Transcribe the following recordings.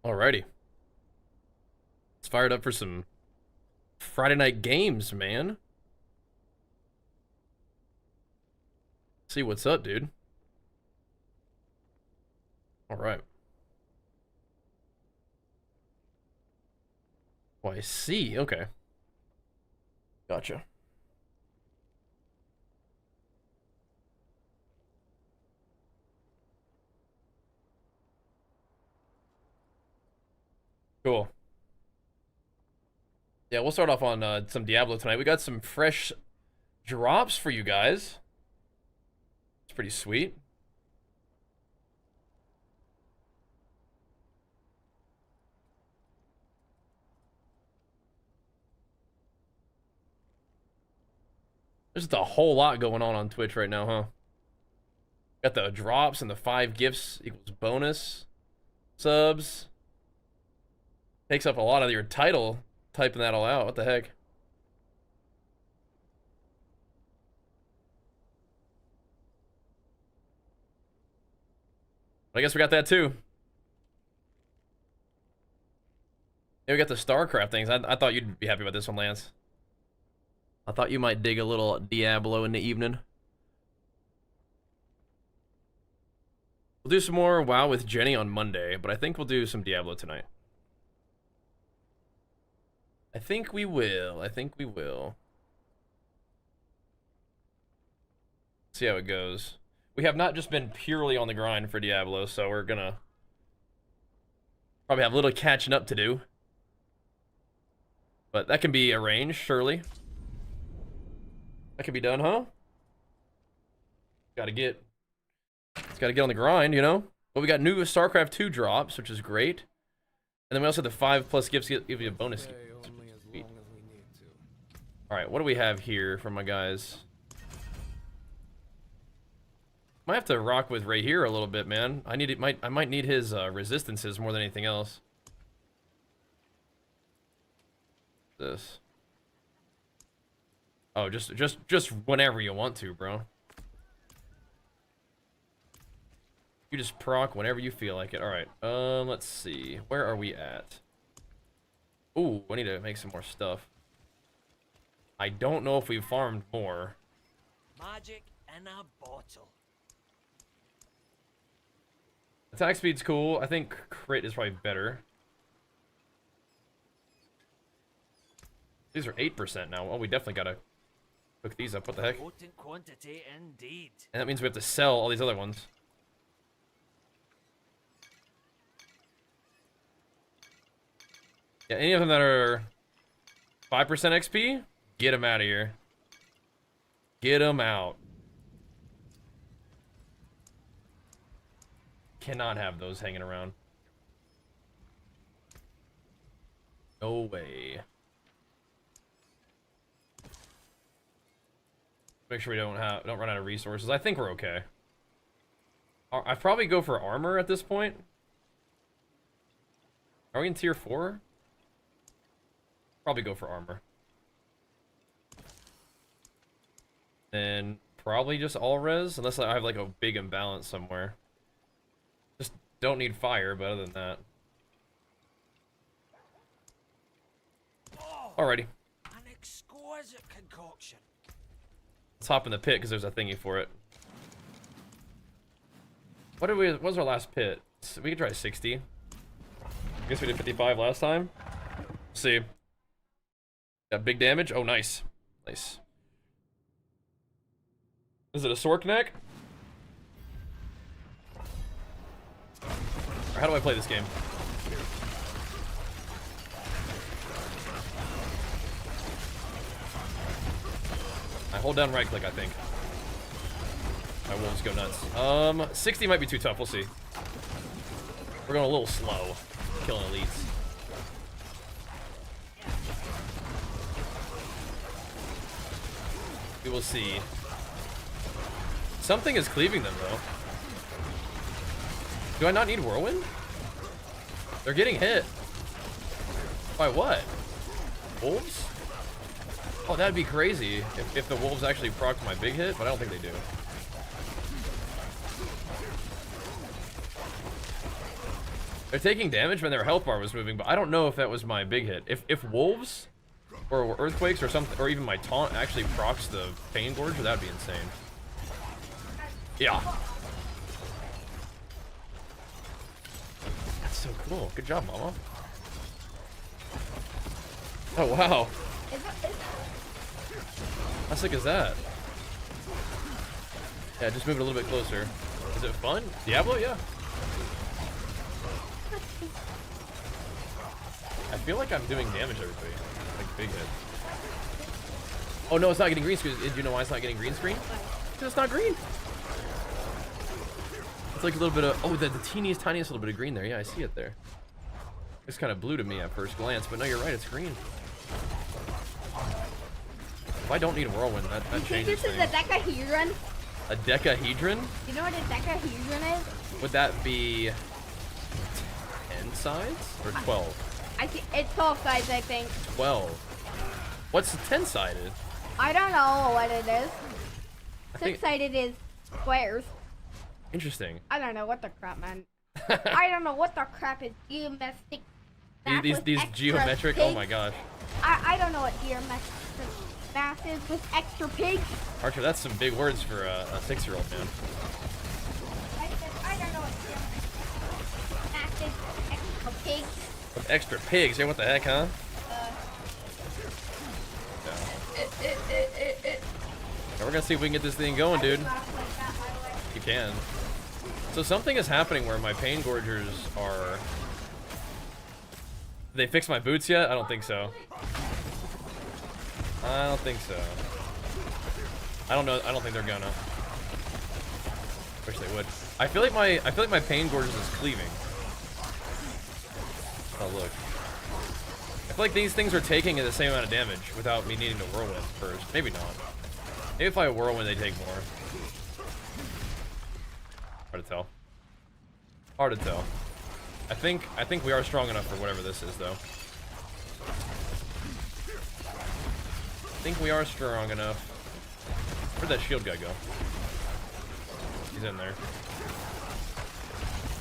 Alrighty. It's fired up for some Friday night games, man. See what's up, dude. Alright. Oh, I see. Okay. Gotcha. Cool. Yeah, we'll start off on some Diablo tonight. We got some fresh drops for you guys. It's pretty sweet. There's just a whole lot going on Twitch right now, huh? Got the drops and the 5 gifts equals bonus subs. Takes up a lot of your title, typing that all out. What the heck? I guess we got that too. Yeah, we got the StarCraft things. I thought you'd be happy about this one, Lance. I thought you might dig a little Diablo in the evening. We'll do some more WoW with Jenny on Monday, but I think we'll do some Diablo tonight. I think we will. See how it goes. We have not just been purely on the grind for Diablo, so we're gonna probably have a little catching up to do. But that can be arranged, surely. That can be done, huh? It's gotta get on the grind, you know? But we got new StarCraft 2 drops, which is great. And then we also have the 5+ gifts give you a bonus. Alright, what do we have here from my guys? Might have to rock with Ray here a little bit, man. I might need his resistances more than anything else. This. Oh, just whenever you want to, bro. You just proc whenever you feel like it. All right. Let's see. Where are we at? Ooh, I need to make some more stuff. I don't know if we've farmed more. Magic in a bottle. Attack speed's cool. I think crit is probably better. These are 8% now. Oh, we definitely gotta hook these up. What the heck? Potent quantity indeed. And that means we have to sell all these other ones. Yeah, any of them that are 5% XP, get them out of here. Get them out. Cannot have those hanging around. No way. Make sure we don't run out of resources. I think we're okay. I'd probably go for armor at this point. Are we in tier 4? Probably go for armor. And probably just all res, unless I have like a big imbalance somewhere. Just don't need fire, but other than that. Alrighty. An exquisite concoction. Let's hop in the pit because there's a thingy for it. What was our last pit? We could try 60. I guess we did 55 last time. Let's see. Got big damage. Oh, nice. Nice. Is it a Sork neck? Or how do I play this game? I hold down right click, I think. My wolves go nuts. 60 might be too tough. We'll see. We're going a little slow. Killing elites. We will see. Something is cleaving them, though. Do I not need Whirlwind? They're getting hit. By what? Wolves? Oh, that'd be crazy if the wolves actually proc my big hit, but I don't think they do. They're taking damage when their health bar was moving, but I don't know if that was my big hit. If wolves or earthquakes or something, or even my taunt actually procs the pain gorge, that'd be insane. Yeah. That's so cool. Good job, Mama. Oh wow. How sick is that? Yeah, just move it a little bit closer. Is it fun? Diablo? Yeah. I feel like I'm doing damage everybody. Like big hit. Oh no, it's not getting green screen. Do you know why it's not getting green screen? Because it's not green. It's like a little bit of, oh, the teeniest, tiniest little bit of green there. Yeah, I see it there. It's kind of blue to me at first glance, but no, you're right, it's green. If I don't need a whirlwind, that changes this is a decahedron? A decahedron? You know what a decahedron is? Would that be 10 sides or 12? I think it's 12 sides, I think. 12. What's the 10-sided? I don't know what it is. I think 6-sided is squares. interesting. I don't know what the crap, man. I don't know what the crap is geometric. These geometric. Oh my gosh. I don't know what geometric math is with extra pigs. Archer, that's some big words for a 6-year-old man. I don't know what geometric math is with extra pigs. With extra pigs, yeah, what the heck, huh? Now we're gonna see if we can get this thing going, dude. You can. So something is happening where my pain gorgers are... Did they fix my boots yet? I don't think so. I don't think so. I don't know. I don't think they're gonna. Wish they would. I feel like my pain gorgers is cleaving. Oh look. I feel like these things are taking the same amount of damage without me needing to whirlwind first. Maybe not. Maybe if I whirlwind, they take more. Hard to tell. Hard to tell. I think we are strong enough for whatever this is, though. I think we are strong enough. Where'd that shield guy go? He's in there.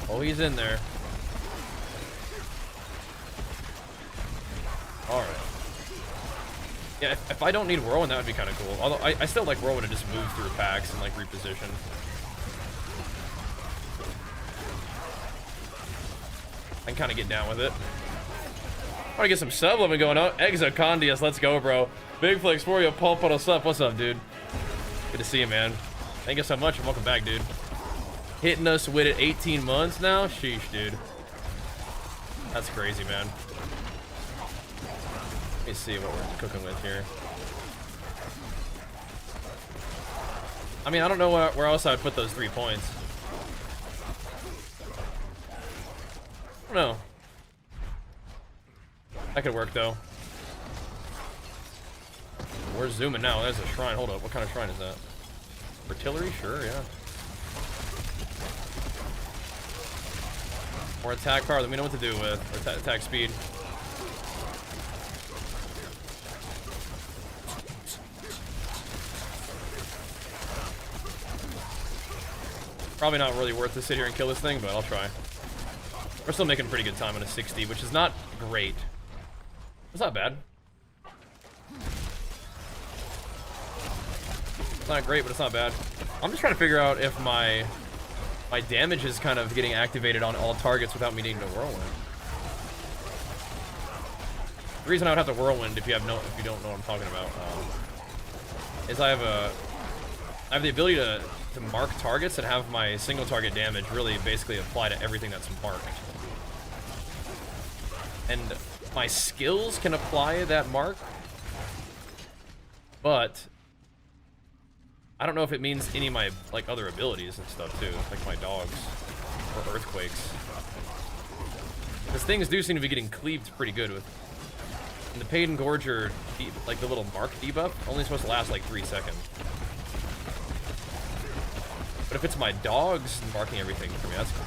Oh, he's in there. Alright. Yeah, if I don't need Whirlwind, that would be kind of cool. Although, I still like Whirlwind to just move through packs and, like, reposition. I can kind of get down with it. I want to get some sub living going on. Exocondius, let's go, bro. Big flex for you, pumping us up. What's up, dude? Good to see you, man. Thank you so much, and welcome back, dude. Hitting us with it 18 months now? Sheesh, dude. That's crazy, man. Let me see what we're cooking with here. I mean, I don't know where else I would put those 3 points. I don't know. That could work, though. We're zooming now. There's a shrine. Hold up. What kind of shrine is that? Artillery? Sure, yeah. More attack power than we know what to do with. Or attack speed. Probably not really worth to sit here and kill this thing, but I'll try. We're still making pretty good time on a 60, which is not great. It's not bad. It's not great, but it's not bad. I'm just trying to figure out if my damage is kind of getting activated on all targets without me needing to whirlwind. The reason I would have to whirlwind, if you don't know what I'm talking about, is I have the ability to mark targets and have my single target damage really basically apply to everything that's marked. And my skills can apply that mark, but I don't know if it means any of my like other abilities and stuff too, like my dogs or earthquakes. Because things do seem to be getting cleaved pretty good with. And the Paid and Gorger, like the little mark debuff, only supposed to last like 3 seconds. But if it's my dogs marking everything for me, that's cool.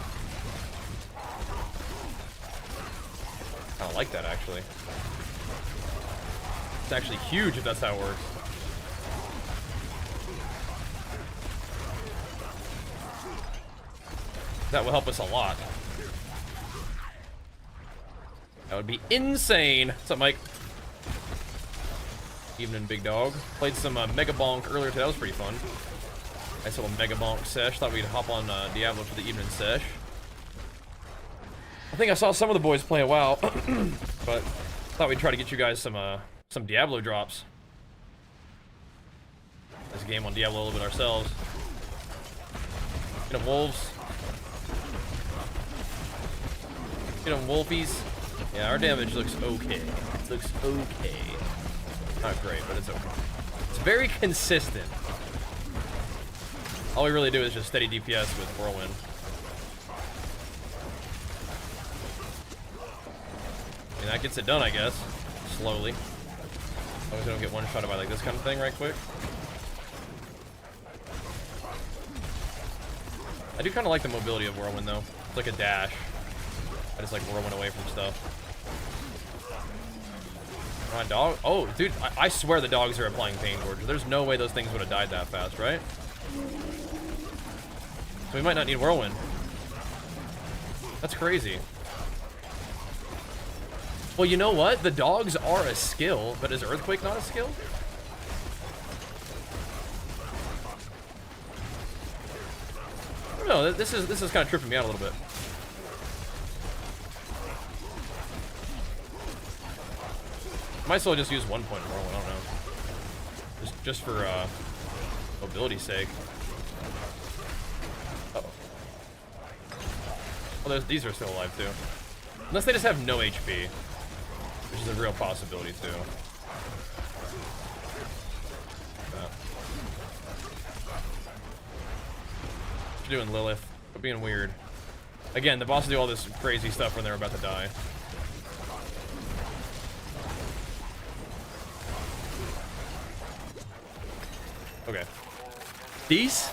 I don't like that, actually. It's actually huge if that's how it works. That will help us a lot. That would be insane. What's up, Mike? Evening, big dog. Played some Mega Bonk earlier today. That was pretty fun. Nice little Mega Bonk sesh. Thought we'd hop on Diablo for the evening sesh. I think I saw some of the boys play a WoW, but thought we'd try to get you guys some Diablo drops. This game on Diablo a little bit ourselves. Get them wolves. Get them wolfies. Yeah, our damage looks okay. Looks okay. Not great, but it's okay. It's very consistent. All we really do is just steady DPS with Whirlwind. I mean, that gets it done, I guess. Slowly. As long as I don't get one-shotted by like this kind of thing right quick. I do kind of like the mobility of Whirlwind, though. It's like a dash. I just like Whirlwind away from stuff. My dog? Oh, dude, I swear the dogs are applying Pain Gorge. There's no way those things would have died that fast, right? So we might not need Whirlwind. That's crazy. Well, you know what? The dogs are a skill, but is Earthquake not a skill? I don't know. This is kind of tripping me out a little bit. Might as well just use 1 point Whirlwind. I don't know. Just for mobility's sake. Uh-oh. Well, these are still alive too. Unless they just have no HP, which is a real possibility too. What you doing, Lilith? Quit being weird. Again, the bosses do all this crazy stuff when they're about to die. Okay. These?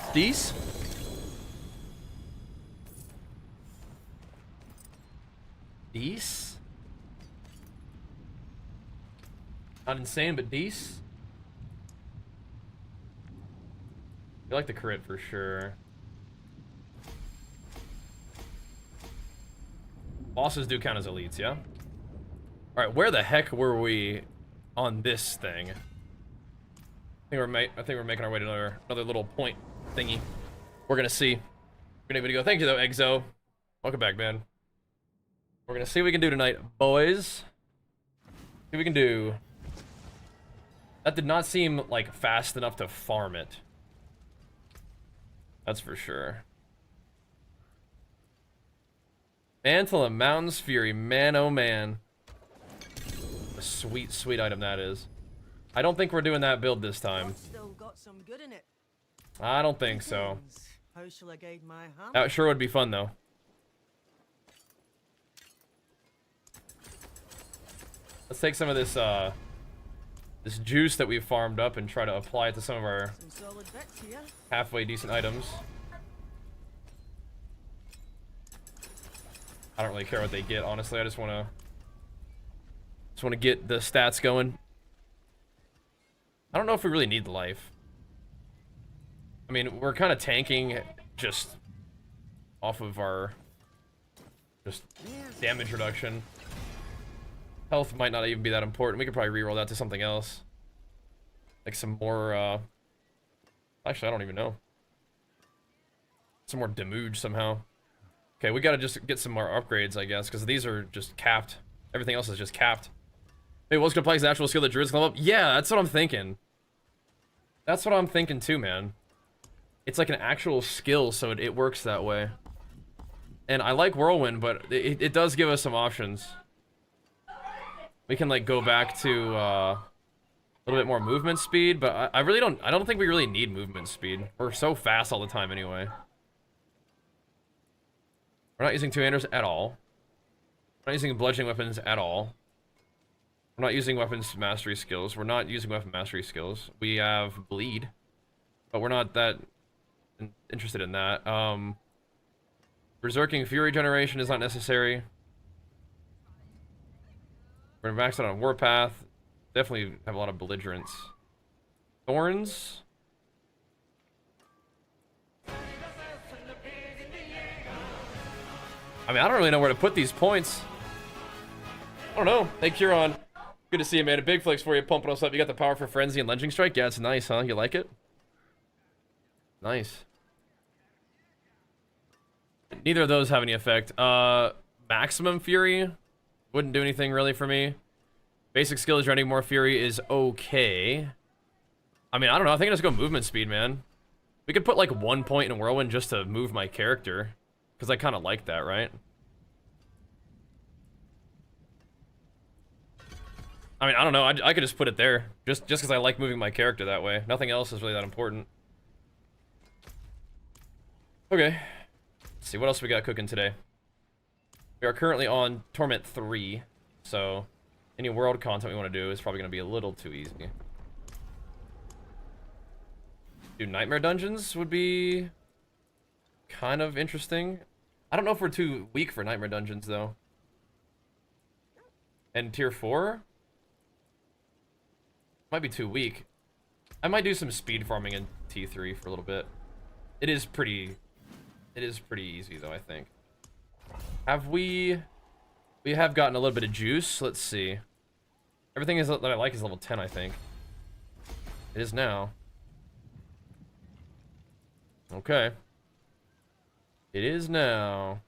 Not insane, but these? You like the crit for sure. Bosses do count as elites, yeah? Alright, where the heck were we on this thing? I think we're making our way to another little point thingy. We're gonna see. Great video. Thank you though, Exo. Welcome back, man. We're gonna see what we can do tonight, boys. See what we can do. That did not seem like fast enough to farm it. That's for sure. Mantle of Mountain's Fury, man oh man. A sweet, sweet item that is. I don't think we're doing that build this time. Still got some good in it. I don't think so. How shall I guide my hand? That sure would be fun though. Let's take some of this this juice that we've farmed up and try to apply it to some of our Some solid bits here. halfway decent items. I don't really care what they get, honestly. I just wanna get the stats going. I don't know if we really need the life. I mean, we're kind of tanking just off of our just damage reduction. Health might not even be that important. We could probably reroll that to something else. Like some more, actually, I don't even know. Some more damage somehow. Okay, we gotta just get some more upgrades, I guess, because these are just capped. Everything else is just capped. Hey, what's gonna play an actual skill that druids can level up? Yeah, that's what I'm thinking. That's what I'm thinking too, man. It's like an actual skill, so it works that way. And I like Whirlwind, but it does give us some options. We can like go back to a little bit more movement speed, but I don't think we really need movement speed. We're so fast all the time anyway. We're not using two-handers at all. We're not using bludgeoning weapons at all. We're not using weapons mastery skills. We're not using weapon mastery skills. We have bleed, but we're not that interested in that. Berserking Fury generation is not necessary. We're maxed out on Warpath. Definitely have a lot of belligerence. Thorns. I mean, I don't really know where to put these points. I don't know. Hey, Kieran. Good to see you, man. A big flex for you, pumping us up. You got the power for Frenzy and Lunging Strike? Yeah, it's nice, huh? You like it? Nice. Neither of those have any effect. Maximum Fury wouldn't do anything really for me. Basic skill is running more Fury is okay. I mean, I don't know. I think I just go movement speed, man. We could put like 1 point in Whirlwind just to move my character. Because I kind of like that, right? I mean, I don't know. I could just put it there. Just because I like moving my character that way. Nothing else is really that important. Okay. Let's see, what else we got cooking today? We are currently on Torment 3. So, any world content we want to do is probably going to be a little too easy. Dude, Nightmare Dungeons would be kind of interesting. I don't know if we're too weak for Nightmare Dungeons, though. And Tier 4? Might be too weak. I might do some speed farming in T3 for a little bit. It is pretty easy, though, I think. We have gotten a little bit of juice. Let's see. Everything that I like is level 10, I think. It is now. Okay. It is now.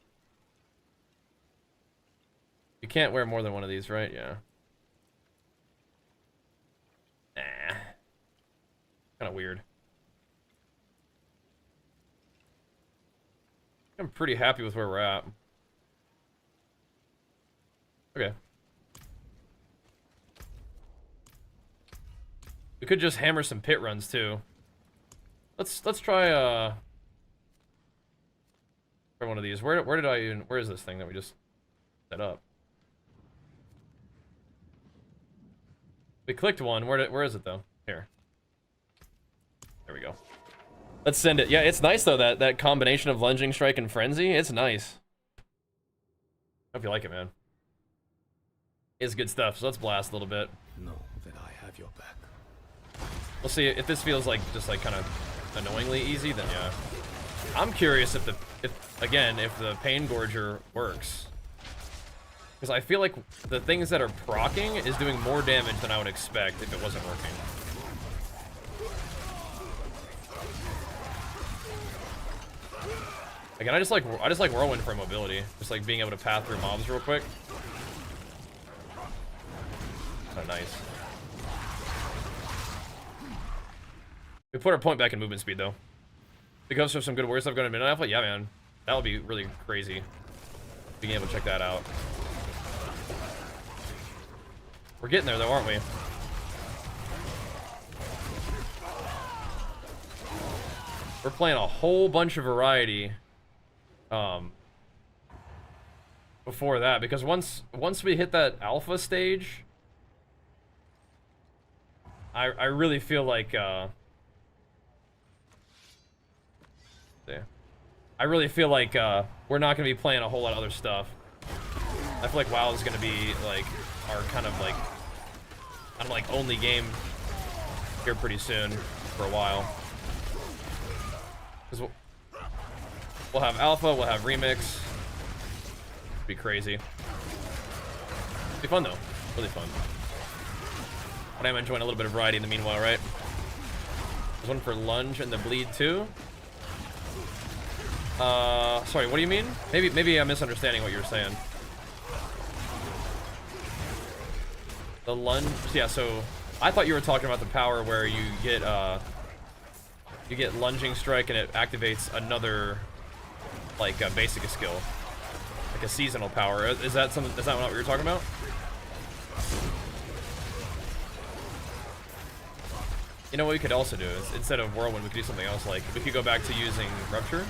You can't wear more than one of these, right? Yeah. Nah. Kind of weird. I'm pretty happy with where we're at. Okay. We could just hammer some pit runs too. Let's try one of these. Where is this thing that we just set up? We clicked one. Where is it though? Here. There we go. Let's send it. Yeah, it's nice though, that combination of Lunging Strike and Frenzy. It's nice. Hope you like it, man. It's good stuff. So let's blast a little bit. Know that I have your back. We'll see if this feels like just like kind of annoyingly easy. Then yeah. I'm curious if the Pain Gorger works. Because I feel like the things that are proccing is doing more damage than I would expect if it wasn't working. Again, I just like Whirlwind for mobility. Just like being able to path through mobs real quick. Oh, nice. We put our point back in movement speed though. The ghosts have some good weird stuff going to Midnight Alpha. Yeah, man, that would be really crazy. Being able to check that out. We're getting there though, aren't we? We're playing a whole bunch of variety. Before that, because once we hit that alpha stage, I really feel like I really feel like we're not gonna be playing a whole lot of other stuff. I feel like WoW is gonna be like our kind of like only game here pretty soon for a while. Because we'll have alpha, we'll have remix. Be crazy. Be fun though, really fun. But I'm enjoying a little bit of variety in the meanwhile, right? There's one for lunge and the bleed too. Sorry, what do you mean? Maybe I'm misunderstanding what you're saying. The lunge, yeah. So I thought you were talking about the power where you get lunging strike and it activates another like basic skill, like a seasonal power. Is that something? Is that not what you're talking about? You know what we could also do is instead of Whirlwind, we could do something else. Like we could go back to using Rupture,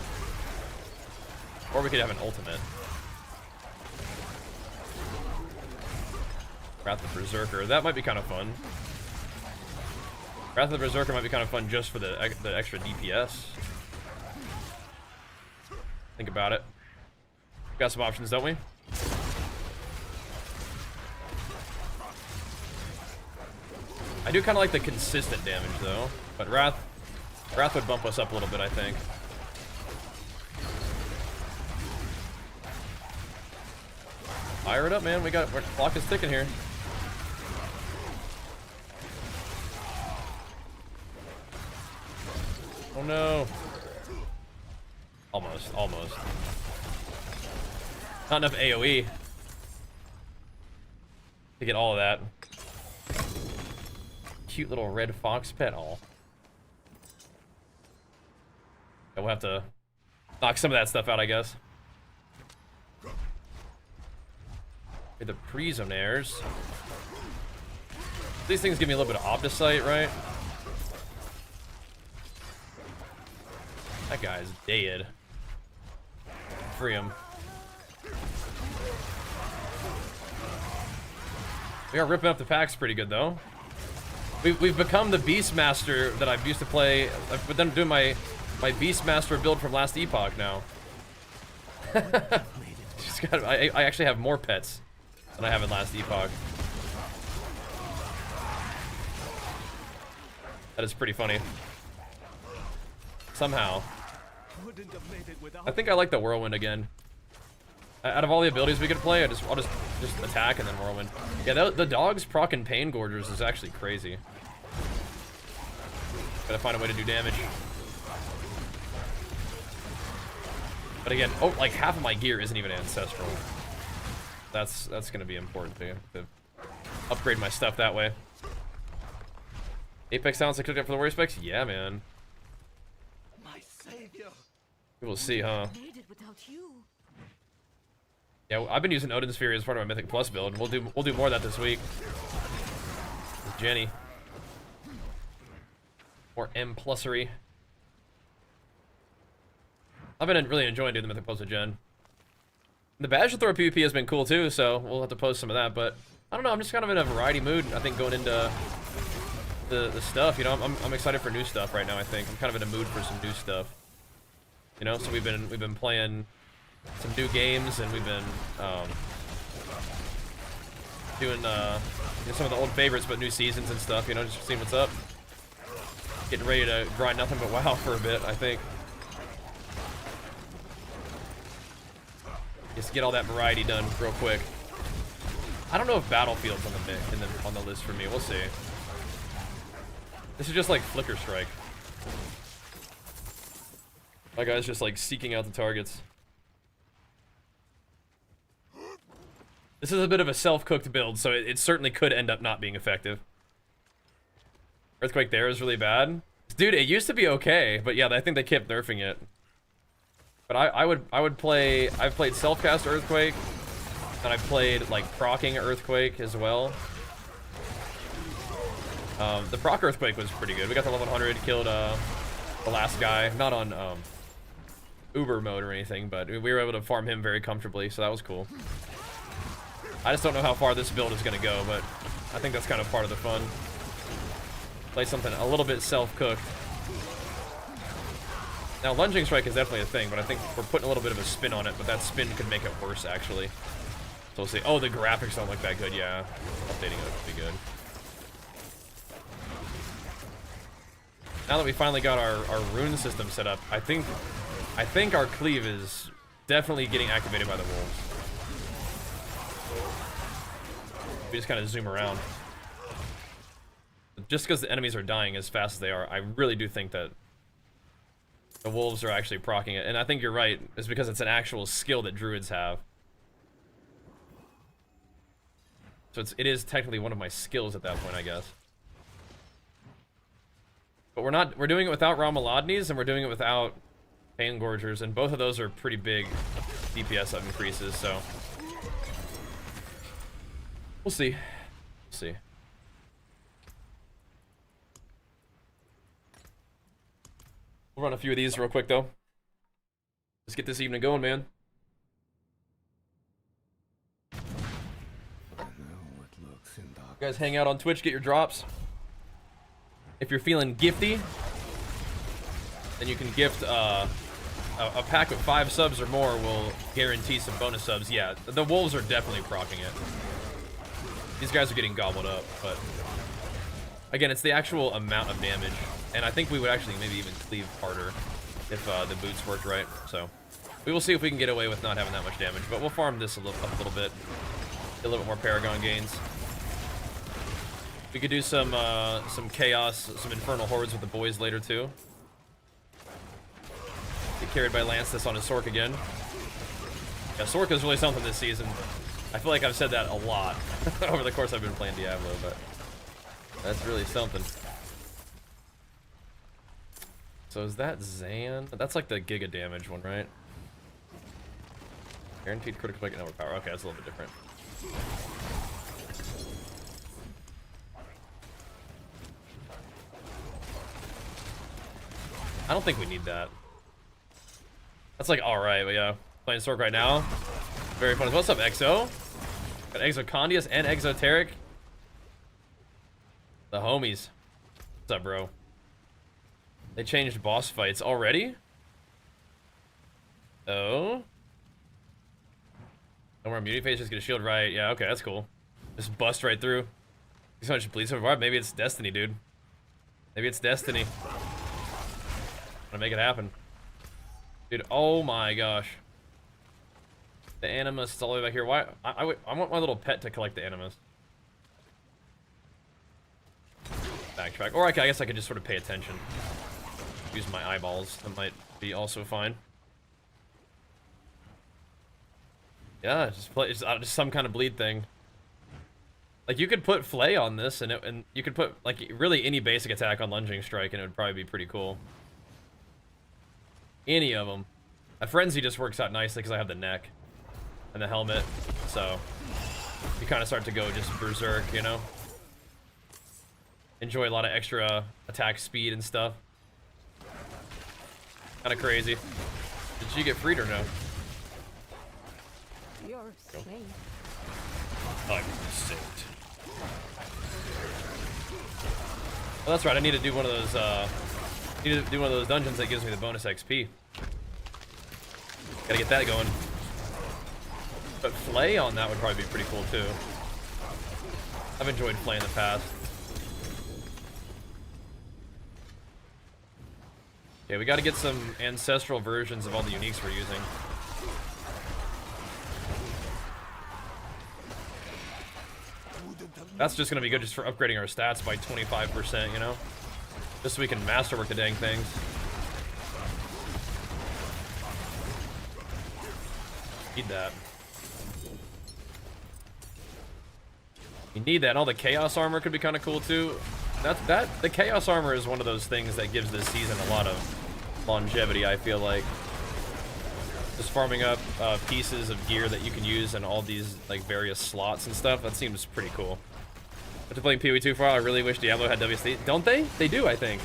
or we could have an ultimate. Wrath of Berserker. That might be kind of fun. Wrath of the Berserker might be kind of fun just for the extra DPS. Think about it. Got some options, don't we? I do kind of like the consistent damage though, but Wrath would bump us up a little bit, I think. Fire it up, man. Our clock is ticking here. Oh no. Almost. Not enough AoE to get all of that. Cute little red fox pet. All. Yeah, we'll have to knock some of that stuff out, I guess. The prisoners. These things give me a little bit of opticite, right? That guy's dead. Free him. We are ripping up the packs pretty good, though. We've become the Beastmaster that I've used to play. I've been doing my Beastmaster build from last epoch now. I actually have more pets than I have in last epoch. That is pretty funny. Somehow. I think I like the Whirlwind again. Out of all the abilities we could play, I'll just attack and then Whirlwind. Yeah, the dog's proc and Pain Gorgers is actually crazy. Gotta find a way to do damage. But again, oh, like half of my gear isn't even ancestral. That's gonna be important to upgrade my stuff that way. Apex sounds like cooked up for the warrior specs? Yeah, man. My savior. We will see, huh? Made it without you. Yeah, I've been using Odin's Fury as part of my Mythic Plus build. We'll do more of that this week. With Jenny. More M+ery. I've been really enjoying doing the Mythic Plus with Jen. The Badge Thrower PvP has been cool too, so we'll have to post some of that, but I don't know, I'm just kind of in a variety mood, I think, going into the stuff, you know. I'm excited for new stuff right now, I think. I'm kind of in a mood for some new stuff. You know, so we've been playing some new games, and we've been doing some of the old favorites, but new seasons and stuff, you know, just seeing what's up. Getting ready to grind nothing but WoW for a bit, I think. Just get all that variety done real quick. I don't know if Battlefield's on the list for me. We'll see. This is just like Flicker Strike. My guy's just like seeking out the targets. This is a bit of a self-cooked build, so it certainly could end up not being effective. Earthquake there is really bad. Dude, it used to be okay, but yeah, I think they kept nerfing it. But I've played self-cast Earthquake, and I've played like procking Earthquake as well. The proc Earthquake was pretty good. We got the level 100, killed the last guy, not on Uber mode or anything, but we were able to farm him very comfortably, so that was cool. I just don't know how far this build is gonna go, but I think that's kind of part of the fun. Play something a little bit self-cooked. Now, lunging strike is definitely a thing, but I think we're putting a little bit of a spin on it, but that spin could make it worse, actually. So we'll see. Oh, the graphics don't look that good. Yeah, updating it would be good. Now that we finally got our rune system set up, I think our cleave is definitely getting activated by the wolves. We just kind of zoom around. Just because the enemies are dying as fast as they are, I really do think that the wolves are actually proccing it. And I think you're right. It's because it's an actual skill that druids have. So it is technically one of my skills at that point, I guess. But we're doing it without Ramaladnis, and we're doing it without Pain Gorgers, and both of those are pretty big DPS up increases, so we'll see. We'll see. We'll run a few of these real quick, though. Let's get this evening going, man. You guys hang out on Twitch, get your drops. If you're feeling gifty, then you can gift a pack of 5 subs or more will guarantee some bonus subs. Yeah, the wolves are definitely proccing it. These guys are getting gobbled up, but again, it's the actual amount of damage. And I think we would actually maybe even cleave harder if the boots worked right. So we will see if we can get away with not having that much damage, but we'll farm this a little bit. a little bit more Paragon gains. We could do some chaos, some infernal hordes with the boys later too. Get carried by Lanceless on his Sork again. Yeah, Sork is really something this season. I feel like I've said that a lot over the course I've been playing Diablo, but that's really something. So is that Zan? That's like the Giga damage one, right? Guaranteed critical strike and overpower. Okay, that's a little bit different. I don't think we need that. That's like alright, but yeah. Playing Sork right now. Very fun. What's up, Exo? Got Exocondius and Exoteric. The homies. What's up, bro? They changed boss fights already? Oh. No more immunity phase, just get a shield right. Yeah, okay, that's cool. Just bust right through. So much bleed so far. Maybe it's destiny, dude. Maybe it's destiny. I'm gonna make it happen. Dude, oh my gosh. The Animus is all the way back here. Why? I want my little pet to collect the Animus. Backtrack. Or I guess I could just sort of pay attention. Use my eyeballs. That might be also fine. Yeah, just play just some kind of bleed thing. Like you could put Flay on this, and you could put like really any basic attack on Lunging Strike, and it would probably be pretty cool. Any of them. A Frenzy just works out nicely because I have the neck and the helmet, so you kind of start to go just berserk, you know. Enjoy a lot of extra attack speed and stuff. Kind of crazy. Did she get freed or no? You're safe. I'm saved. Oh, that's right. I need to do one of those. Need to do one of those dungeons that gives me the bonus XP. Gotta get that going. But Flay on that would probably be pretty cool too. I've enjoyed Flay in the past. Yeah, we gotta get some ancestral versions of all the uniques we're using. That's just gonna be good just for upgrading our stats by 25%, you know? Just so we can masterwork the dang things. Need that. You need that. And all the chaos armor could be kind of cool too. The chaos armor is one of those things that gives this season a lot of longevity, I feel like. Just farming up pieces of gear that you can use in all these like various slots and stuff. That seems pretty cool. After playing P154, I really wish Diablo had WASD. Don't they? They do, I think.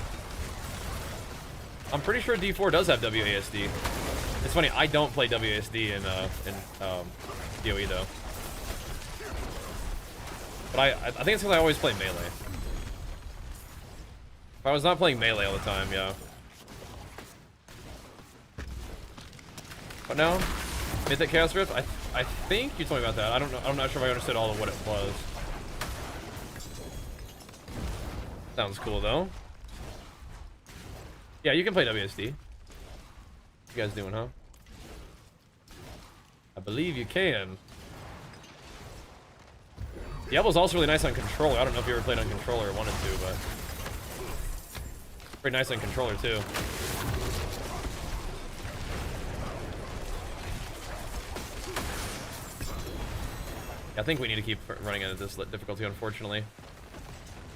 I'm pretty sure D4 does have WASD. It's funny, I don't play WASD in DOE though. But I think it's because I always play melee. If I was not playing melee all the time, yeah. But no, Mythic Chaos Rift. I think you told me about that. I don't know. I'm not sure if I understood all of what it was. Sounds cool though. Yeah, you can play WSD. You guys doing, huh? I believe you can. Diablo's also really nice on controller. I don't know if you ever played on controller or wanted to, but pretty nice on controller too. I think we need to keep running at this difficulty, unfortunately.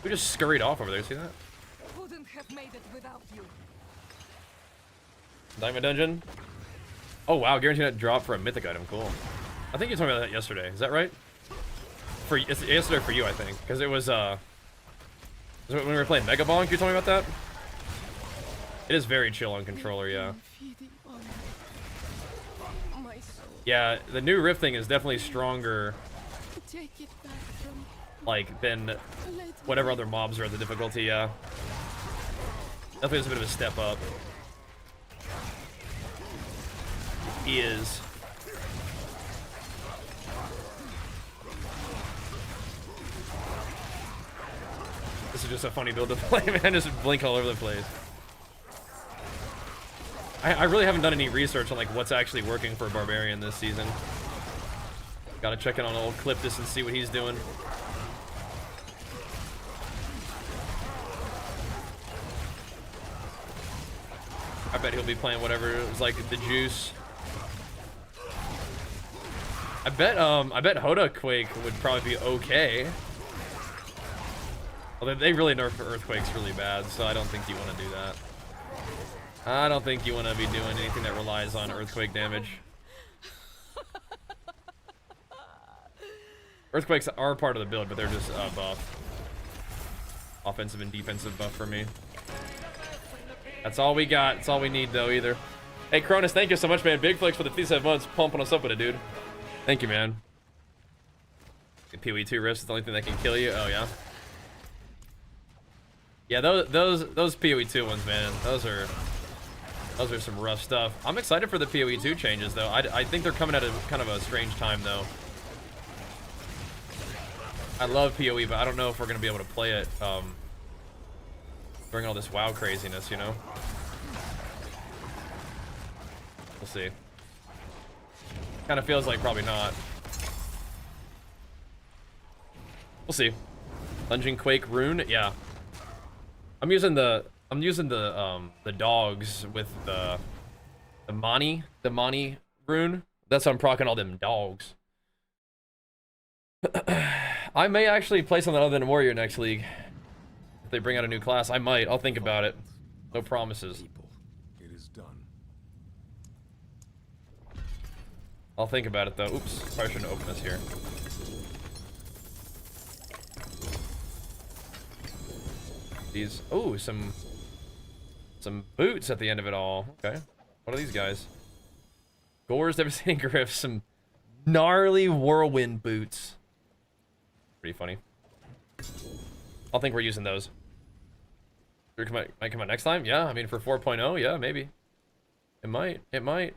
We just scurried off over there, see that? Couldn't have made it without you. Diamond Dungeon? Oh wow, guaranteed that drop for a mythic item, cool. I think you told me about that yesterday, is that right? It's yesterday for you, I think, because it was when we were playing Mega Bonk, you told me about that? It is very chill on controller, yeah. Yeah, the new Rift thing is definitely stronger, like, than whatever other mobs are at the difficulty, yeah. Definitely is a bit of a step up. He is. This is just a funny build to play, man. Just blink all over the place. I really haven't done any research on like what's actually working for Barbarian this season. Gotta check in on old Cliptus and see what he's doing. I bet he'll be playing whatever it was, like the juice. I bet Hoda Quake would probably be okay. Although they really nerfed Earthquakes really bad, so I don't think you want to do that. I don't think you want to be doing anything that relies on Earthquake damage. Earthquakes are part of the build, but they're just buff. Offensive and defensive buff for me. That's all we got. That's all we need, though, either. Hey, Cronus, thank you so much, man. Big flex for the 7 months, pumping us up with it, dude. Thank you, man. The PoE2 rifts is the only thing that can kill you. Oh, yeah. Yeah, those PoE2 ones, man. Those are some rough stuff. I'm excited for the PoE2 changes, though. I think they're coming at a kind of a strange time, though. I love PoE, but I don't know if we're gonna be able to play it during all this WoW craziness, you know? We'll see. Kind of feels like probably not. We'll see. Dungeon Quake rune, yeah. I'm using the dogs with the Mani rune. That's how I'm proccing all them dogs. I may actually play something other than Warrior next league. If they bring out a new class, I might. I'll think about it. No promises. It is done. I'll think about it though. Oops, probably shouldn't open this here. These, oh, some boots at the end of it all. Okay, what are these guys? Gore's devastating griff. Some gnarly whirlwind boots. Pretty funny. I think we're using those. Might come out next time. Yeah, I mean for 4.0, yeah, maybe. It might. It might.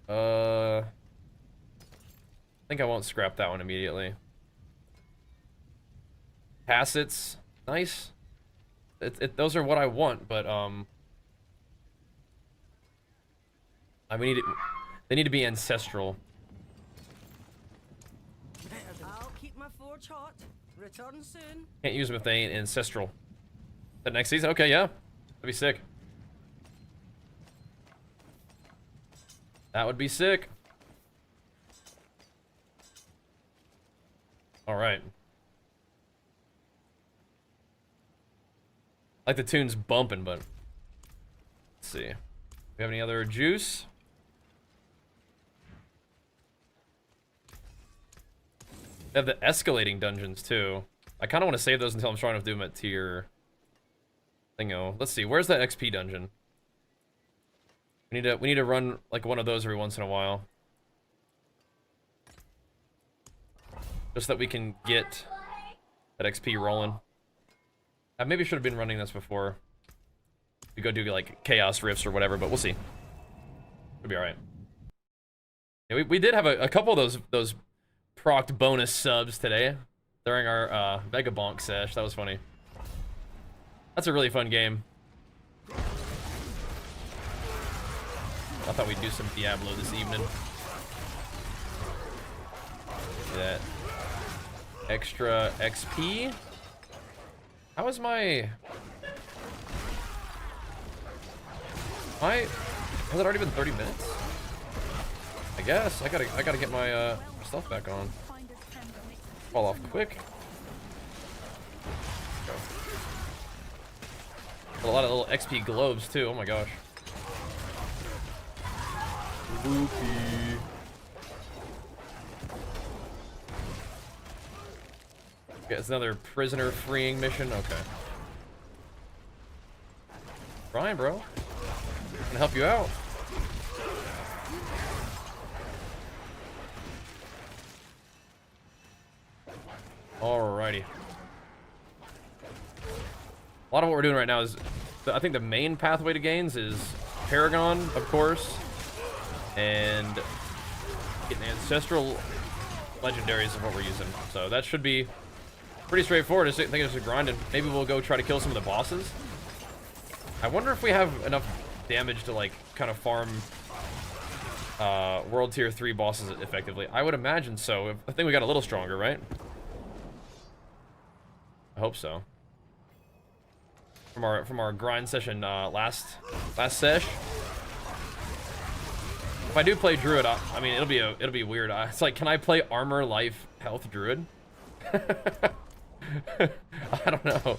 I think I won't scrap that one immediately. Passets, nice. Those are what I want, but we need it. They need to be ancestral. I'll keep my forge hot. Return soon. Can't use them if they ain't ancestral. The next season, okay, yeah, that'd be sick. That would be sick. All right. Like the tune's bumping, but let's see. We have any other juice? They have the escalating dungeons too. I kind of want to save those until I'm strong enough to do them at tier thingo. Let's see. Where's that XP dungeon? We need to run like one of those every once in a while, just so that we can get that XP rolling. I maybe should have been running this before. We go do like chaos rifts or whatever, but we'll see. It'll be all right. Yeah, we did have a couple of those procced bonus subs today during our Vega Bonk sesh. That was funny. That's a really fun game. I thought we'd do some Diablo this evening. That extra XP. How is my... Has it already been 30 minutes? I guess. I gotta get my stuff back on. Fall off quick. Go. A lot of little XP globes too, oh my gosh. Loopy. Okay, it's another prisoner freeing mission. Okay. Brian, bro. I'm gonna help you out. Alrighty. A lot of what we're doing right now is, I think the main pathway to gains is Paragon, of course, and getting ancestral legendaries is what we're using. So that should be pretty straightforward. I think it's just grinding. Maybe we'll go try to kill some of the bosses. I wonder if we have enough damage to like kind of farm World Tier 3 bosses effectively. I would imagine so. I think we got a little stronger, right? I hope so. From our grind session last sesh. If I do play Druid, I mean it'll be weird. It's like, can I play Armor, Life, Health Druid? I don't know.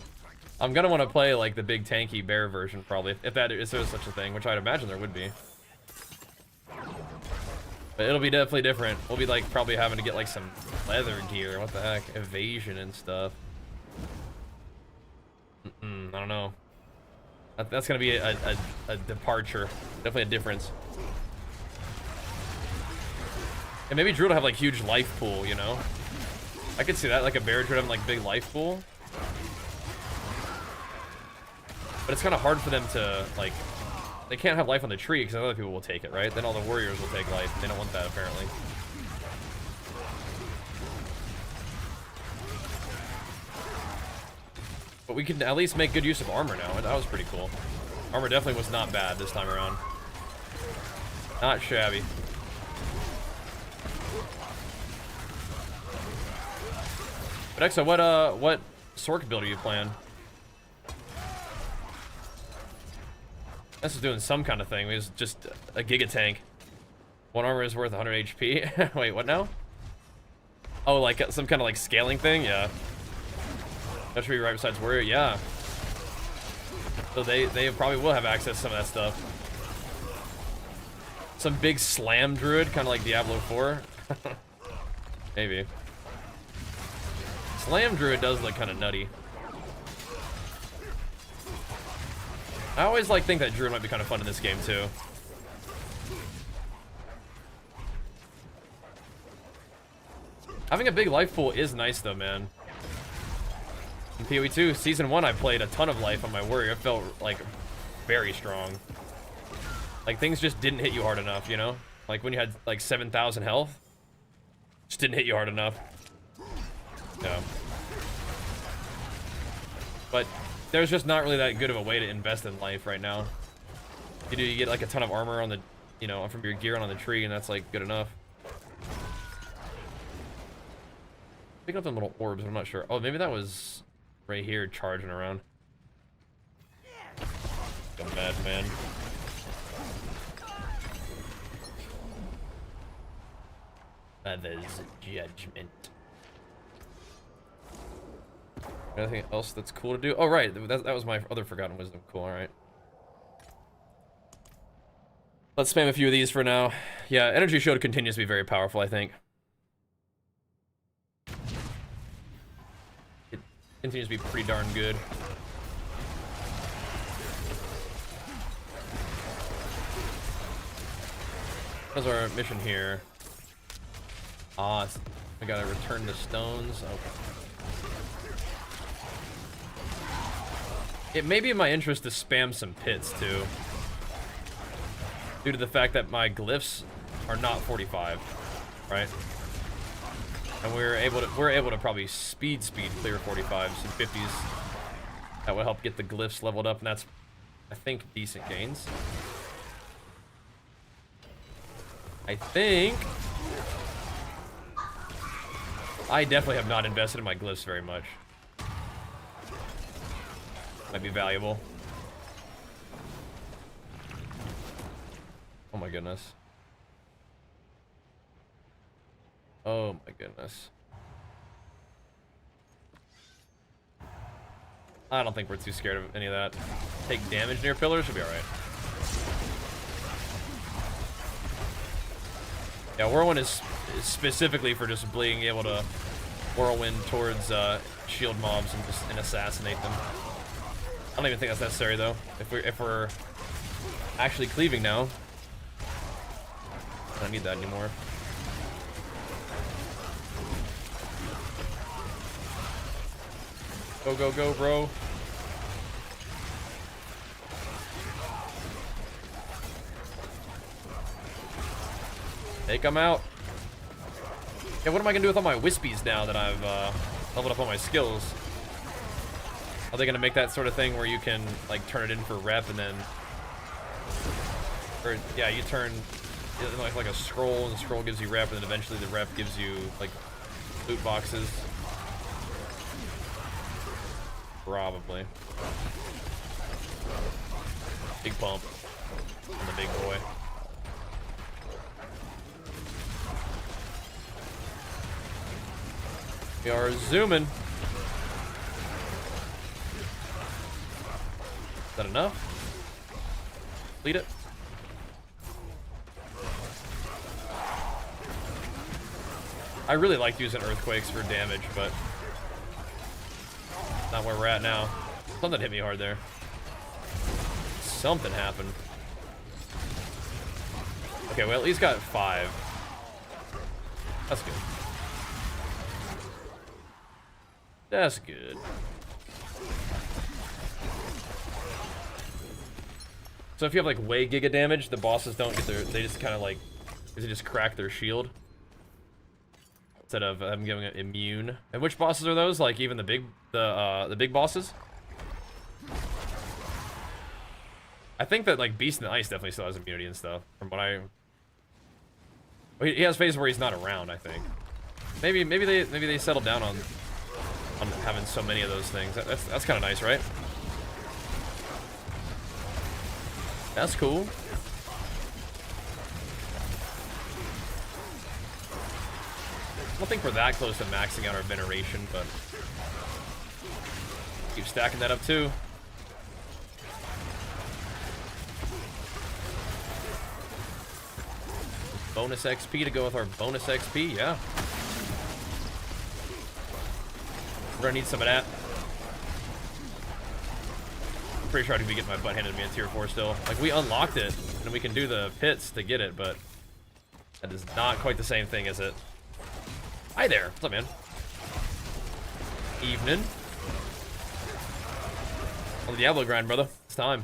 I'm gonna want to play like the big tanky bear version probably, if there's such a thing, which I'd imagine there would be. But it'll be definitely different. We'll be like probably having to get like some leather gear. What the heck? Evasion and stuff. I don't know. That's gonna be a departure. Definitely a difference. And maybe Druid will have like huge life pool, you know? I could see that, like a bear Druid having like big life pool. But it's kind of hard for them to like. They can't have life on the tree because other people will take it, right? Then all the warriors will take life. They don't want that, apparently. But we can at least make good use of armor now. That was pretty cool. Armor definitely was not bad this time around. Not shabby. But Exo, what Sork build are you playing? This is doing some kind of thing. It was just a Giga Tank. One armor is worth 100 HP. Wait, what now? Oh, like some kind of like scaling thing? Yeah. That should be right besides warrior. Yeah. So they probably will have access to some of that stuff. Some big slam druid, kind of like Diablo 4. Maybe. Slam druid does look kind of nutty. I always like think that druid might be kind of fun in this game too. Having a big life pool is nice though, man. In PoE 2 Season 1, I played a ton of life on my warrior. It felt like very strong. Like things just didn't hit you hard enough, you know? Like when you had like 7,000 health, just didn't hit you hard enough. Yeah. But there's just not really that good of a way to invest in life right now. You get like a ton of armor on the, you know, from your gear on the tree, and that's like good enough. Picking up them little orbs, I'm not sure. Oh, maybe that was right here charging around. Go mad, man. Mother's judgment. Anything else that's cool to do? Oh, right. That was my other Forgotten Wisdom. Cool, alright. Let's spam a few of these for now. Yeah, Energy Shield continues to be very powerful, I think. It continues to be pretty darn good. How's our mission here? Ah, we gotta return the stones. Okay. It may be in my interest to spam some pits too, due to the fact that my glyphs are not 45, right? And we're able to probably speed clear 45s and 50s. That would help get the glyphs leveled up, and that's, I think, decent gains. I think I definitely have not invested in my glyphs very much. Might be valuable. Oh my goodness. Oh my goodness. I don't think we're too scared of any of that. Take damage near pillars, should be alright. Yeah, Whirlwind is specifically for just being able to Whirlwind towards shield mobs and assassinate them. I don't even think that's necessary though. If we're actually cleaving now, I don't need that anymore. Go, go, go, bro. Take them out. Yeah, what am I gonna do with all my wispies now that I've leveled up all my skills? Are they gonna make that sort of thing where you can like turn it in for rep and then, or yeah, you turn like a scroll, and the scroll gives you rep, and then eventually the rep gives you like loot boxes. Probably. Big pump on the big boy. We are zooming. Is that enough? Lead it. I really like using earthquakes for damage, but not where we're at now. Something hit me hard there. Something happened. Okay, well, at least got 5. That's good. That's good. So if you have like way giga damage, the bosses don't get their, they just kind of like, they just crack their shield. Instead of them giving it immune. And which bosses are those? Like even the big bosses? I think that like Beast in the Ice definitely still has immunity and stuff. From what I, well, he has phases where he's not around. I think. Maybe they settled down on having so many of those things. That's kind of nice, right? That's cool. I don't think we're that close to maxing out our veneration, but keep stacking that up too. Bonus XP to go with our bonus XP, yeah. We're gonna need some of that. I'm pretty sure I could be getting my butt handed to me in tier 4 still. Like, we unlocked it, and we can do the pits to get it, but that is not quite the same thing, is it? Hi there. What's up, man? Evening. On the Diablo grind, brother. It's time.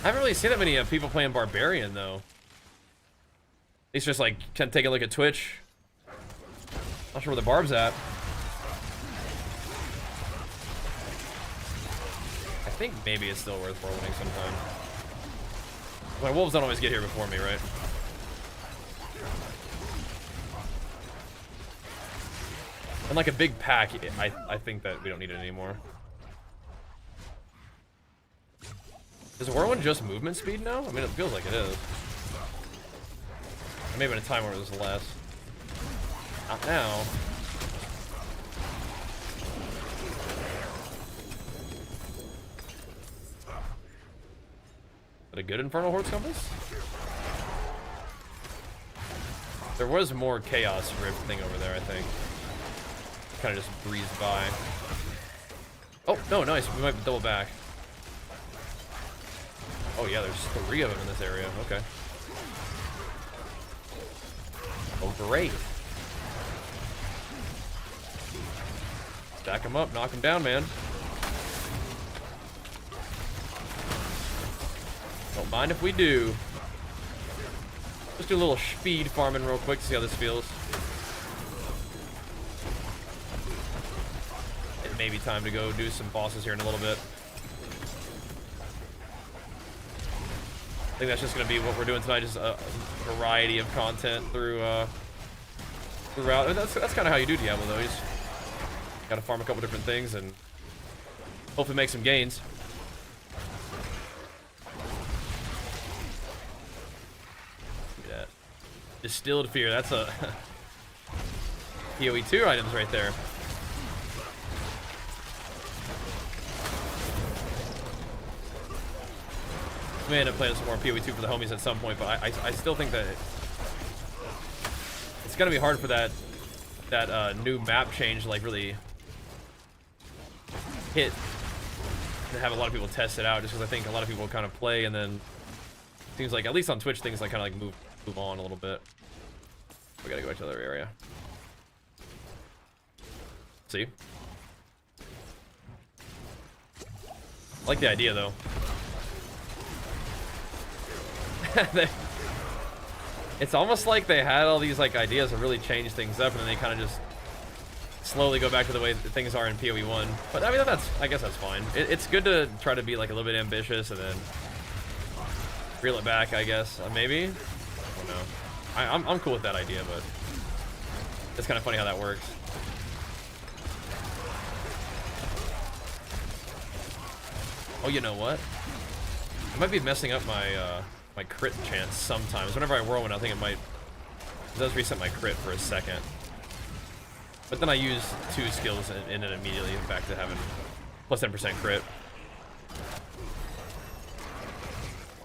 I haven't really seen that many people playing Barbarian, though. At least just, like, can take a look at Twitch. Not sure where the barb's at. I think maybe it's still worth rolling sometime. My wolves don't always get here before me, right? And like a big pack, I think that we don't need it anymore. Is Whirlwind just movement speed now? I mean, it feels like it is. Maybe in a time where it was less. Not now. Is that a good Infernal Horde's Compass? There was more Chaos Rift thing over there, I think. Kind of just breezed by. Oh, no, nice. We might double back. Oh, yeah, there's 3 of them in this area. Okay. Oh, great. Stack them up, knock them down, man. Don't mind if we do. Let's do a little speed farming real quick to see how this feels. It may be time to go do some bosses here in a little bit. I think that's just going to be what we're doing tonight, just a variety of content throughout. And that's kind of how you do Diablo, though. You just got to farm a couple different things and hopefully make some gains. Look at that. Distilled Fear, that's a PoE 2 items right there. We may end up playing some more PoE 2 for the homies at some point, but I still think that it's gonna be hard for that new map change to like really hit to have a lot of people test it out, just because I think a lot of people kind of play and then seems like, at least on Twitch, things like kind of like move on a little bit. We gotta go back to the other area. See? I like the idea though. It's almost like they had all these like ideas to really change things up, and then they kind of just slowly go back to the way that things are in PoE 1. But I mean, I guess that's fine. It's good to try to be like a little bit ambitious, and then Reel it back, I guess. Maybe? I don't know. I'm cool with that idea, but it's kind of funny how that works. Oh, you know what? I might be messing up my my crit chance sometimes. Whenever I whirlwind, I think it might. It does reset my crit for a second. But then I use 2 skills and it immediately back to having plus 10% crit.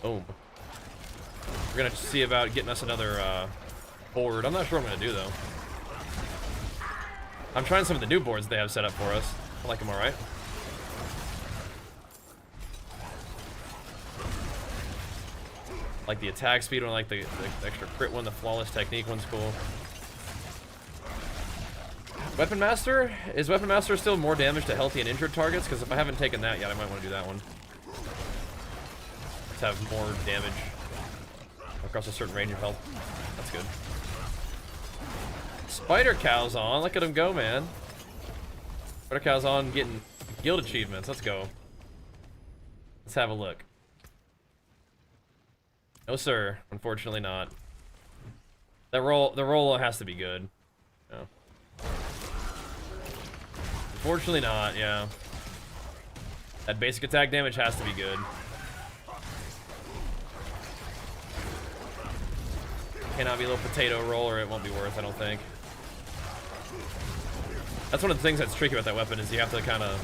Boom. We're gonna see about getting us another board. I'm not sure what I'm gonna do though. I'm trying some of the new boards they have set up for us. I like them alright. Like the attack speed one, like the extra crit one, the flawless technique one's cool. Weapon Master? Is Weapon Master still more damage to healthy and injured targets? Because if I haven't taken that yet, I might want to do that one. Let's have more damage across a certain range of health. That's good. Spider Cow's on. Look at him go, man. Spider Cow's on getting guild achievements. Let's go. Let's have a look. No, sir. Unfortunately not. The roll has to be good. No. Unfortunately not, yeah. That basic attack damage has to be good. Cannot be a little potato roll or it won't be worth, I don't think. That's one of the things that's tricky about that weapon is you have to kind of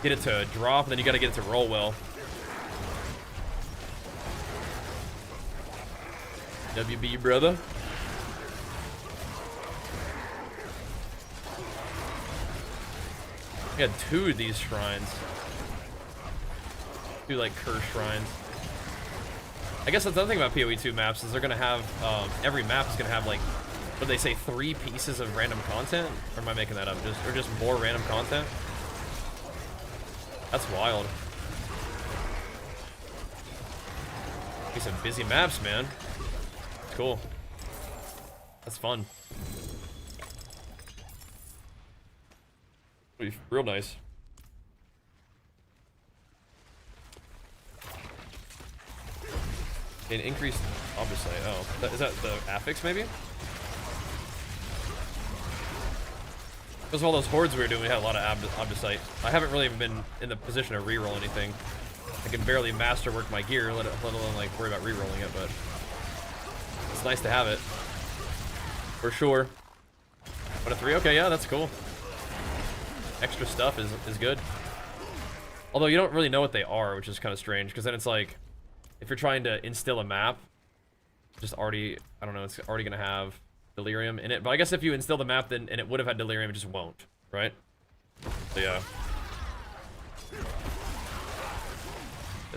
get it to drop and then you got to get it to roll well. WB, brother. We had 2 of these shrines. 2 like curse shrines. I guess that's the other thing about PoE2 maps is they're gonna have every map is gonna have like what do they say 3 pieces of random content? Or am I making that up? Just more random content? That's wild. These are busy maps, man. It's cool. That's fun. Real nice. An increased obviously. Oh, is that the affix maybe? Because of all those hordes we were doing, we had a lot of obdicite. I haven't really even been in the position to reroll anything. I can barely masterwork my gear, let alone like worry about rerolling it, but it's nice to have it. For sure. What a 3? Okay, yeah, that's cool. Extra stuff is good. Although you don't really know what they are, which is kind of strange, because then it's like, if you're trying to instill a map, just already, I don't know, it's already going to have Delirium in it. But I guess if you instill the map, then and it would have had Delirium, it just won't, right? So yeah.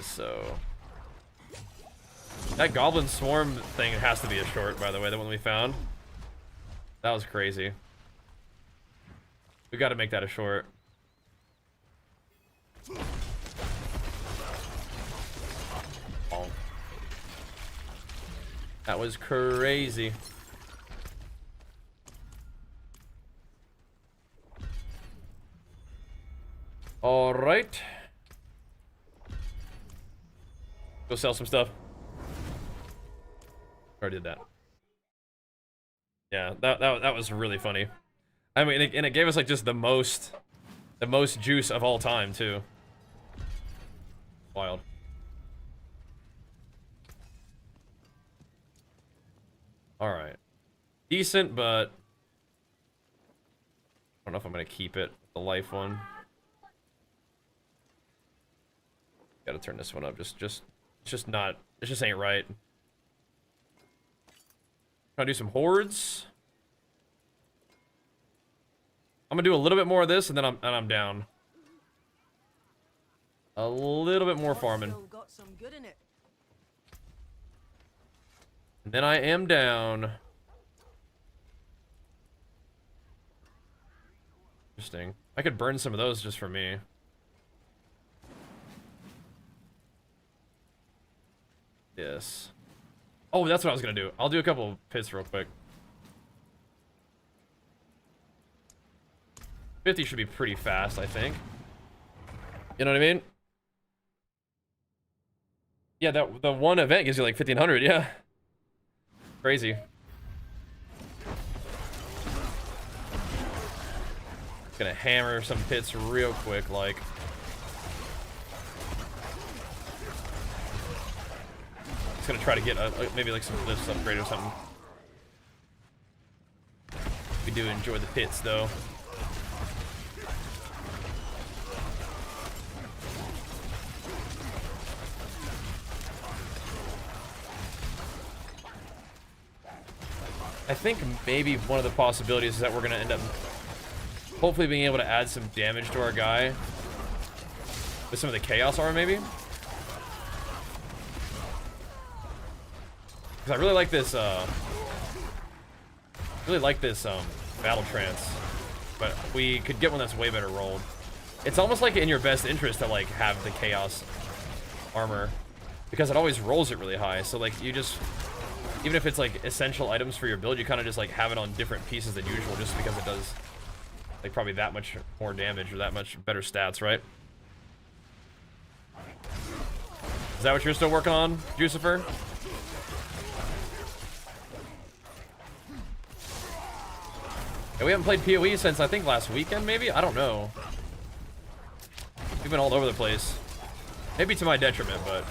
So that Goblin Swarm thing has to be a short, by the way, the one we found. That was crazy. We got to make that a short. Oh. That was crazy. All right. Go sell some stuff. Already did that. Yeah, that was really funny. I mean, and it gave us like just the most juice of all time too. Wild. All right, decent, but I don't know if I'm gonna keep it. The life one. Got to turn this one up. It's just not. It just ain't right. Trying to do some hordes. I'm gonna do a little bit more of this, and then I'm down. A little bit more farming. Got some good in it. And then I am down. Interesting. I could burn some of those just for me. Yes. Oh, that's what I was gonna do. I'll do a couple pits real quick. 50 should be pretty fast, I think. You know what I mean? Yeah, that the one event gives you like 1500. Yeah, crazy. Gonna hammer some pits real quick, like. Just gonna try to get maybe like some lifts upgrade or something. We do enjoy the pits though. I think maybe one of the possibilities is that we're gonna end up hopefully being able to add some damage to our guy with some of the chaos armor, maybe. Because I really like this battle trance, but we could get one that's way better rolled. It's almost like in your best interest to like have the chaos armor because it always rolls it really high. So like you just, even if it's like essential items for your build, you kind of just like have it on different pieces than usual just because it does like probably that much more damage or that much better stats, right? Is that what you're still working on, Jucifer? Yeah, we haven't played PoE since I think last weekend, maybe? I don't know. We've been all over the place. Maybe to my detriment, but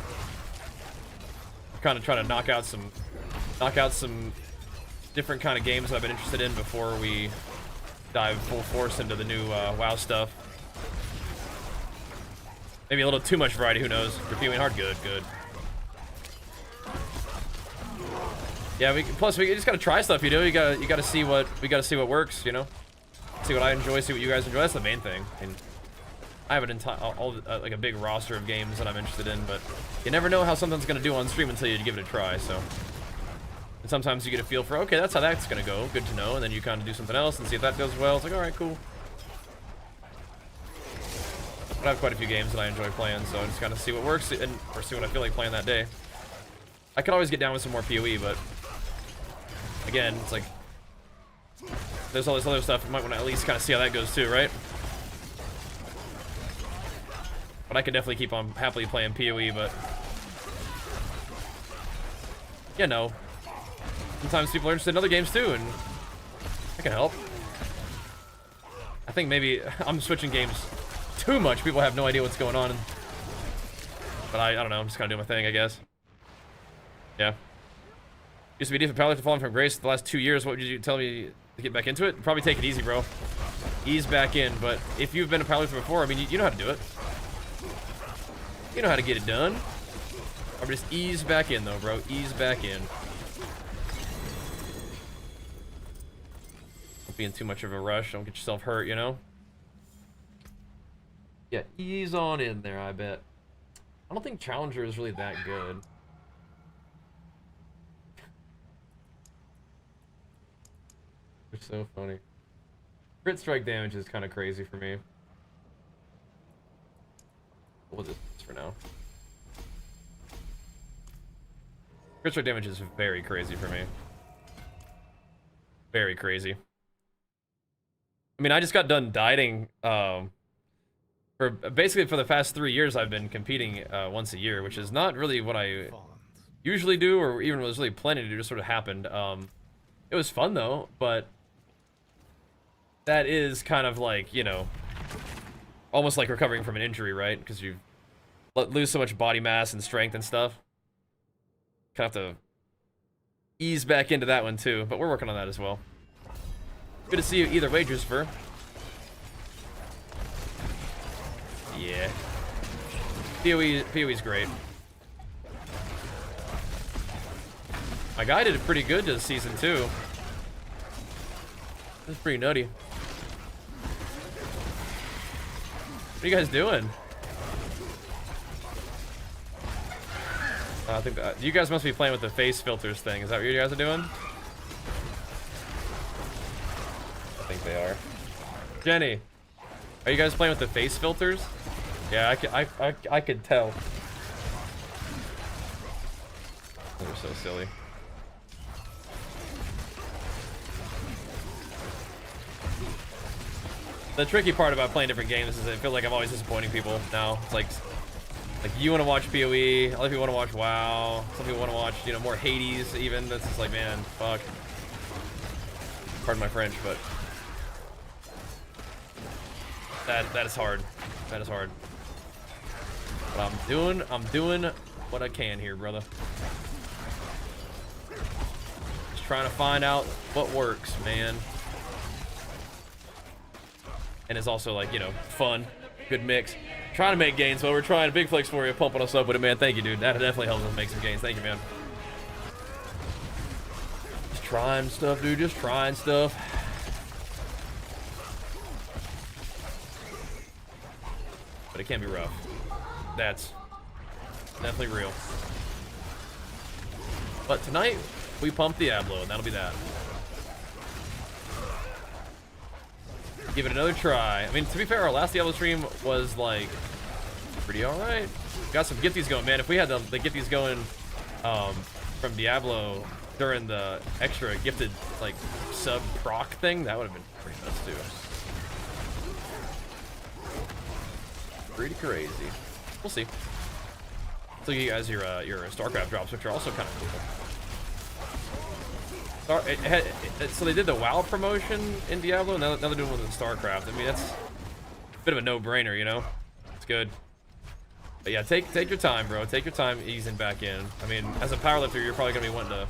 I'm kind of trying to knock out some different kind of games I've been interested in before we dive full force into the new WoW stuff. Maybe a little too much variety, who knows? If you're PoEing hard, good. Yeah, plus we just gotta try stuff, you know. You gotta see what works, you know. See what I enjoy, see what you guys enjoy. That's the main thing. I mean, I have an entire like a big roster of games that I'm interested in, but you never know how something's gonna do on stream until you give it a try. So, and sometimes you get a feel for, okay, that's how that's gonna go. Good to know. And then you kind of do something else and see if that goes well. It's like, all right, cool. But I have quite a few games that I enjoy playing, so I just kind of see what works or see what I feel like playing that day. I could always get down with some more PoE, but again, it's like there's all this other stuff. You might want to at least kind of see how that goes too, right? But I could definitely keep on happily playing PoE, but you know, sometimes people are interested in other games too, and I can help. I think maybe I'm switching games too much. People have no idea what's going on, but I don't know. I'm just kind of doing my thing, I guess. Yeah. Used to be decent powerlifter falling from grace the last 2 years. What would you tell me to get back into it? Probably take it easy, bro. Ease back in. But if you've been a powerlifter before, I mean, you know how to do it. You know how to get it done. Or just ease back in, though, bro. Ease back in. Don't be in too much of a rush. Don't get yourself hurt, you know? Yeah, ease on in there, I bet. I don't think Challenger is really that good. It's so funny. Crit strike damage is kind of crazy for me. We'll just for now. Crit strike damage is very crazy for me. Very crazy. I mean, I just got done dieting. For the past 3 years, I've been competing once a year, which is not really what I usually do, or even was really planning to do. Just sort of happened. It was fun though, but that is kind of like, you know, almost like recovering from an injury, right? Because you lose so much body mass and strength and stuff. Kind of have to ease back into that one too, but we're working on that as well. Good to see you either way, Jucifer. Yeah. PoE's great. My guy did pretty good this season too. That's pretty nutty. What are you guys doing? I think that, you guys must be playing with the face filters thing. Is that what you guys are doing? I think they are. Jenny, are you guys playing with the face filters? Yeah, I could tell. They're so silly. The tricky part about playing different games is I feel like I'm always disappointing people now. It's like Like, you want to watch PoE, other people want to watch WoW, some people want to watch, you know, more Hades even. That's just like, man, fuck. Pardon my French, but that is hard. That is hard. But I'm doing what I can here, brother. Just trying to find out what works, man. And it's also like, you know, fun, good mix. Trying to make gains, but we're trying. Big flex for you, pumping us up with it, man. Thank you, dude. That definitely helps us make some gains. Thank you, man. Just trying stuff, dude. Just trying stuff. But it can be rough. That's definitely real. But tonight, we pump Diablo, and that'll be that. Give it another try. I mean, to be fair, our last Diablo stream was like pretty alright. Got some gifties going, man. If we had the gifties going from Diablo during the extra gifted like sub proc thing, that would have been pretty nuts too. Pretty crazy. We'll see. So you guys your StarCraft drops, which are also kind of cool. So they did the WoW promotion in Diablo, and now they're doing one with StarCraft. I mean, that's a bit of a no-brainer, you know? It's good. But yeah, take your time, bro. Take your time easing back in. I mean, as a powerlifter, you're probably going to be wanting to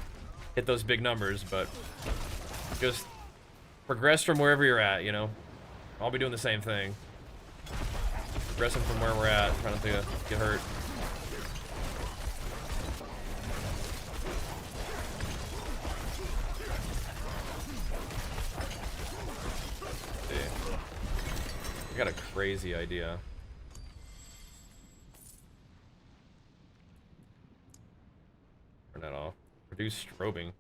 hit those big numbers, but just progress from wherever you're at, you know? I'll be doing the same thing. Progressing from where we're at, trying not to get hurt. I got a crazy idea. Turn that off. Reduce strobing.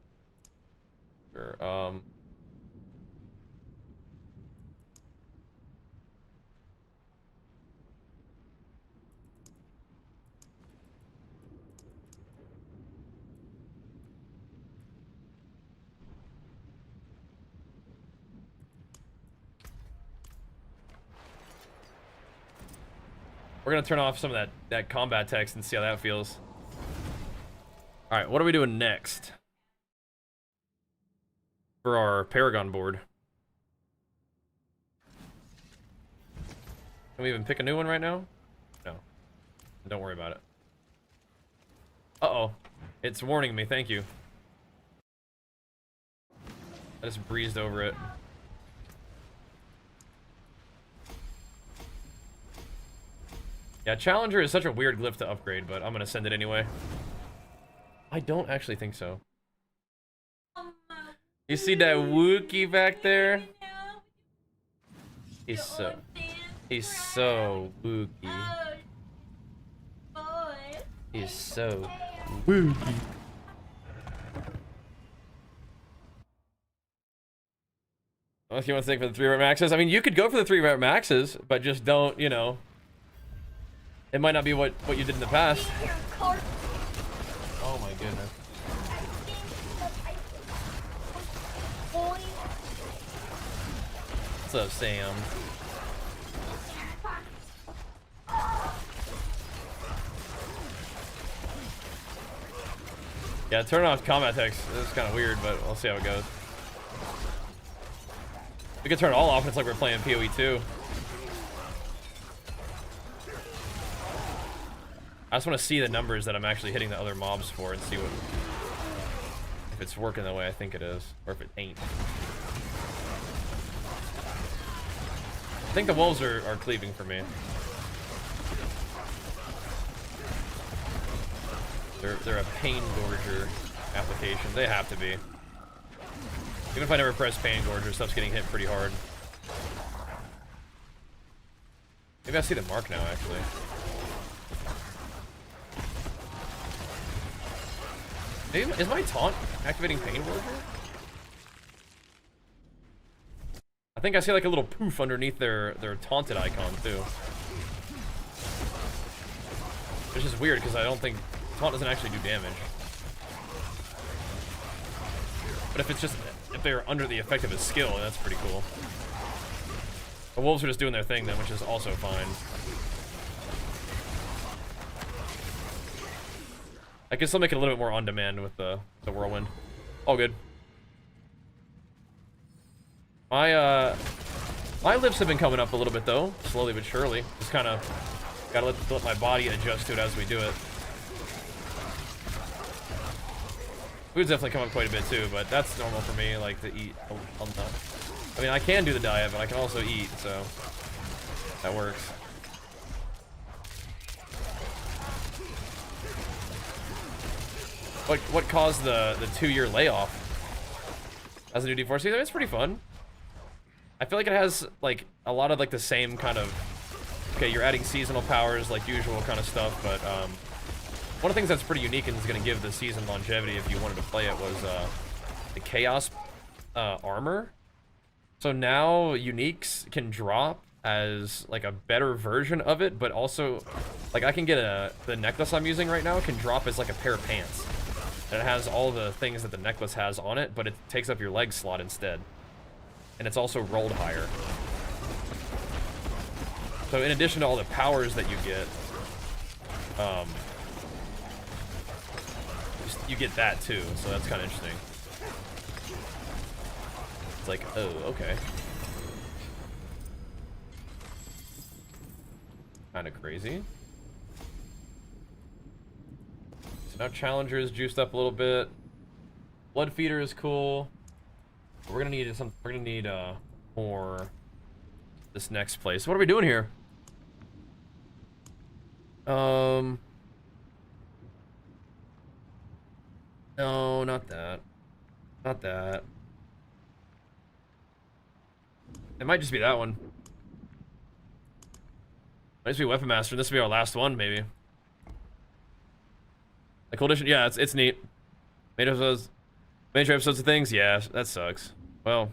Sure. We're gonna turn off some of that combat text and see how that feels. All right, what are we doing next for our Paragon board? Can we even pick a new one right now? No. Don't worry about it. Uh-oh. It's warning me, thank you. I just breezed over it. Yeah, Challenger is such a weird glyph to upgrade, but I'm gonna send it anyway. I don't actually think so. You see that Wookiee back there? He's so Wookiee. He's so Wookiee. Well, if you want to think for the 3-rep maxes, I mean, you could go for the 3-rep maxes, but just don't, you know. It might not be what you did in the past. Oh my goodness. What's up, Sam? Yeah, turn off combat text. This is kind of weird, but we'll see how it goes. We could turn it all off. It's like we're playing PoE 2. I just want to see the numbers that I'm actually hitting the other mobs for and see if it's working the way I think it is, or if it ain't. I think the wolves are cleaving for me. They're a pain gorger application. They have to be. Even if I never press pain gorger, stuff's getting hit pretty hard. Maybe I see the mark now, actually. Is my taunt activating pain gorger? I think I see like a little poof underneath their taunted icon too. Which is weird because I don't think taunt doesn't actually do damage. But if they're under the effect of a skill, that's pretty cool. The wolves are just doing their thing then, which is also fine. I can still make it a little bit more on demand with the whirlwind. All good. My lifts have been coming up a little bit though, slowly but surely. Just kind of gotta let my body adjust to it as we do it. Food's definitely come up quite a bit too, but that's normal for me, like to eat a lot. I mean, I can do the diet, but I can also eat, so that works. What caused the 2-year layoff as a new D4 season? It's pretty fun. I feel like it has like a lot of like the same kind of, okay, you're adding seasonal powers like usual kind of stuff, but one of the things that's pretty unique and is going to give the season longevity if you wanted to play it was the chaos armor. So now uniques can drop as like a better version of it, but also like I can get the necklace I'm using right now can drop as like a pair of pants. And it has all the things that the necklace has on it, but it takes up your leg slot instead. And it's also rolled higher. So in addition to all the powers that you get, you get that too, so that's kind of interesting. It's like, oh, okay. Kind of crazy. So now Challenger is juiced up a little bit. Blood Feeder is cool. We're gonna need some. We're gonna need more. This next place. What are we doing here? No, not that. Not that. It might just be that one. Might just be Weapon Master. This will be our last one, maybe. The cool edition. Yeah, it's neat. Major episodes of things. Yeah, that sucks. Well,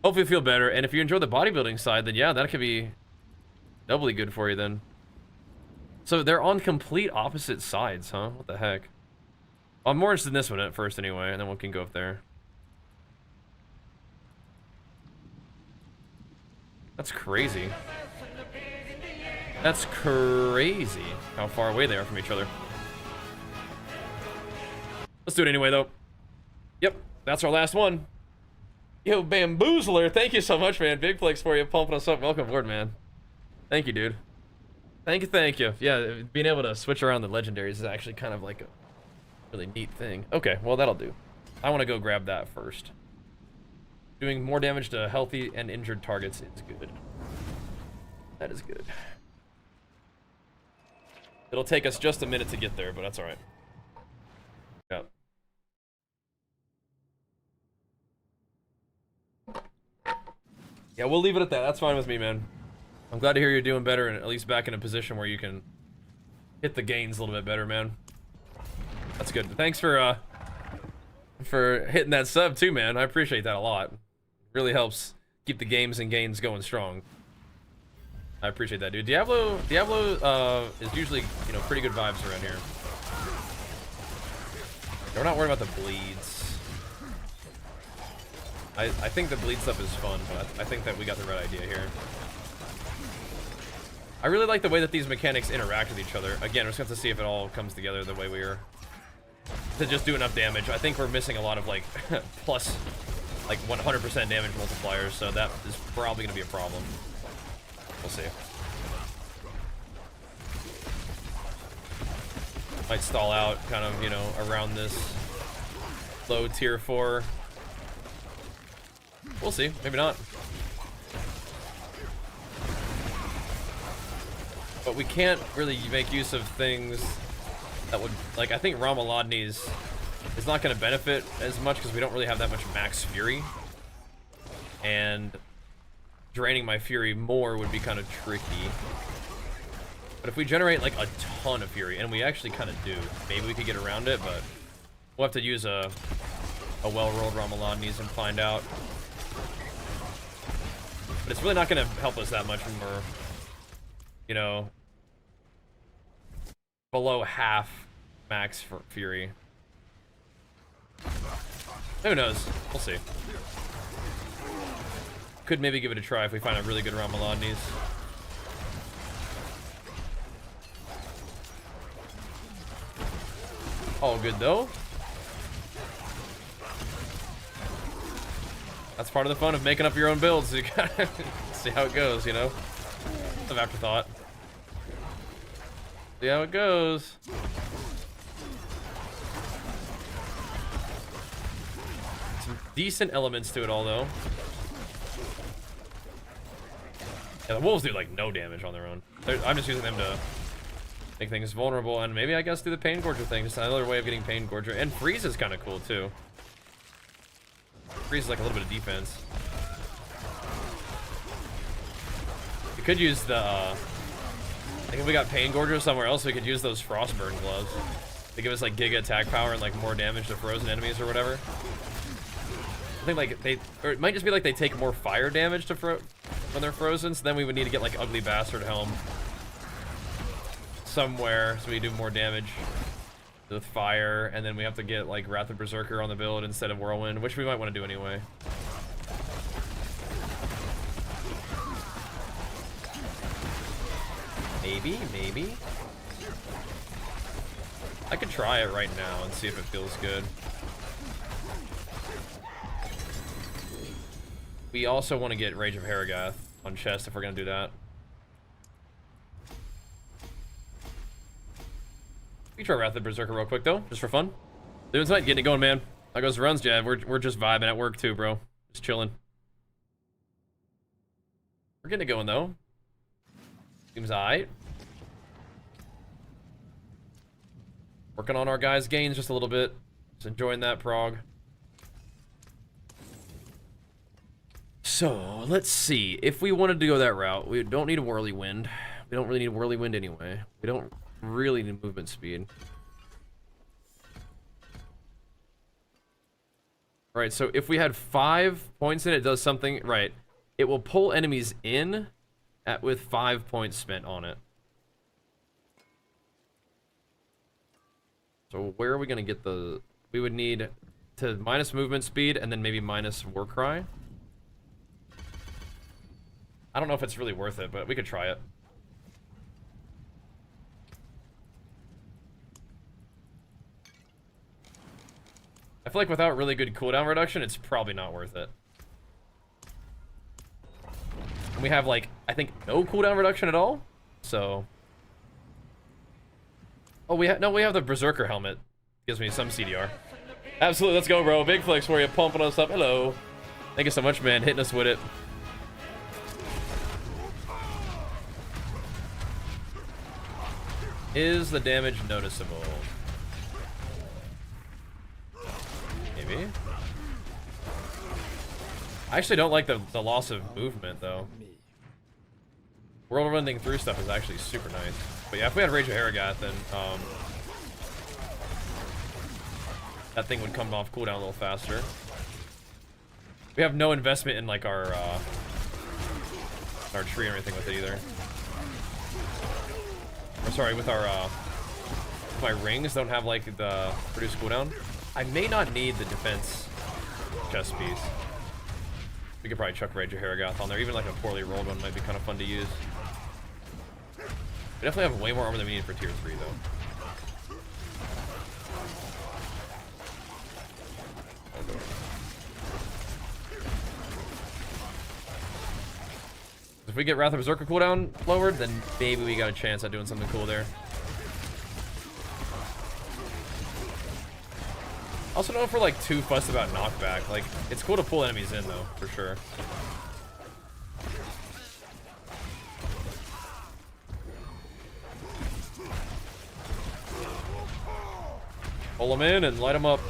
hopefully you feel better. And if you enjoy the bodybuilding side, then yeah, that could be doubly good for you then. So they're on complete opposite sides, huh? What the heck? I'm more interested in this one at first anyway, and then we can go up there. That's crazy. That's crazy how far away they are from each other. Let's do it anyway, though. Yep, that's our last one. Yo, Bamboozler, thank you so much, man. Big flex for you, pumping us up. Welcome aboard, man. Thank you, dude. Thank you. Yeah, being able to switch around the legendaries is actually kind of like a really neat thing. Okay, well, that'll do. I want to go grab that first. Doing more damage to healthy and injured targets is good. That is good. It'll take us just a minute to get there, but that's alright. Yep. Yeah, we'll leave it at that. That's fine with me, man. I'm glad to hear you're doing better and at least back in a position where you can hit the gains a little bit better, man. That's good. Thanks for hitting that sub too, man. I appreciate that a lot. Really helps keep the games and gains going strong. I appreciate that, dude. Diablo is usually, you know, pretty good vibes around here. We're not worried about the bleeds. I think the bleed stuff is fun, but I think that we got the right idea here. I really like the way that these mechanics interact with each other. Again, we're just going to have to see if it all comes together the way we are. To just do enough damage. I think we're missing a lot of, like, plus, like, 100% damage multipliers, so that is probably going to be a problem. We'll see. Might stall out, kind of, you know, around this low tier 4. We'll see. Maybe not. But we can't really make use of things that would, like, I think Ramalodni's is not going to benefit as much because we don't really have that much max fury. And draining my fury more would be kind of tricky. But if we generate, like, a ton of fury, and we actually kind of do, maybe we could get around it, but we'll have to use a well-rolled Ramalodni's and find out. But it's really not going to help us that much when we're, you know, below half max for fury. Who knows? We'll see. Could maybe give it a try if we find a really good Ramalodni's. All good though. That's part of the fun of making up your own builds. You gotta see how it goes, you know? Of afterthought. See how it goes. Some decent elements to it all though. Yeah, the wolves do like no damage on their own. I'm just using them to make things vulnerable, and maybe I guess do the Pain Gorger thing. Just another way of getting Pain Gorger. And Freeze is kind of cool too. Freeze is like a little bit of defense. You could use the, I think if we got Pain Gorger somewhere else, we could use those Frostburn gloves. They give us like giga attack power and like more damage to frozen enemies or whatever. I think like they, or it might just be like they take more fire damage to when they're frozen, so then we would need to get like Ugly Bastard Helm somewhere so we do more damage with fire, and then we have to get like Wrath of Berserker on the build instead of Whirlwind, which we might want to do anyway. Maybe. I could try it right now and see if it feels good. We also want to get Rage of Harrogath on chest if we're gonna do that. We try Wrath of Berserker real quick though, just for fun. Doing tonight, getting it going, man. How goes the runs, Jab? We're just vibing at work too, bro. Just chilling. We're getting it going though. Seems alright. Working on our guys' gains just a little bit. Just enjoying that prog. So, let's see. If we wanted to go that route, we don't need a Whirlwind. We don't really need Whirlwind anyway. We don't really need movement speed. Right, so if we had 5 points in it, does something... Right. It will pull enemies in with 5 points spent on it. So where are we going to get the... We would need to minus movement speed and then maybe minus Warcry. I don't know if it's really worth it, but we could try it. I feel like without really good cooldown reduction, it's probably not worth it. And we have like, I think no cooldown reduction at all. So. Oh, we have the Berserker helmet. Gives me some CDR. Absolutely, let's go, bro. Big flex for you, pumping us up. Hello. Thank you so much, man. Hitting us with it. Is the damage noticeable? Maybe. I actually don't like the loss of movement though. World running through stuff is actually super nice. But yeah, if we had Rage of Harrogath, then that thing would come off cooldown a little faster. We have no investment in like our tree or anything with it either. Or sorry, with our my rings don't have like the produce cooldown. I may not need the defense chest piece. We could probably chuck Rage of Harrogath on there. Even like a poorly rolled one might be kind of fun to use. We definitely have way more armor than we need for tier 3 though. If we get Wrath of Berserker cooldown lowered, then maybe we got a chance at doing something cool there. Also, don't know if we're like too fussed about knockback. Like, it's cool to pull enemies in though, for sure. Pull them in and light them up.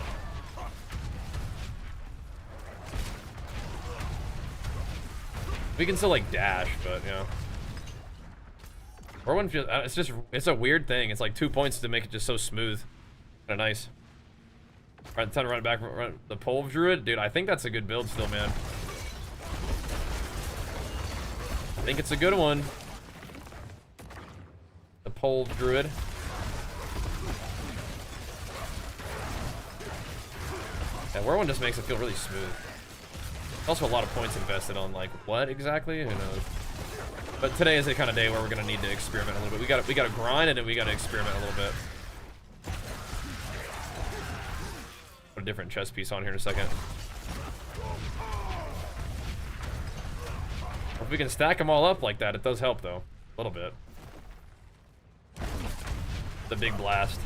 We can still like dash, but you know. Or one feels, it's a weird thing. It's like 2 points to make it just so smooth. Kinda nice. Alright, time to run it back. Run the Pole of Druid. Dude, I think that's a good build still, man. I think it's a good one. The Pole of Druid. Yeah, Whirlwind just makes it feel really smooth. Also a lot of points invested on like what exactly? Who knows? But today is the kind of day where we're gonna need to experiment a little bit. We gotta grind and then we gotta experiment a little bit. different chest piece on here in a second. If we can stack them all up like that, it does help though, a little bit. The big blast.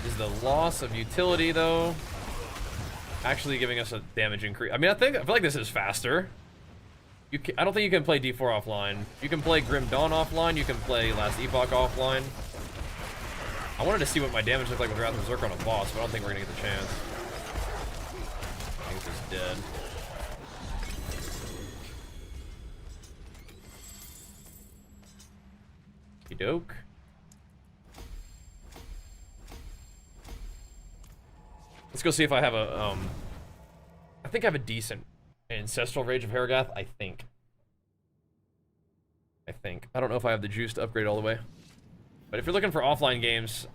Is the loss of utility though actually giving us a damage increase? I mean, I feel like this is faster. I don't think you can play D4 offline. You can play Grim Dawn offline. You can play Last Epoch offline. I wanted to see what my damage looked like with Wrath of Berserker on a boss, but I don't think we're gonna get the chance. I think this is dead. Doke. Let's go see if I have a I think I have a decent Ancestral Rage of Harrogath, I think. I don't know if I have the juice to upgrade all the way. But if you're looking for offline games,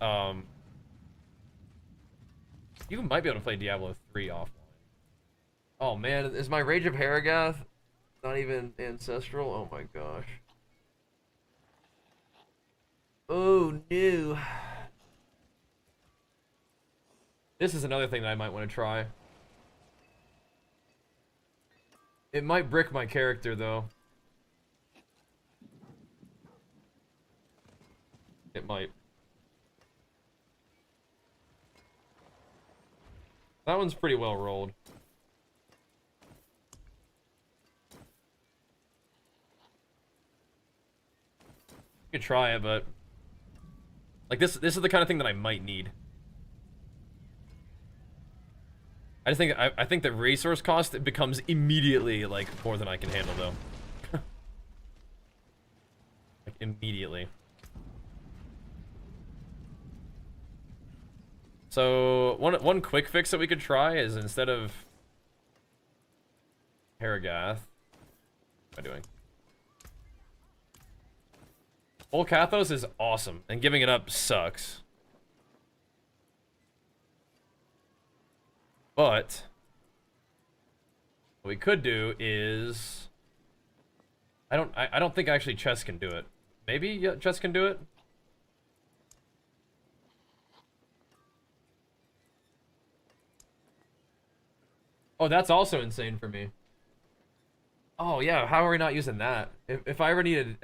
you might be able to play Diablo 3 offline. Oh man, is my Rage of Harrogath not even Ancestral? Oh my gosh. Oh no. This is another thing that I might want to try. It might brick my character though. It might. That one's pretty well rolled. You could try it, but like this is the kind of thing that I might need. I think the resource cost, it becomes immediately like more than I can handle though. Like immediately. So one quick fix that we could try is instead of Harrogath, what am I doing? Full Kathos is awesome, and giving it up sucks. But what we could do is I don't think actually chess can do it. Maybe chess can do it. Oh, that's also insane for me. Oh yeah, how are we not using that? If I ever needed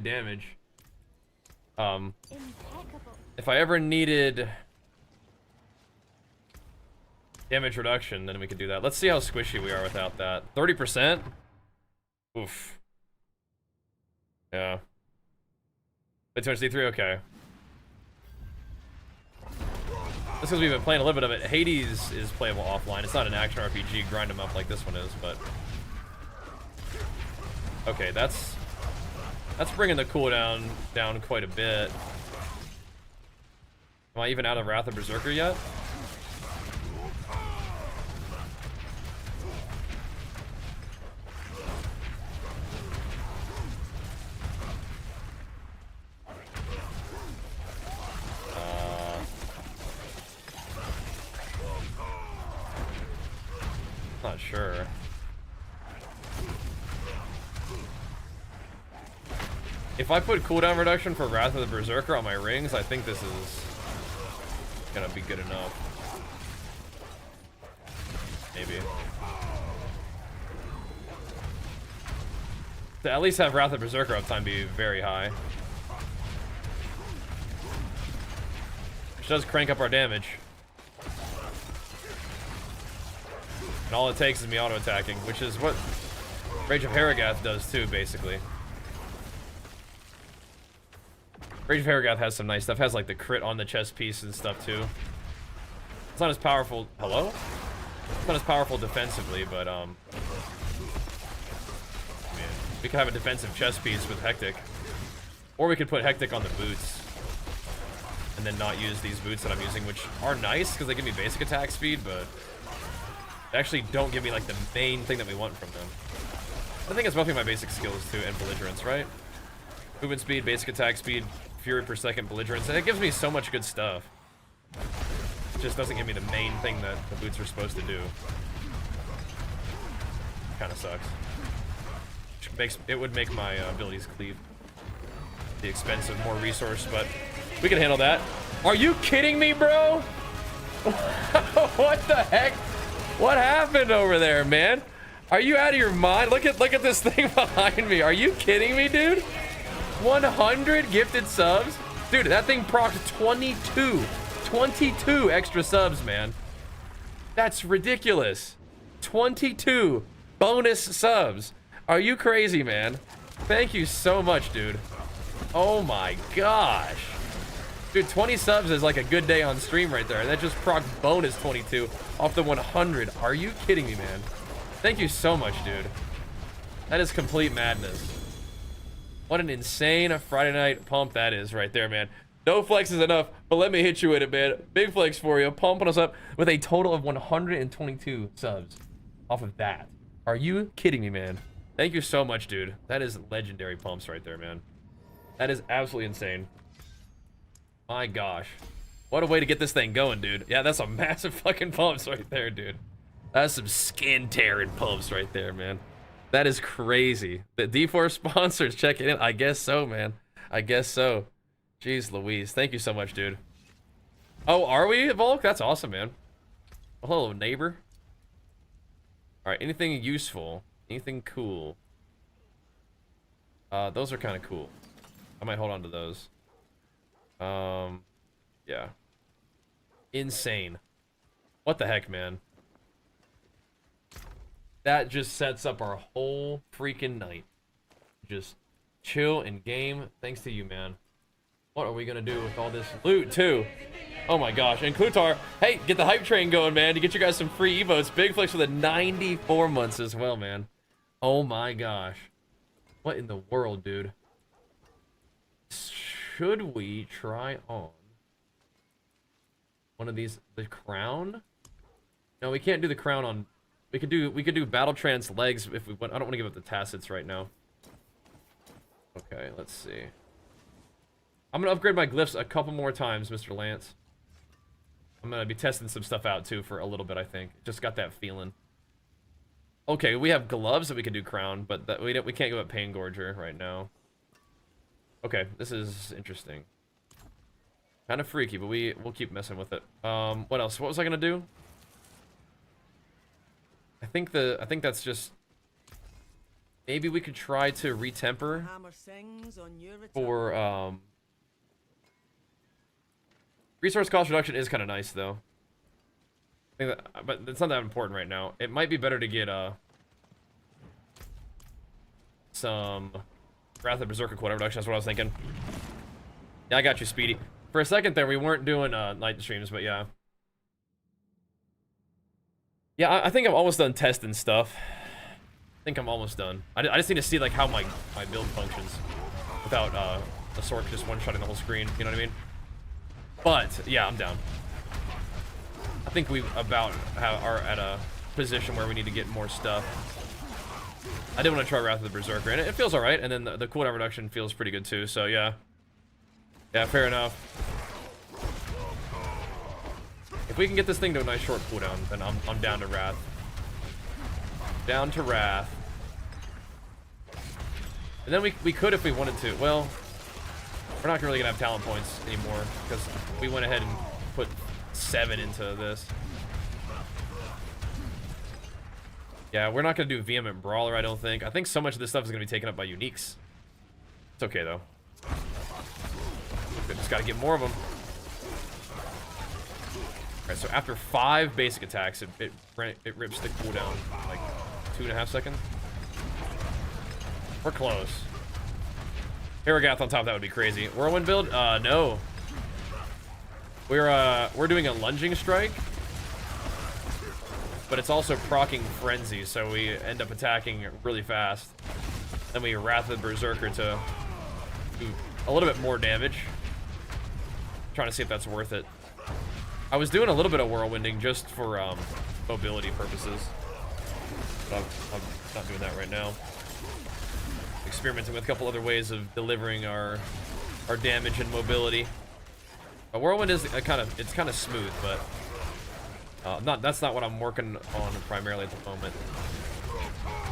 damage, if I ever needed damage reduction, then we could do that. Let's see how squishy we are without that. 30%? Oof. Yeah. Play too much D3? Okay. That's because we've been playing a little bit of it. Hades is playable offline. It's not an action RPG, grind them up like this one is, but... Okay, that's bringing the cooldown down quite a bit. Am I even out of Wrath of Berserker yet? Not sure. If I put cooldown reduction for Wrath of the Berserker on my rings, I think this is gonna be good enough. Maybe. To at least have Wrath of Berserker uptime be very high. Which does crank up our damage. And all it takes is me auto-attacking, which is what Rage of Harrogath does too, basically. Rage of Harrogath has some nice stuff. Has like the crit on the chest piece and stuff too. It's not as powerful. Hello? It's not as powerful defensively, but man, we could have a defensive chest piece with Hectic, or we could put Hectic on the boots, and then not use these boots that I'm using, which are nice because they give me basic attack speed, but they actually don't give me like the main thing that we want from them. I think it's roughly my basic skills too, and belligerence, right? Movement speed, basic attack speed, fury per second, belligerence, and it gives me so much good stuff. It just doesn't give me the main thing that the boots are supposed to do. Kind of sucks. it would make my abilities cleave. The expensive, more resource, but we can handle that. Are you kidding me, bro? What the heck? What happened over there, man? Are you out of your mind? Look at this thing behind me. Are you kidding me, dude? 100 gifted subs? Dude, that thing procced 22 extra subs, man. That's ridiculous. 22 bonus subs. Are you crazy, man? Thank you so much, dude. Oh my gosh. Dude, 20 subs is like a good day on stream right there. That just proc bonus 22 off the 100. Are you kidding me, man? Thank you so much, dude. That is complete madness. What an insane Friday night pump that is right there, man. No flex is enough, but let me hit you with it, man. Big flex for you, pumping us up with a total of 122 subs off of that. Are you kidding me, man? Thank you so much, dude. That is legendary pumps right there, man. That is absolutely insane. My gosh. What a way to get this thing going, dude. Yeah, that's some massive fucking pumps right there, dude. That's some skin tearing pumps right there, man. That is crazy. The D4 sponsors checking in. I guess so, man. I guess so. Jeez Louise. Thank you so much, dude. Oh, are we, Volk? That's awesome, man. Oh, hello, neighbor. Alright, anything useful? Anything cool? Those are kind of cool. I might hold on to those. Yeah. Insane. What the heck, man? That just sets up our whole freaking night. Just chill and game. Thanks to you, man. What are we gonna do with all this loot, too? Oh my gosh. And Klutar, hey, get the hype train going, man, to get you guys some free emotes. Big flex for the 94 months as well, man. Oh my gosh. What in the world, dude? Should we try on one of these? The crown? No, we can't do the crown on... We could do battle trance legs if we want. I don't want to give up the tacits right now. Okay, let's see. I'm gonna upgrade my glyphs a couple more times, Mr. Lance. I'm gonna be testing some stuff out too for a little bit, I think. Just got that feeling. Okay, we have gloves that we can do crown, but that we can't go up Pain Gorger right now. Okay, this is interesting. Kind of freaky, but we'll keep messing with it. What else? What was I gonna do? I think that's just... Maybe we could try to retemper for, resource cost reduction is kind of nice, though. I think that, but it's not that important right now. It might be better to get, some Wrath of Berserker quota reduction. That's what I was thinking. Yeah, I got you, Speedy. For a second there, we weren't doing, night streams, but yeah. Yeah, I think I'm almost done testing stuff. I think I'm almost done. I just need to see, like, how my build functions without, the sword just one-shotting the whole screen, you know what I mean? But, yeah, I'm down. I think we about are at a position where we need to get more stuff. I did want to try Wrath of the Berserker, and it feels alright, and then the cooldown reduction feels pretty good too, so yeah. Yeah, fair enough. If we can get this thing to a nice short cooldown, then I'm down to Wrath. Down to Wrath. And then we could if we wanted to. Well, we're not really gonna have talent points anymore because we went ahead and put 7 into this. Yeah, we're not gonna do Vehement Brawler, I don't think. I think so much of this stuff is gonna be taken up by uniques. It's okay though. We just gotta get more of them. Alright, so after 5 basic attacks, it rips the cooldown like 2.5 seconds. We're close. Paragath on top, that would be crazy. Whirlwind build? No. We're doing a lunging strike, but it's also proccing Frenzy, so we end up attacking really fast. Then we Wrath of the Berserker to do a little bit more damage. Trying to see if that's worth it. I was doing a little bit of whirlwinding just for mobility purposes, but I'm not doing that right now. Experimenting with a couple other ways of delivering our damage and mobility. A whirlwind is it's kind of smooth, but that's not what I'm working on primarily at the moment.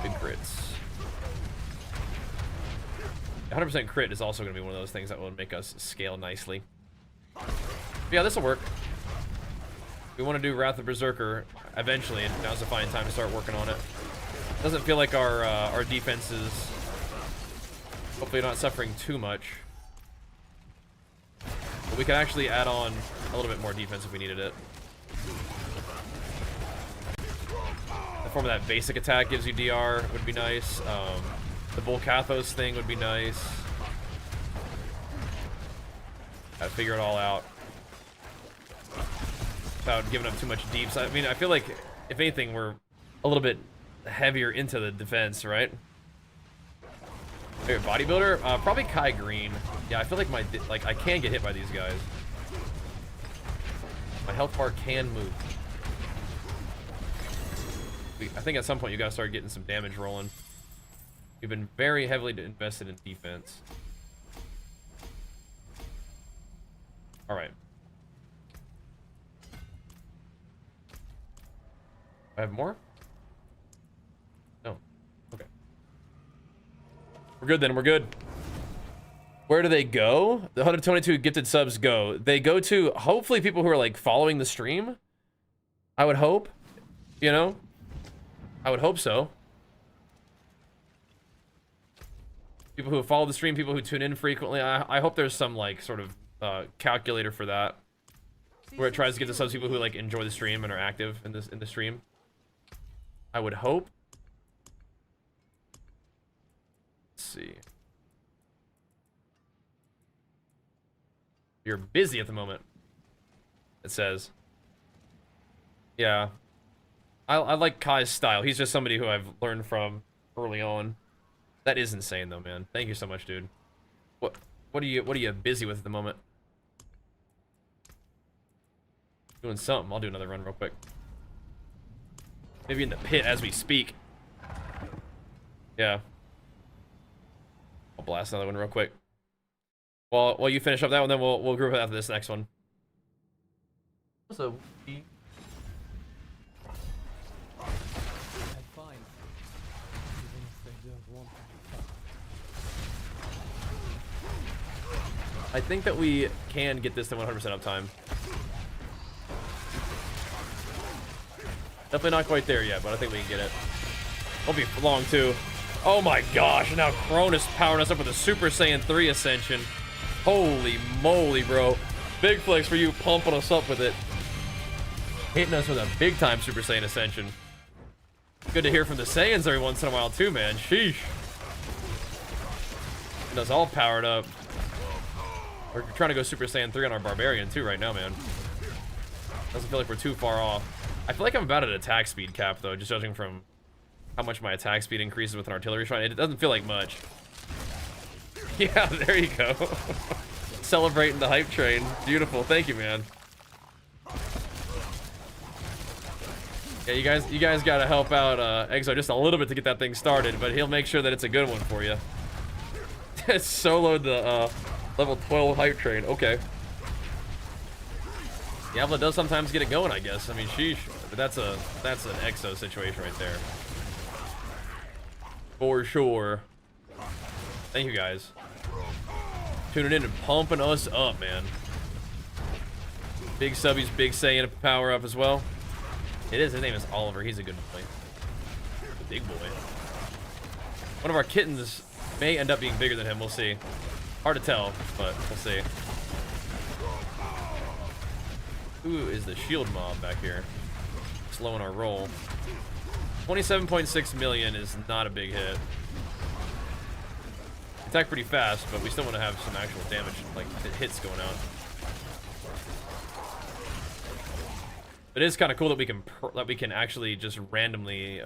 Big crits. 100% crit is also going to be one of those things that will make us scale nicely. But yeah, this will work. We want to do Wrath of Berserker eventually, and now's the fine time to start working on it. Doesn't feel like our defense is hopefully not suffering too much. But we can actually add on a little bit more defense if we needed it. The form of that basic attack gives you DR would be nice. The Bull Kathos thing would be nice. Gotta figure it all out without giving up too much deeps. I mean, I feel like if anything, we're a little bit heavier into the defense, right? Favorite bodybuilder? Probably Kai Green. Yeah, I feel like I can get hit by these guys. My health bar can move. I think at some point you gotta start getting some damage rolling. We've been very heavily invested in defense. All right. I have more? No. Okay. We're good then. We're good. Where do they go? The 122 gifted subs go. They go to hopefully people who are like following the stream. I would hope. You know? I would hope so. People who follow the stream, people who tune in frequently. I hope there's some like sort of calculator for that, where it tries to get to some people who like enjoy the stream and are active in the stream. I would hope. Let's see. You're busy at the moment, it says. Yeah. I like Kai's style. He's just somebody who I've learned from early on. That is insane though, man. Thank you so much, dude. What are you busy with at the moment? Doing something. I'll do another run real quick. Maybe in the pit as we speak. Yeah. I'll blast another one real quick. While you finish up that one, then we'll group it after this next one. So I think that we can get this to 100% uptime. Definitely not quite there yet, but I think we can get it. Won't be long too. Oh my gosh, now Cronus powering us up with a Super Saiyan 3 Ascension. Holy moly, bro. Big flex for you pumping us up with it. Hitting us with a big time Super Saiyan Ascension. Good to hear from the Saiyans every once in a while too, man. Sheesh. Getting us all powered up. We're trying to go Super Saiyan 3 on our Barbarian too right now, man. Doesn't feel like we're too far off. I feel like I'm about at attack speed cap though, just judging from how much my attack speed increases with an artillery shrine. It doesn't feel like much. Yeah, there you go. Celebrating the hype train. Beautiful. Thank you, man. Yeah, you guys gotta help out Exo just a little bit to get that thing started, but he'll make sure that it's a good one for you. Soloed the level 12 hype train. Okay. Diablo does sometimes get it going, I guess. I mean, sheesh. But that's an Exo situation right there. For sure. Thank you guys. Tuning in and pumping us up, man. Big Subby's Big Saiyan power up as well. It is. His name is Oliver. He's a good boy. A big boy. One of our kittens may end up being bigger than him. We'll see. Hard to tell, but we'll see. Who is the shield mob back here? Slowing our roll. 27.6 million is not a big hit. Attack pretty fast, but we still want to have some actual damage, like hits going out. It is kind of cool that we can actually just randomly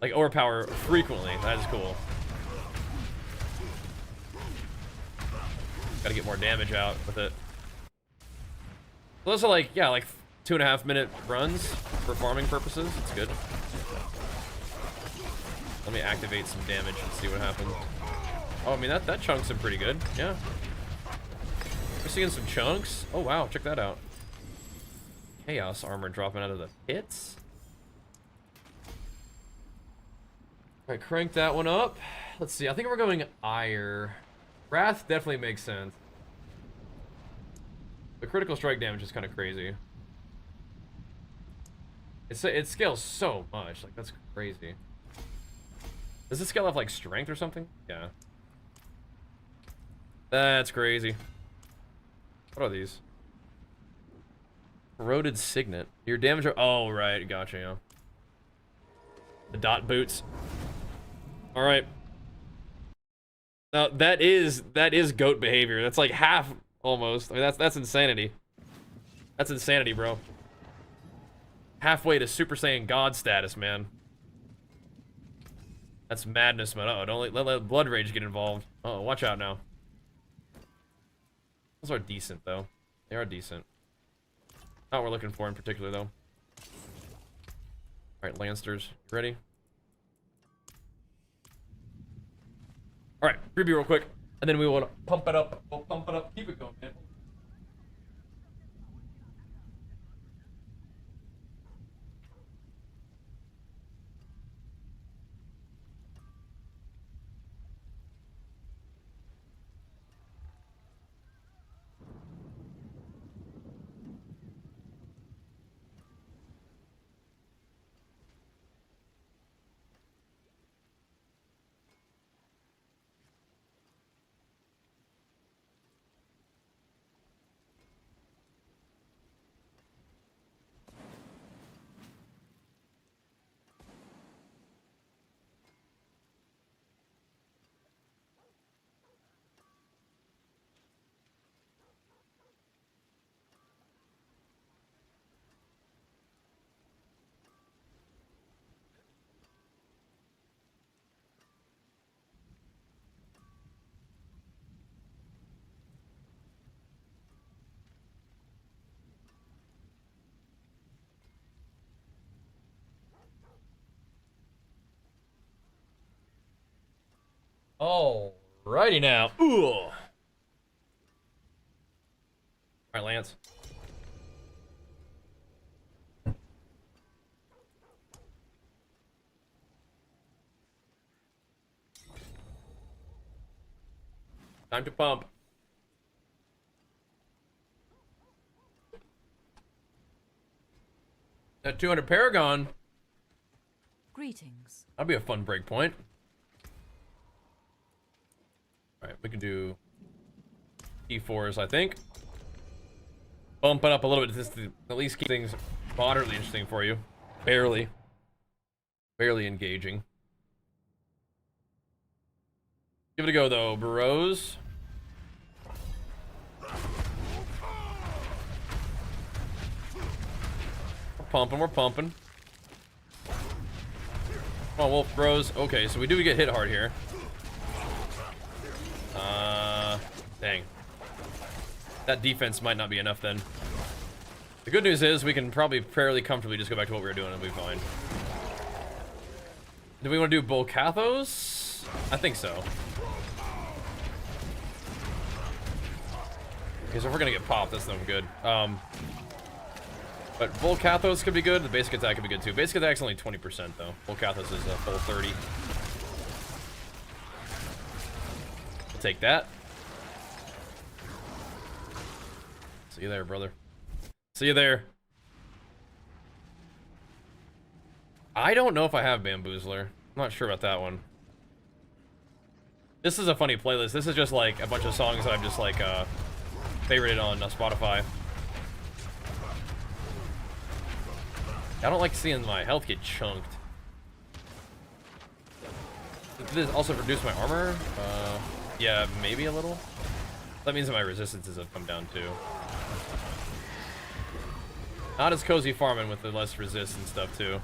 like overpower frequently. That is cool. Got to get more damage out with it. Those are like, yeah, like 2.5 minute runs for farming purposes. It's good. Let me activate some damage and see what happens. Oh, I mean, that chunks him pretty good. Yeah. We're seeing some chunks. Oh, wow. Check that out. Chaos armor dropping out of the pits. All right, crank that one up. Let's see. I think we're going Ire. Wrath definitely makes sense. The critical strike damage is kind of crazy. It scales so much. Like, that's crazy. Does it scale off, like, strength or something? Yeah. That's crazy. What are these? Corroded Signet. Your damage... Oh, right. Gotcha, yeah. The dot boots. Alright. Now, that is goat behavior. That's like half, almost. I mean, that's insanity. That's insanity, bro. Halfway to Super Saiyan God status, man. That's madness, man. Uh-oh, don't let Blood Rage get involved. Uh-oh, watch out now. Those are decent, though. They are decent. Not what we're looking for in particular, though. Alright, Lancers, you ready? Alright, preview real quick, and then we will pump it up. We'll pump it up. Keep it going, man. Alrighty now. Ooh. Alright, Lance. Time to pump. That 200 Paragon. Greetings. That'd be a fun break point. Alright, we can do P4s, I think. Bump it up a little bit just to at least keep things moderately interesting for you. Barely. Barely engaging. Give it a go, though, bros. We're pumping, we're pumping. Come on, Wolf Bros. Okay, so we do get hit hard here. Dang. That defense might not be enough then. The good news is we can probably fairly comfortably just go back to what we were doing and we'll be fine. Do we want to do Volcathos? I think so. Okay, so if we're gonna get popped, that's no good. But Volcathos could be good. The basic attack could be good too. Basic attack's only 20% though. Volcathos is a full 30. We'll take that. See you there, brother. See you there. I don't know if I have Bamboozler. I'm not sure about that one. This is a funny playlist. This is just like a bunch of songs that I've just like favorited on Spotify. I don't like seeing my health get chunked. Did this also reduce my armor? Yeah, maybe a little. That means that my resistances have come down too. Not as cozy farming with the less resist and stuff too.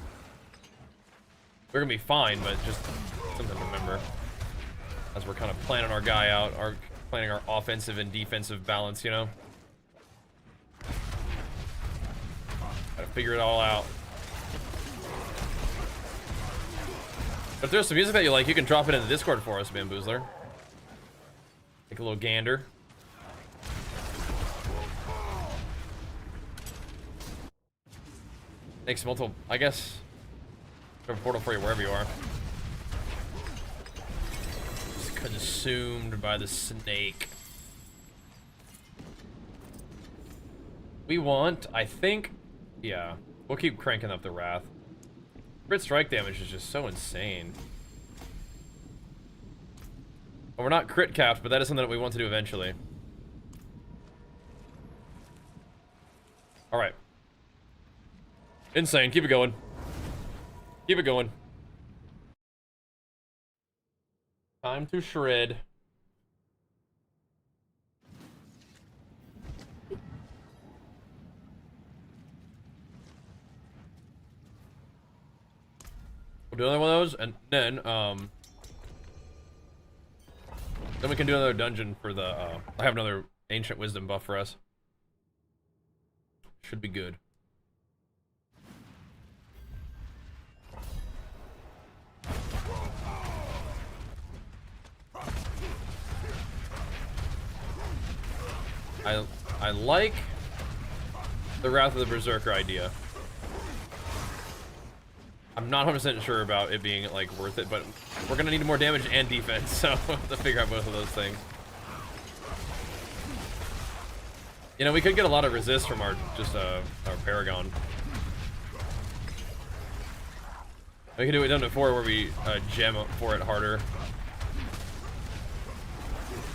We're gonna be fine, but just something to remember as we're kind of planning our guy out, planning our offensive and defensive balance, you know. Gotta figure it all out. But if there's some music that you like, you can drop it in the Discord for us, Bamboozler. Take a little gander. Makes multiple, I guess. There's a portal for you wherever you are. Consumed by the snake. We want, I think, yeah, we'll keep cranking up the wrath. Crit strike damage is just so insane. Well, we're not crit capped, but that is something that we want to do eventually. Alright. Insane. Keep it going. Keep it going. Time to shred. We'll do another one of those, and then we can do another dungeon for the, I have another Ancient Wisdom buff for us. Should be good. I like the Wrath of the Berserker idea. I'm not 100% sure about it being, like, worth it, but we're gonna need more damage and defense, so we'll have to figure out both of those things. You know, we could get a lot of resist from our Paragon. We could do what we've done before where we gem for it harder.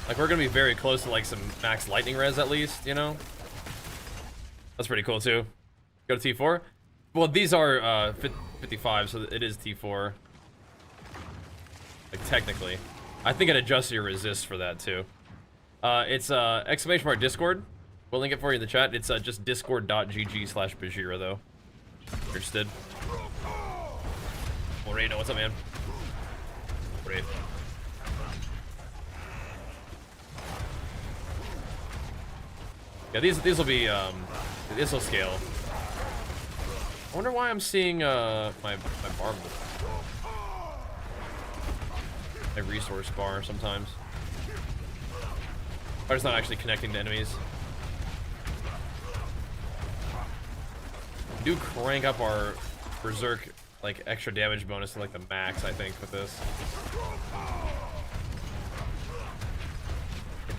Like, we're gonna be very close to, like, some max lightning res at least, you know? That's pretty cool, too. Go to T4? Well, these are 55, so it is T4. Like, technically. I think it adjusts your resist for that, too. It's ! Discord. We'll link it for you in the chat. It's just discord.gg/Bajira, though. Interested. Moreno, what's up, man? Great. Yeah, these will be, this will scale. I wonder why I'm seeing, my bar, my resource bar sometimes. Or it's not actually connecting to enemies. We do crank up our Berserk, like, extra damage bonus to, like, the max, I think, with this.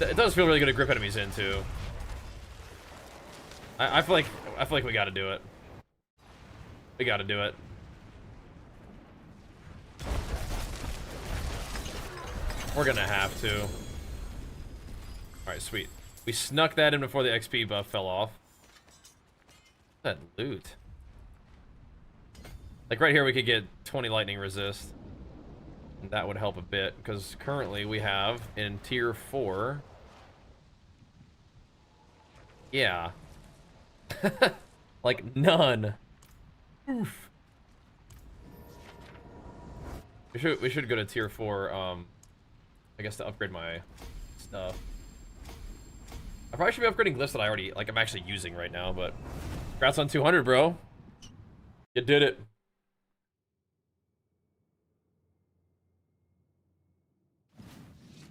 It does feel really good to grip enemies in, too. I feel like we gotta do it. We gotta do it. We're gonna have to. Alright, sweet. We snuck that in before the XP buff fell off. That loot. Like right here we could get 20 lightning resist. And that would help a bit, because currently we have in tier 4. Yeah. Like none. Oof. We should go to tier 4, I guess to upgrade my stuff. I probably should be upgrading glyphs that I already, like, I'm actually using right now, but congrats on 200, bro. You did it.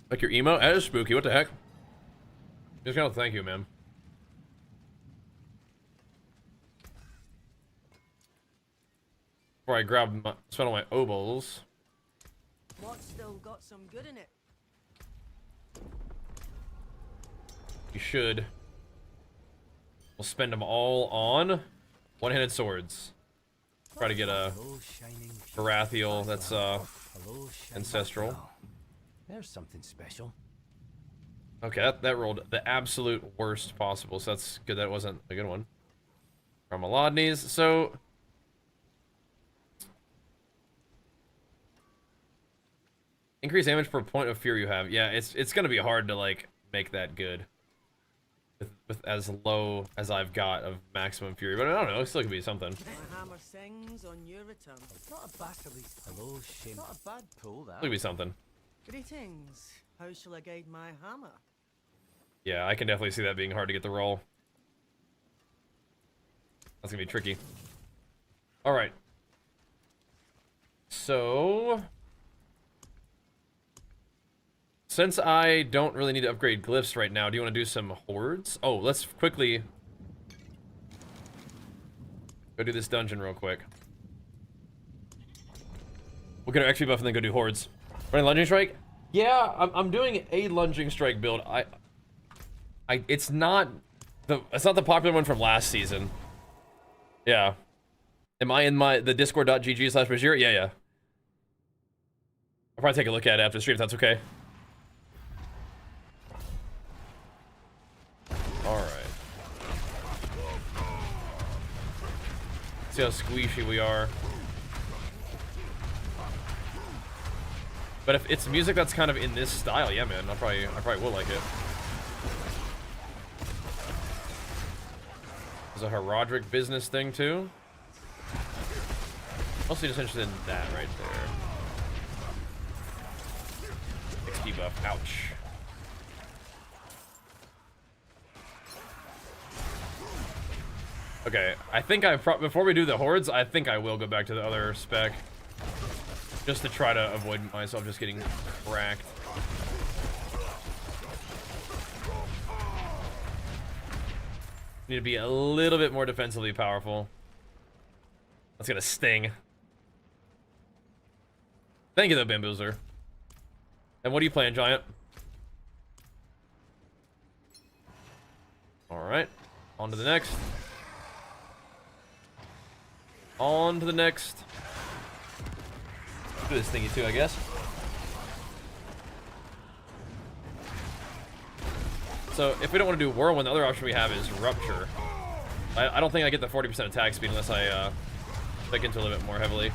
Like your emo? That is spooky, what the heck? Just gonna thank you, man. Before I spend all my obols. What's still got some good in it? You should. We'll spend them all on one-handed swords. Try to get a Baratheal that's ancestral. There's something special. Okay, that rolled the absolute worst possible, so that's good that wasn't a good one. Ramalodnes, so increase damage per point of fear you have. Yeah, it's gonna be hard to, like, make that good. With as low as I've got of maximum fury, but I don't know, it still could be something. My hammer sings on your return. Not a bastardly. Hello, shame. Not a bad pull, that. It could be something. Greetings. How shall I guide my hammer? Yeah, I can definitely see that being hard to get the roll. That's gonna be tricky. Alright. So since I don't really need to upgrade glyphs right now, do you want to do some hordes? Oh, let's quickly go do this dungeon real quick. We'll get our XP buff and then go do hordes. Running Legendary Strike? Yeah, I'm doing a lunging strike build. It's not the popular one from last season. Yeah. Am I in the discord.gg/Bajir? Yeah. I'll probably take a look at it after the stream if that's okay. Alright. See how squishy we are. But if it's music that's kind of in this style, yeah, man, I probably will like it. There's a Herodric business thing too. Mostly just interested in that right there. XP buff. Ouch. Okay, I think before we do the hordes, I think I will go back to the other spec. Just to try to avoid myself just getting cracked. Need to be a little bit more defensively powerful. That's gonna sting. Thank you though, Bamboozer. And what are you playing, Giant? Alright. On to the next. On to the next. Do this thingy too, I guess. So, if we don't want to do Whirlwind, the other option we have is Rupture. I don't think I get the 40% attack speed unless I click into a little bit more heavily.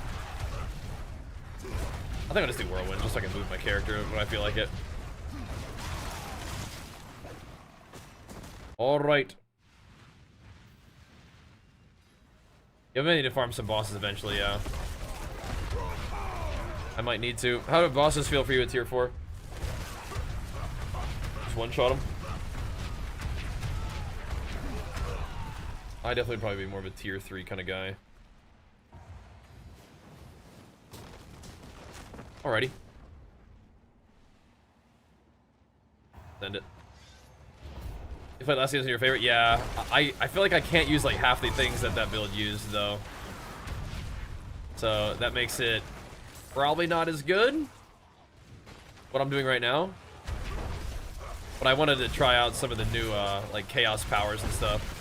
I think I'll just do Whirlwind, just so I can move my character when I feel like it. Alright. Yeah, we need to farm some bosses eventually, yeah. I might need to. How do bosses feel for you at tier 4? Just one-shot them? I definitely probably be more of a tier 3 kind of guy. Alrighty. Send it. You played last season your favorite? Yeah. I feel like I can't use like half the things that build used though. So that makes it probably not as good. What I'm doing right now. But I wanted to try out some of the new like chaos powers and stuff.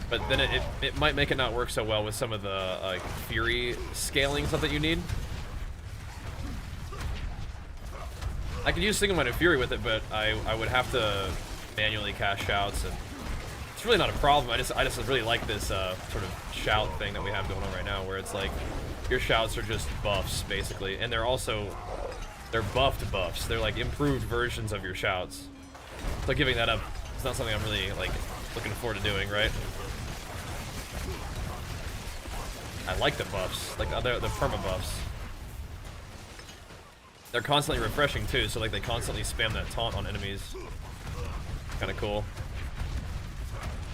But then it might make it not work so well with some of the like fury scaling stuff that you need. I could use single-minded fury with it, but I would have to manually cast shouts, and it's really not a problem. I just really like this sort of shout thing that we have going on right now, where it's like your shouts are just buffs basically, and they're buffed buffs. They're like improved versions of your shouts. So giving that up, it's not something I'm really like looking forward to doing, right? I like the buffs, like the perma buffs. They're constantly refreshing too, so like they constantly spam that taunt on enemies. Kind of cool.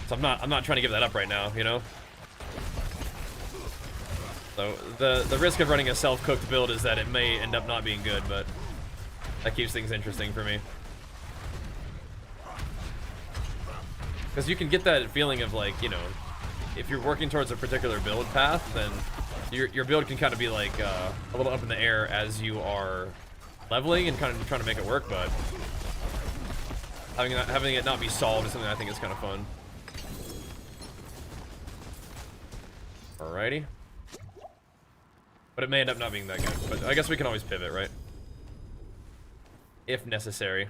So I'm not trying to give that up right now, you know. So the risk of running a self-cooked build is that it may end up not being good, but that keeps things interesting for me. Because you can get that feeling of like, you know, if you're working towards a particular build path, then your build can kind of be like a little up in the air as you are leveling and kind of trying to make it work, but having it not be solved is something I think is kind of fun. Alrighty. But it may end up not being that good, but I guess we can always pivot, right? If necessary.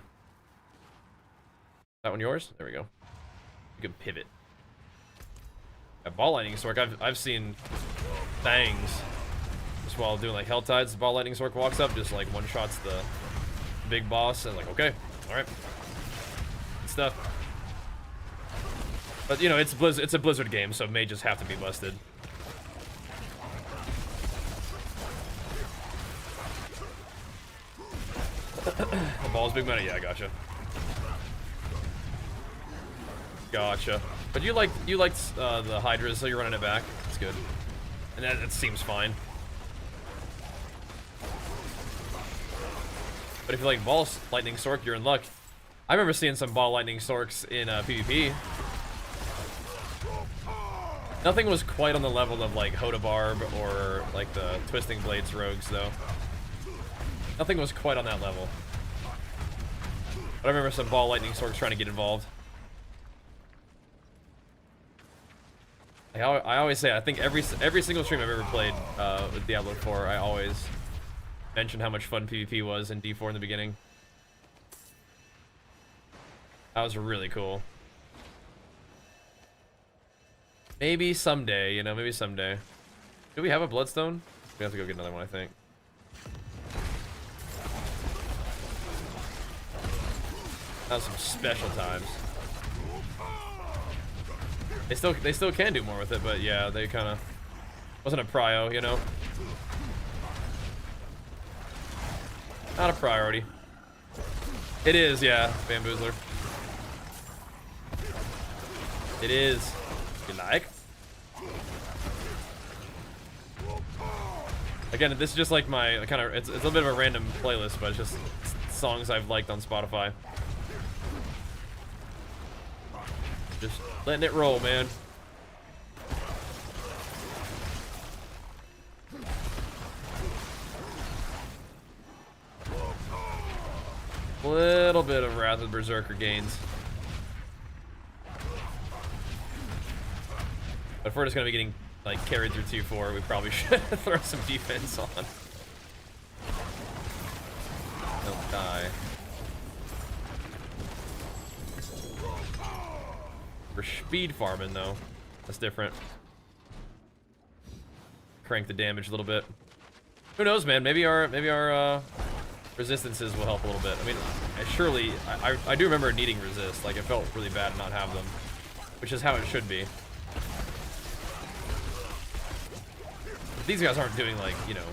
That one yours? There we go. You can pivot. A ball lightning stork, I've seen things just while doing like Hell Tides. Ball lightning stork walks up, just like one shots the big boss, and like, okay, all right, good stuff. But you know, it's a Blizzard game, so it may just have to be busted. The ball's big money, yeah, gotcha. Gotcha. But you liked the Hydras, so you're running it back. That's good. And that seems fine. But if you like ball lightning stork, you're in luck. I remember seeing some ball lightning storks in PvP. Nothing was quite on the level of like Hodabarb or like the Twisting Blades rogues though. Nothing was quite on that level. But I remember some ball lightning storks trying to get involved. I always say, I think every single stream I've ever played with Diablo 4, I always mention how much fun PvP was in D4 in the beginning. That was really cool. Maybe someday, you know, maybe someday. Do we have a Bloodstone? We have to go get another one, I think. That was some special times. They still can do more with it, but yeah, they kind of wasn't a prio, you know. Not a priority. It is, yeah, Bamboozler. It is. You like? Again, this is just like my kind of, it's a bit of a random playlist, but it's just songs I've liked on Spotify. Just letting it roll, man. Little bit of Wrath of Berserker gains. But if we're just gonna be getting like carried through 2-4, we probably should throw some defense on. Don't die. We're speed farming though. That's different. Crank the damage a little bit. Who knows, man? Maybe our resistances will help a little bit. I mean, I do remember needing resist. Like, it felt really bad to not have them, which is how it should be. But these guys aren't doing, like, you know,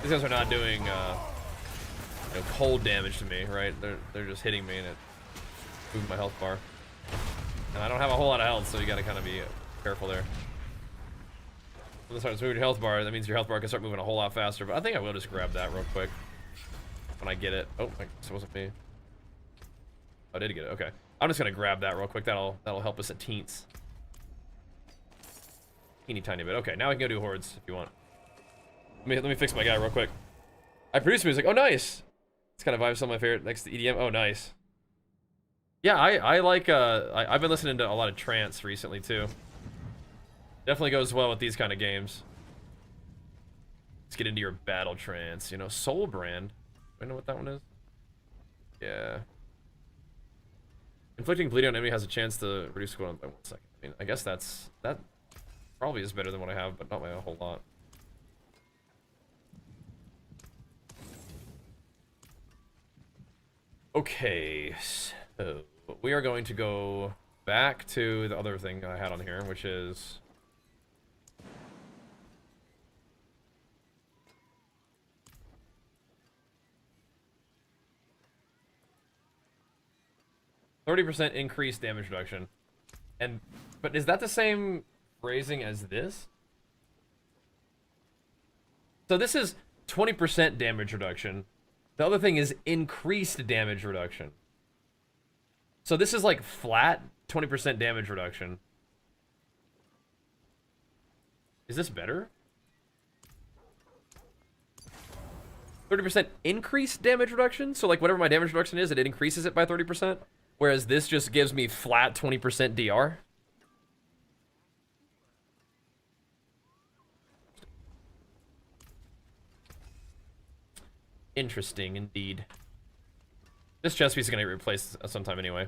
these guys are not doing you know, cold damage to me, right? They're just hitting me and it moving my health bar. And I don't have a whole lot of health, so you gotta kind of be careful there. When it starts moving your health bar, that means your health bar can start moving a whole lot faster. But I think I will just grab that real quick when I get it. Oh, I guess it wasn't me. I did get it. Okay, I'm just gonna grab that real quick. That'll help us at teens. Teeny tiny bit. Okay, now we can go do hordes if you want. Let me fix my guy real quick. I produce music. Oh, nice. It's kind of vibes on my favorite next to EDM. Oh, nice. Yeah, I like I've been listening to a lot of trance recently too. Definitely goes well with these kind of games. Let's get into your battle trance. You know, Soul Brand. Do I know what that one is? Yeah. Inflicting bleeding on enemy has a chance to reduce score by 1 second. I mean, I guess that probably is better than what I have, but not by a whole lot. Okay, so we are going to go back to the other thing I had on here, which is 30% increased damage reduction. But is that the same phrasing as this? So this is 20% damage reduction. The other thing is increased damage reduction. So this is like flat 20% damage reduction. Is this better? 30% increased damage reduction? So like whatever my damage reduction is, it increases it by 30%? Whereas this just gives me flat 20% DR? Interesting indeed. This chest piece is gonna get replaced sometime anyway.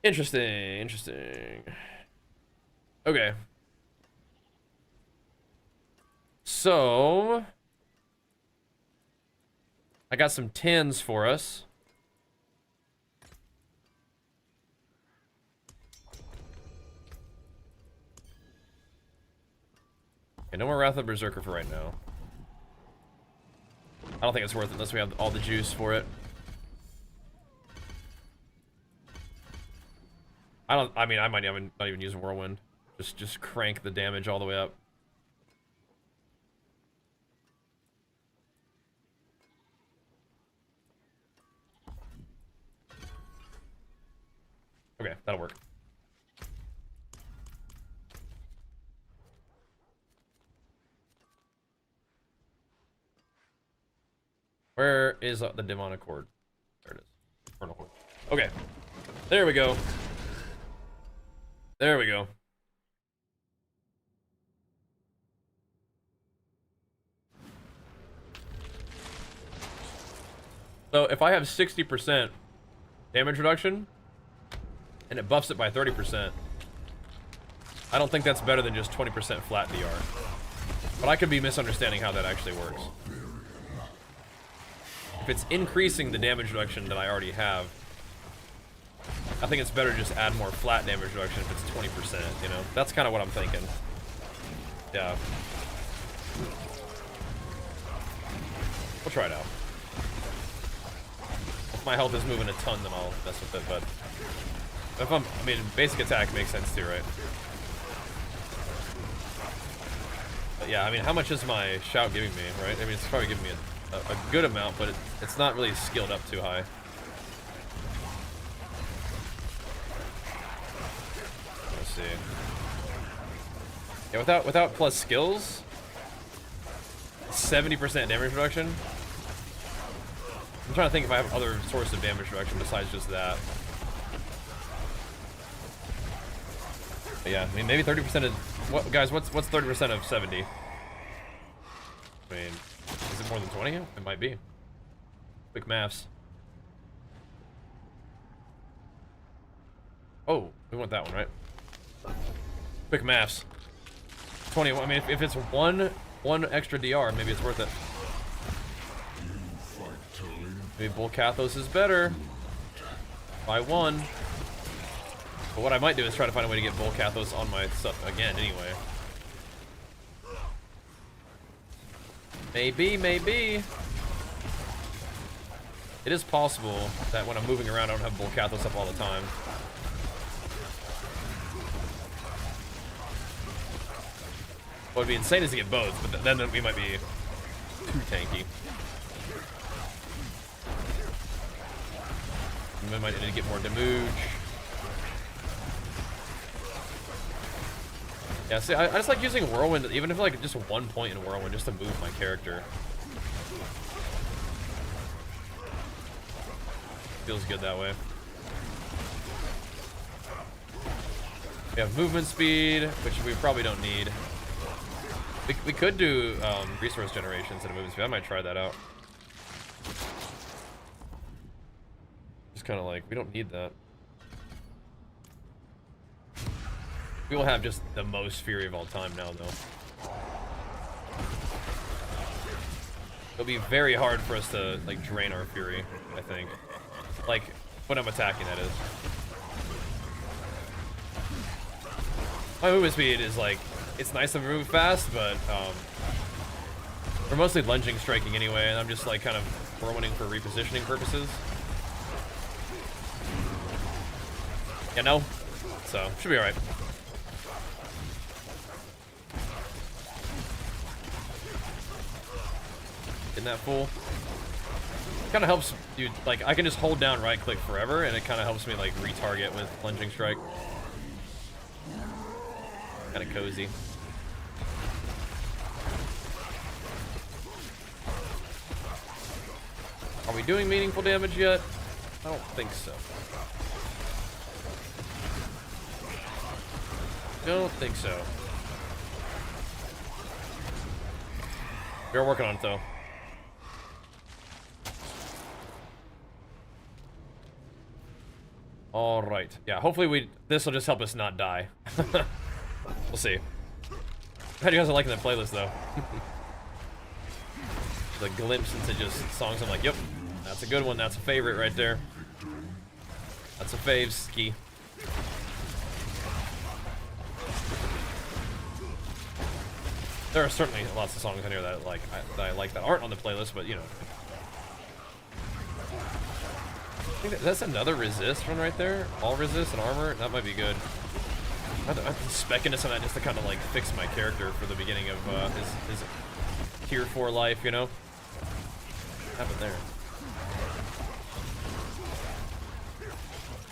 Interesting, interesting. Okay. So I got some 10s for us. Okay, no more Wrath of Berserker for right now. I don't think it's worth it unless we have all the juice for it. I mean, I might not even use a Whirlwind. Just crank the damage all the way up. Okay, that'll work. Where is the demonic cord? There it is. Infernal cord. Okay. There we go. There we go. So if I have 60% damage reduction, and it buffs it by 30%, I don't think that's better than just 20% flat DR. But I could be misunderstanding how that actually works. If it's increasing the damage reduction that I already have, I think it's better to just add more flat damage reduction if it's 20%, you know? That's kind of what I'm thinking. Yeah. We'll try it out. If my health is moving a ton, then I'll mess with it, but... If I mean, basic attack makes sense too, right? But yeah, I mean, how much is my shout giving me, right? I mean, it's probably giving me a good amount, but it's not really skilled up too high. Let's see. Yeah, without plus skills, 70% damage reduction. I'm trying to think if I have other source of damage reduction besides just that. But yeah, I mean, maybe 30% of... What, guys, what's 30% of 70? I mean, is it more than 20? It might be. Quick maths. Oh, we want that one, right? Quick maths. 20. I mean, if it's one extra DR, maybe it's worth it. Maybe Bull Kathos is better. By 1. But what I might do is try to find a way to get Bull Kathos on my stuff again anyway. Maybe. It is possible that when I'm moving around, I don't have Bull Kathos up all the time. What would be insane is to get both, but then we might be too tanky. We might need to get more damage. Yeah, see, I just like using Whirlwind, even if like just 1 point in Whirlwind, just to move my character. Feels good that way. We have movement speed, which we probably don't need. We could do resource generation instead of movement speed. I might try that out. Just kind of like, we don't need that. We will have just the most fury of all time now, though. It'll be very hard for us to, like, drain our fury, I think. Like, when I'm attacking, that is. My movement speed is, like, it's nice to move fast, but, we're mostly lunging striking anyway, and I'm just, like, kind of whirlwinding for repositioning purposes. Yeah, no? So, should be alright. Isn't that full? Kind of helps, dude. Like, I can just hold down right click forever, and it kind of helps me, like, retarget with lunging strike. Kind of cozy. Are we doing meaningful damage yet? I don't think so. Don't think so. We're working on it, though. All right. Yeah, hopefully this will just help us not die. We'll see. How do you guys are liking that playlist, though? The glimpse into just songs I'm like, yep, that's a good one. That's a favorite right there. That's a fave, ski. There are certainly lots of songs on here that I like that aren't on the playlist, but you know. I think that's another resist one right there. All resist and armor. That might be good. I'm specking into some of that just to kind of like fix my character for the beginning of his tier 4 life, you know. What happened there?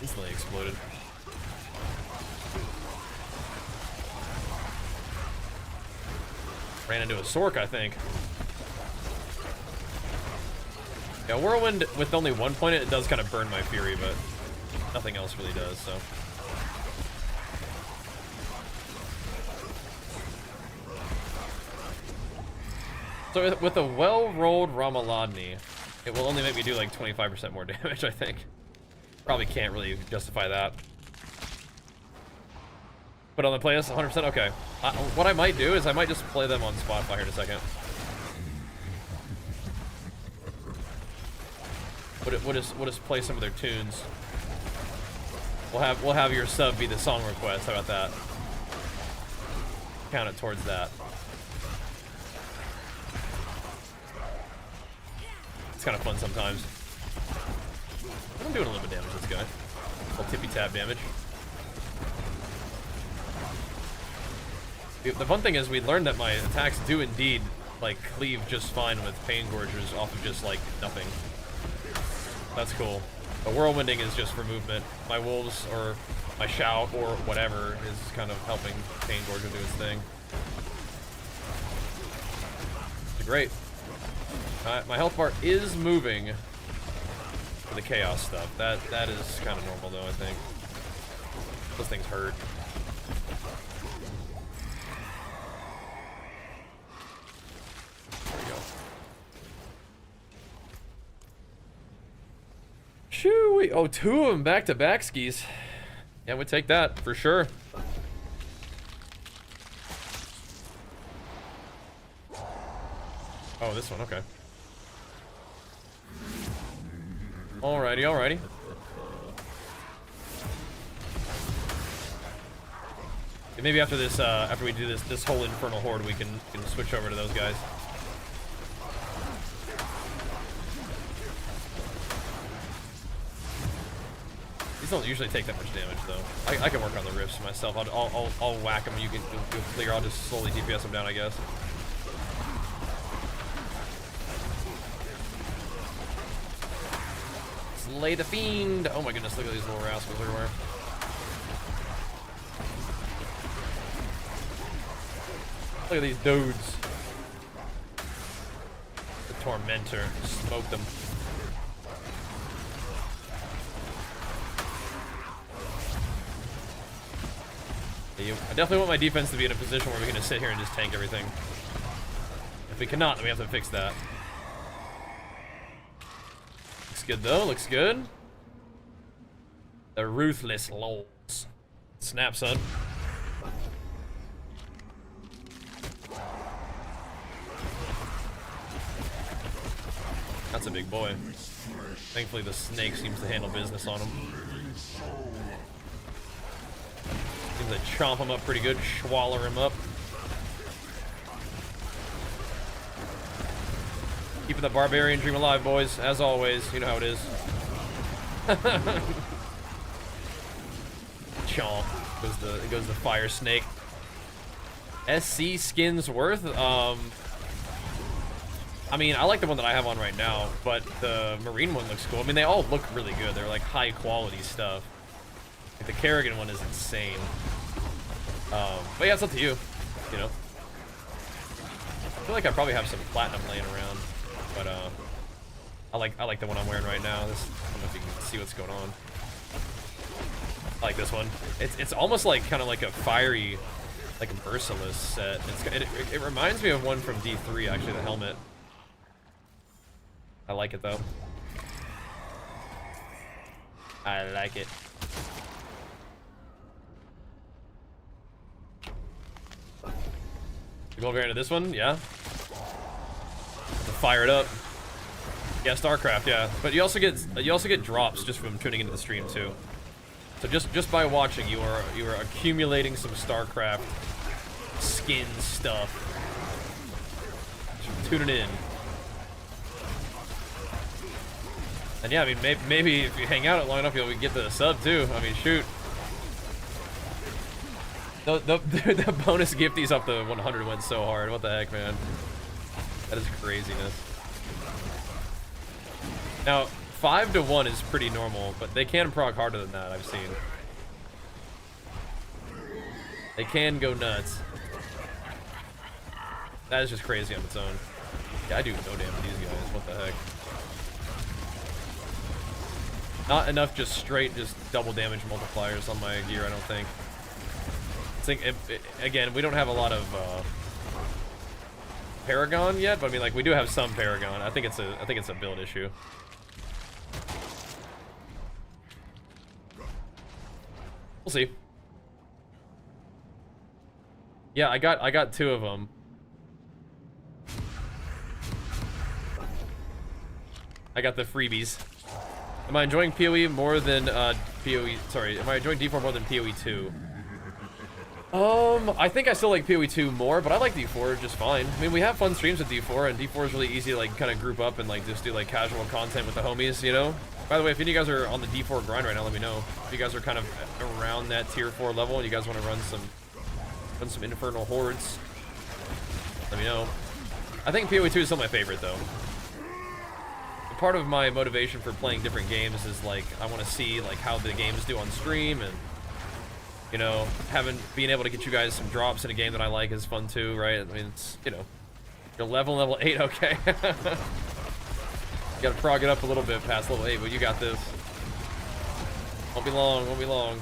Instantly exploded. Ran into a Sork, I think. Yeah, Whirlwind with only 1 point, it does kind of burn my Fury, but nothing else really does, so. So with a well-rolled Ramaladni, it will only make me do like 25% more damage, I think. Probably can't really justify that. But on the playlist, 100%? Okay. What I might do is I might just play them on Spotify here in a second. We'll just play some of their tunes. We'll have your sub be the song request. How about that? Count it towards that. It's kind of fun sometimes. I'm doing a little bit of damage to this guy. A little tippy tap damage. The fun thing is we learned that my attacks do indeed like cleave just fine with Pain Gorgers off of just like nothing. That's cool. The Whirlwinding is just for movement. My Wolves or my Shout or whatever is kind of helping Pain Gorger do his thing. Great. My health bar is moving for the Chaos stuff. That is kind of normal though, I think. Those things hurt. There we go. Shoo! Oh, 2 of them back-to-back skis. Yeah, we'd take that for sure. Oh, this one, okay. Alrighty, alrighty. Maybe after this, after we do this whole Infernal Horde, we can switch over to those guys. These don't usually take that much damage, though. I can work on the rifts myself. I'll whack them. You'll clear. I'll just slowly DPS them down, I guess. Slay the fiend! Oh my goodness, look at these little rascals everywhere. Look at these dudes. The Tormentor. Smoke them. I definitely want my defense to be in a position where we can just sit here and just tank everything. If we cannot, then we have to fix that. Looks good though, looks good. The ruthless lols. Snap, son. That's a big boy. Thankfully the snake seems to handle business on him. Seems to chomp him up pretty good, schwaller him up. Keeping the Barbarian dream alive, boys, as always. You know how it is. Chomp. Goes the fire snake. SC skins worth? I mean, I like the one that I have on right now, but the Marine one looks cool. I mean, they all look really good. They're like high quality stuff. Like the Kerrigan one is insane. But yeah, it's up to you, you know. I feel like I probably have some platinum laying around, but I like the one I'm wearing right now. This, I don't know if you can see what's going on. I like this one. It's almost like kind of like a fiery, like a Merciless set. It reminds me of one from D3 actually, the helmet. I like it though. I like it. The gold variant of this one, yeah. Fire it up. Yeah, StarCraft, yeah. But you also get drops just from tuning into the stream too. So just by watching, you are accumulating some StarCraft skin stuff. Just tuning in. And yeah, I mean, maybe if you hang out it long enough, you'll get the sub too. I mean, shoot. The bonus gifties up to 100 went so hard. What the heck, man? That is craziness. Now, 5 to 1 is pretty normal, but they can proc harder than that, I've seen. They can go nuts. That is just crazy on its own. Yeah, I do no damage to these guys. What the heck? Not enough just straight, just double damage multipliers on my gear, I don't think. I think, again, we don't have a lot of Paragon yet, but I mean, like, we do have some Paragon. I think it's a build issue. We'll see. Yeah, I got 2 of them. I got the freebies. Am I enjoying PoE more than PoE? Sorry, am I enjoying D4 more than PoE 2? I think I still like PoE 2 more, but I like D4 just fine. I mean, we have fun streams with D4, and D4 is really easy to like kind of group up and like just do like casual content with the homies, you know? By the way, if any of you guys are on the D4 grind right now, let me know. If you guys are kind of around that tier 4 level and you guys want to run some infernal hordes, let me know. I think PoE 2 is still my favorite though. Part of my motivation for playing different games is like I want to see like how the games do on stream, and you know, being able to get you guys some drops in a game that I like is fun too, right? I mean, it's, you know, you're level 8, okay. Gotta prog it up a little bit past level 8, but you got this. Won't be long, won't be long.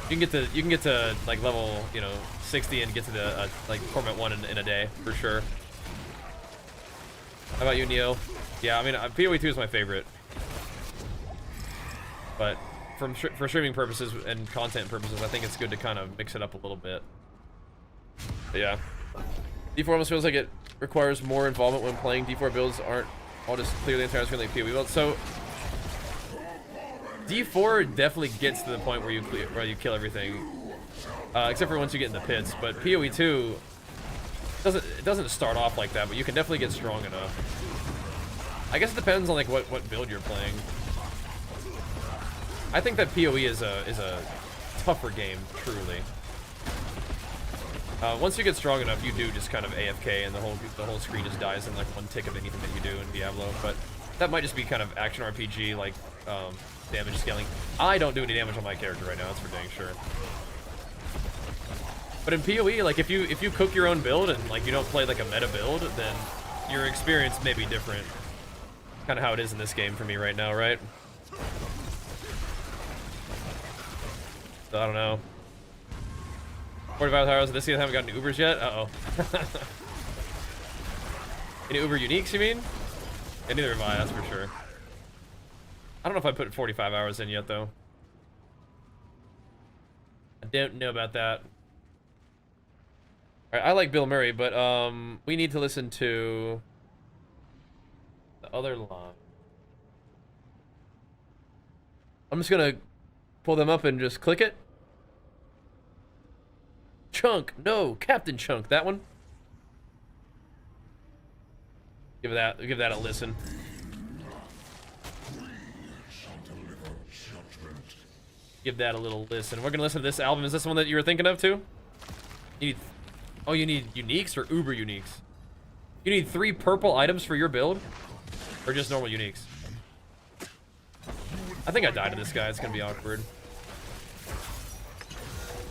You can get to like level, you know, 60 and get to the like Torment 1 in a day for sure. How about you, Neo? Yeah, I mean, PoE 2 is my favorite, but for streaming purposes and content purposes, I think it's good to kind of mix it up a little bit. But yeah, D4 almost feels like it requires more involvement when playing. D4 builds aren't all just clear the entire screen like PoE builds. So D4 definitely gets to the point where you kill everything, except for once you get in the pits. But PoE 2 doesn't start off like that, but you can definitely get strong enough. I guess it depends on like what build you're playing. I think that PoE is a tougher game, truly. Once you get strong enough, you do just kind of AFK, and the whole screen just dies in like one tick of anything that you do in Diablo. But that might just be kind of action RPG, like damage scaling. I don't do any damage on my character right now. That's for dang sure. But in PoE, like if you cook your own build and like you don't play like a meta build, then your experience may be different. Kind of how it is in this game for me right now, right? So I don't know. 45 hours of this game, haven't gotten Ubers yet? Uh-oh. Any Uber uniques, you mean? Yeah, neither have I, that's for sure. I don't know if I put 45 hours in yet, though. I don't know about that. Alright, I like Bill Murray, but we need to listen to the other line. I'm just gonna pull them up and just click it. Chunk, no, Captain Chunk, that one. Give that a listen. Give that a little listen. We're gonna listen to this album. Is this the one that you were thinking of too? You need uniques or uber uniques? You need 3 purple items for your build? Or just normal uniques? I think I died to this guy. It's gonna be awkward.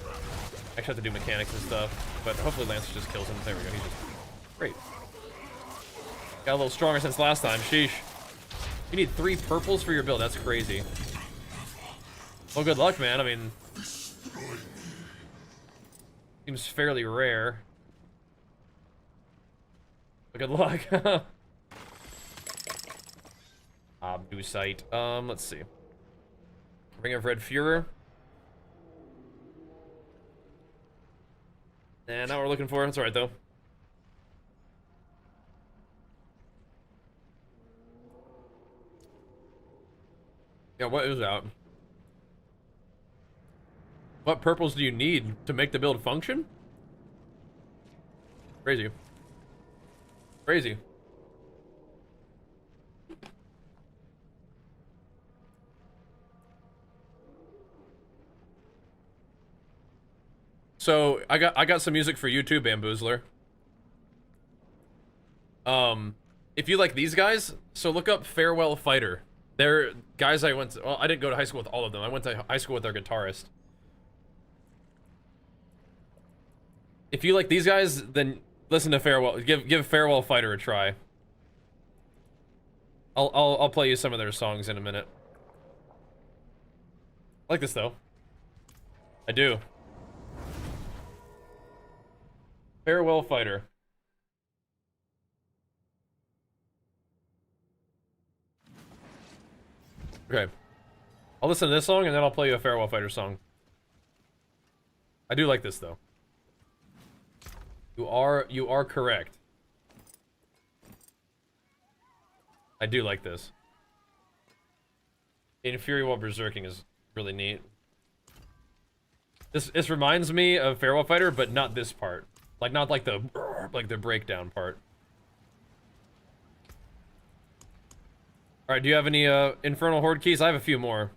I actually have to do mechanics and stuff, but hopefully Lance just kills him. There we go. He's just great. Got a little stronger since last time. Sheesh. You need 3 purples for your build. That's crazy. Well, good luck, man. I mean, seems fairly rare. But good luck. Obdusite. Let's see. Ring of Red Fuhrer. And not what we're looking for. That's alright, though. Yeah, what is that? What purples do you need to make the build function? Crazy. Crazy. So I got some music for you too, Bamboozler. If you like these guys, so look up Farewell Fighter. They're guys I went to, well, I didn't go to high school with all of them. I went to high school with their guitarist. If you like these guys, then listen to Farewell. Give Farewell Fighter a try. I'll play you some of their songs in a minute. I like this though. I do. Farewell Fighter. Okay. I'll listen to this song and then I'll play you a Farewell Fighter song. I do like this though. You are correct. I do like this. In Fury while berserking is really neat. This reminds me of Farewell Fighter, but not this part. Like not like the breakdown part. Alright, do you have any Infernal Horde keys? I have a few more.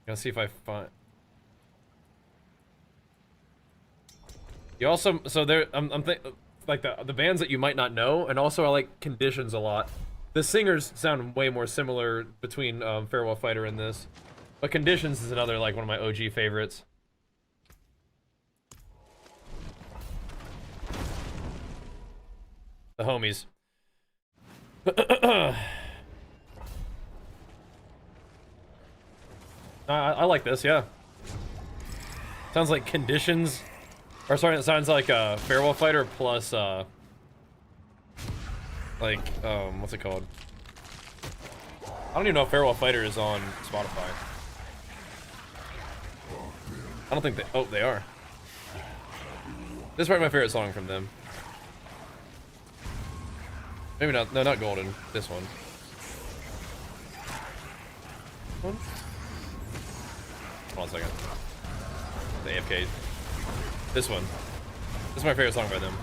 Gonna see if I find. You also I'm like the bands that you might not know, and also I like Conditions a lot. The singers sound way more similar between Farewell Fighter and this, but Conditions is another like one of my OG favorites. The homies. I like this, yeah. Sounds like Conditions. Or sorry, it sounds like Farewell Fighter plus what's it called? I don't even know if Farewell Fighter is on Spotify. I don't think they they are. This is probably my favorite song from them. Maybe not, no, not Golden. This one. Hold on a second. The AFK. This one. This is my favorite song by them.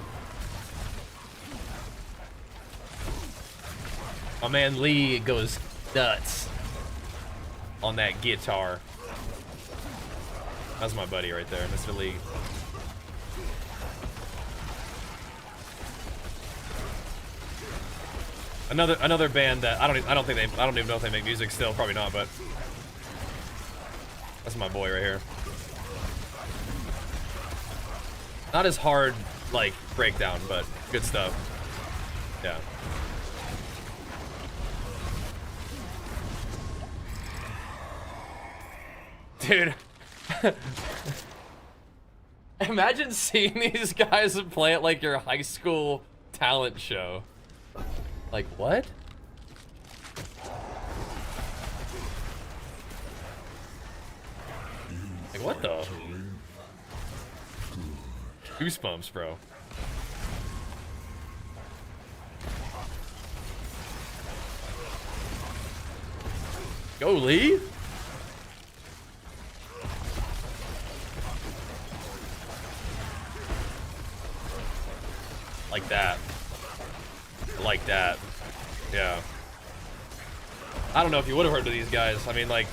My man Lee goes nuts on that guitar. That's my buddy right there, Mr. Lee. Another band that I don't even know if they make music still, probably not, but that's my boy right here. Not as hard like breakdown, but good stuff. Yeah. Dude. Imagine seeing these guys play at like your high school talent show. Like, what? Like, what the? Goosebumps, bro. Go, Lee! Like that. Like that. Yeah. I don't know if you would have heard of these guys. I mean, like,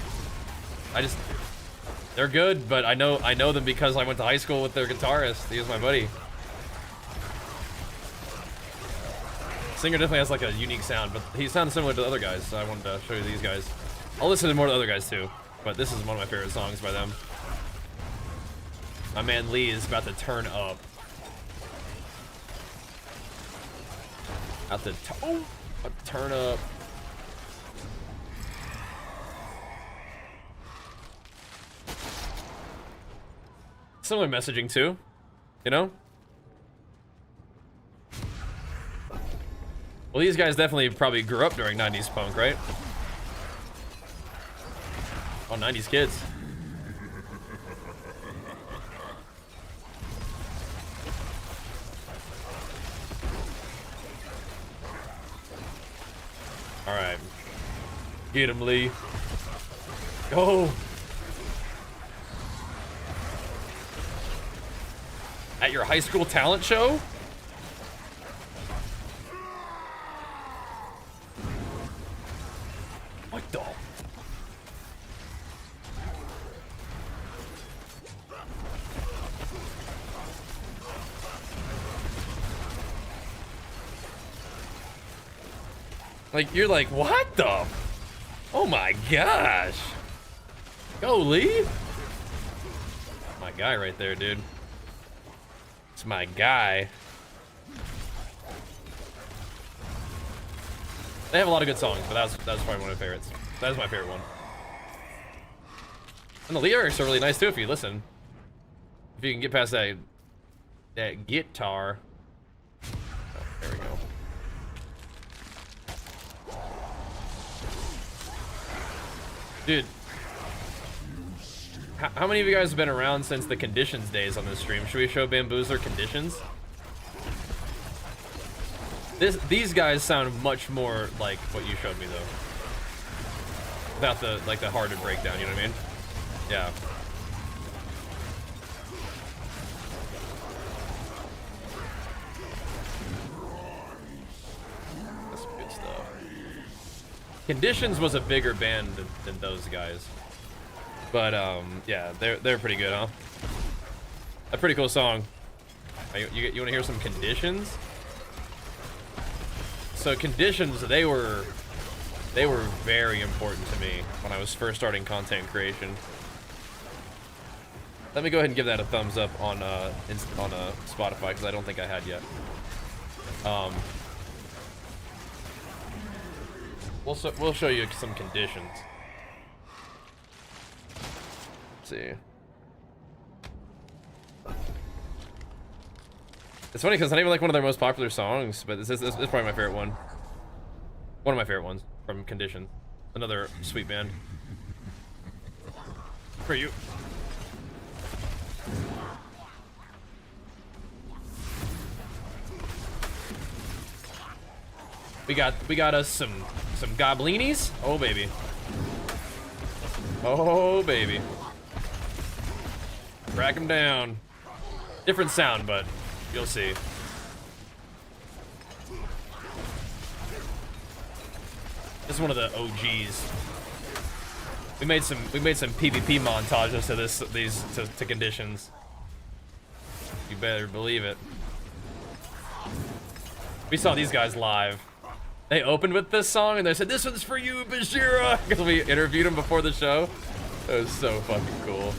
they're good, but I know them because I went to high school with their guitarist. He was my buddy. Singer definitely has like a unique sound, but he sounds similar to the other guys, so I wanted to show you these guys. I'll listen to more to other guys too, but this is one of my favorite songs by them. My man Lee is about to turn up. Out the turn up. Similar messaging too, you know? Well, these guys definitely probably grew up during 90s punk, right? Oh, 90s kids. All right, get him, Lee. Go. At your high school talent show? What the? Like, you're like, what the? Oh my gosh. Go, Lee. My guy right there, dude. It's my guy. They have a lot of good songs, but that was probably one of my favorites. That was my favorite one. And the lyrics are really nice too if you listen. If you can get past that guitar. Oh, there we go. Dude, how many of you guys have been around since the conditions days on this stream? Should we show Bamboozler conditions? These guys sound much more like what you showed me though. Without the the harder breakdown, you know what I mean? Yeah. That's some good stuff. Conditions was a bigger band than those guys. But yeah, they're pretty good, huh? A pretty cool song. You want to hear some Conditions? So Conditions, they were very important to me when I was first starting content creation. Let me go ahead and give that a thumbs up on Spotify because I don't think I had yet. We'll show you some Conditions. Let's see. It's funny because it's not even like one of their most popular songs, but this is probably my favorite one. One of my favorite ones from Condition. Another sweet band. For you. We got us some goblinis. Oh baby. Oh baby. Crack them down. Different sound, but you'll see. This is one of the OGs. We made some PvP montages to to Conditions. You better believe it. We saw these guys live. They opened with this song and they said, "This one's for you, Bashira," because we interviewed him before the show. It was so fucking cool.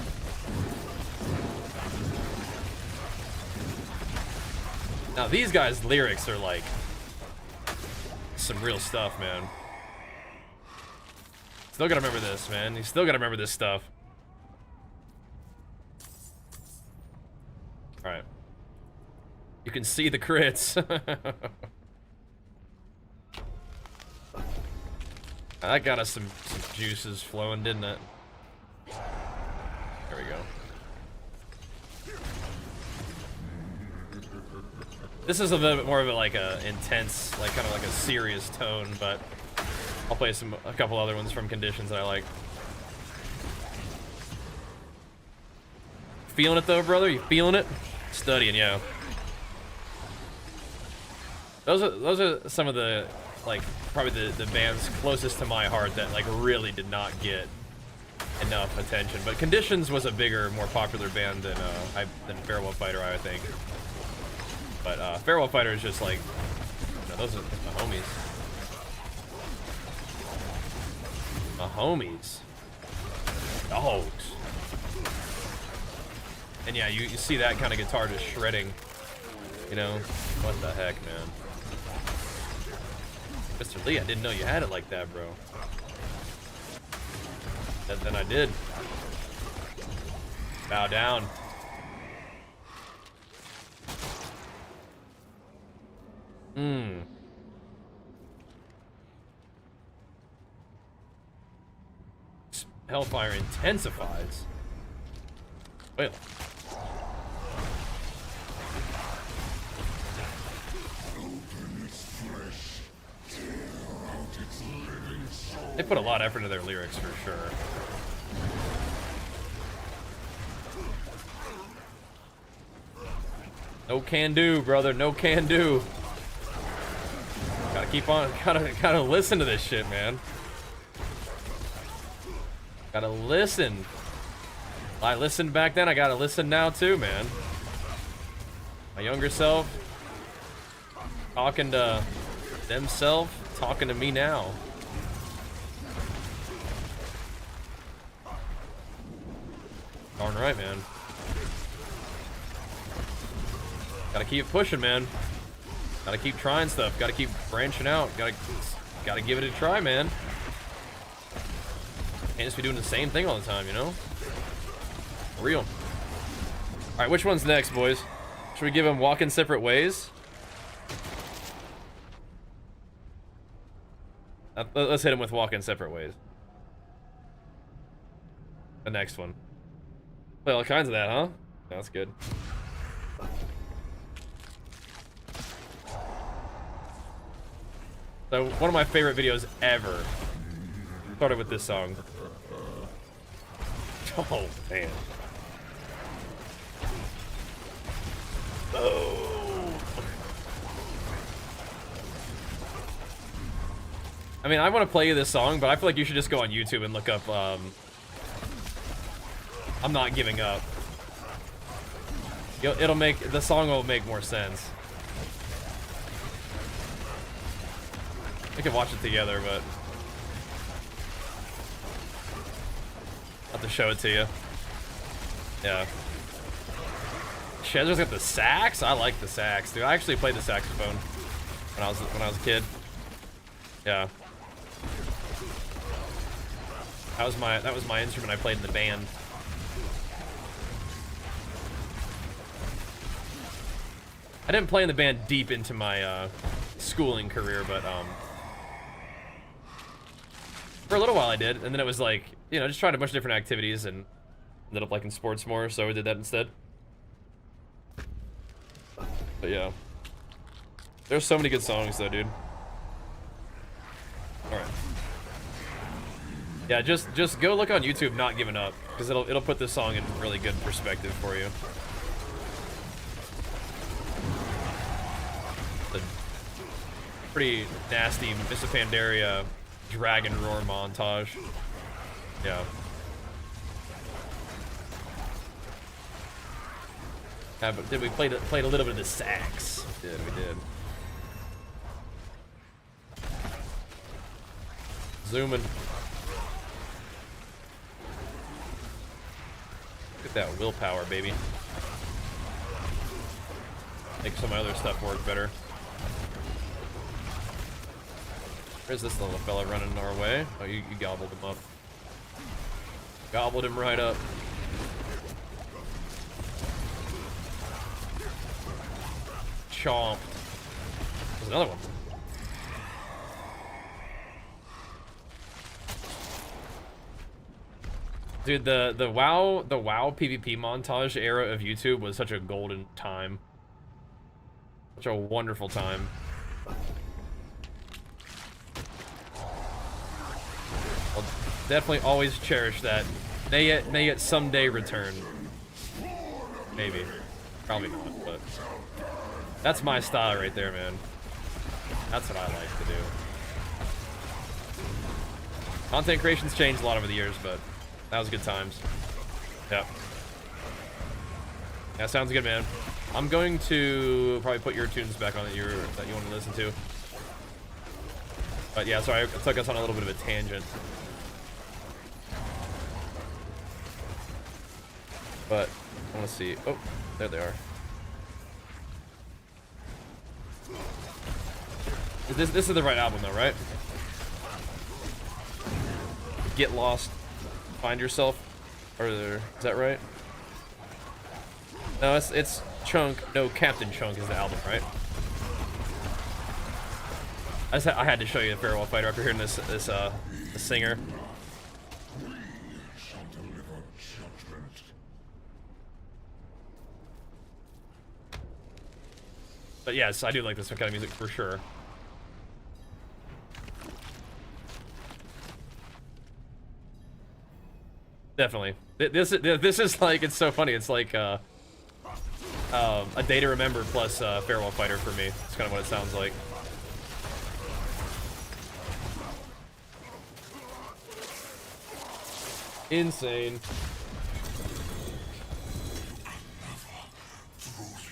Now these guys' lyrics are like some real stuff, man. Still gotta remember this, man. You still gotta remember this stuff. Alright. You can see the crits. That got us some juices flowing, didn't it? There we go. This is a little bit more of a intense, kind of like a serious tone, but I'll play a couple other ones from Conditions that I like. Feeling it though, brother? You feeling it? Studying, yeah. Those are some of the probably the bands closest to my heart that really did not get enough attention. But Conditions was a bigger, more popular band than Farewell Fighter, I think. But Farewell Fighter is just those are my homies. My homies. Dogs. And yeah, you see that kind of guitar just shredding. You know? What the heck, man? Mr. Lee, I didn't know you had it like that, bro. Then I did. Bow down. Hellfire intensifies. Well. They put a lot of effort into their lyrics for sure. No can do, brother. No can do. Gotta keep on. Gotta listen to this shit, man. Gotta listen. I listened back then. I gotta listen now too, man. My younger self talking to themselves, talking to me now. Darn right, man. Gotta keep pushing, man. Gotta keep trying stuff. Gotta keep branching out. Gotta gotta give it a try, man. Can't just be doing the same thing all the time, you know? For real. Alright, which one's next, boys? Should we give him walk in separate ways? Let's hit him with walk in separate ways. The next one. Play all kinds of that, huh? That's good. So, one of my favorite videos ever started with this song. Oh, man. Oh. I mean, I want to play you this song, but I feel like you should just go on YouTube and look up, I'm Not Giving Up. It'll make, the song will make more sense. We can watch it together, but I'll have to show it to you. Yeah. Shezer's got the sax? I like the sax, dude. I actually played the saxophone when I was a kid. Yeah. That was my instrument I played in the band. I didn't play in the band deep into my schooling career, but for a little while I did, and then it was like, you know, just tried a bunch of different activities and ended up liking sports more, so I did that instead. But yeah. There's so many good songs though, dude. Alright. Yeah, just go look on YouTube, Not Giving Up, because it'll put this song in really good perspective for you. The pretty nasty Miss Pandaria Dragon Roar montage. Yeah. Yeah, but did we played a little bit of the sax? We did. Zooming. Look at that willpower, baby. Make some of my other stuff work better. Where's this little fella running our way? Oh, you gobbled him up. Gobbled him right up. Chomp. There's another one. Dude, the WoW PvP montage era of YouTube was such a golden time. Such a wonderful time. I'll definitely always cherish that. May it someday return. Maybe. Probably not, but that's my style right there, man. That's what I like to do. Content creation's changed a lot over the years, but that was good times. Yep. Yeah, sounds good, man. I'm going to probably put your tunes back on that you want to listen to. But yeah, sorry, I took us on a little bit of a tangent. But I want to see. Oh, there they are. This is the right album, though, right? Get Lost, Find Yourself, or is that right? No, it's Chunk. No, Captain Chunk is the album, right? I had to show you the Farewell Fighter after hearing this singer. But yes, I do like this kind of music for sure. Definitely. This is like, it's so funny. It's like A Day to Remember plus Farewell Fighter for me. It's kind of what it sounds like. Insane.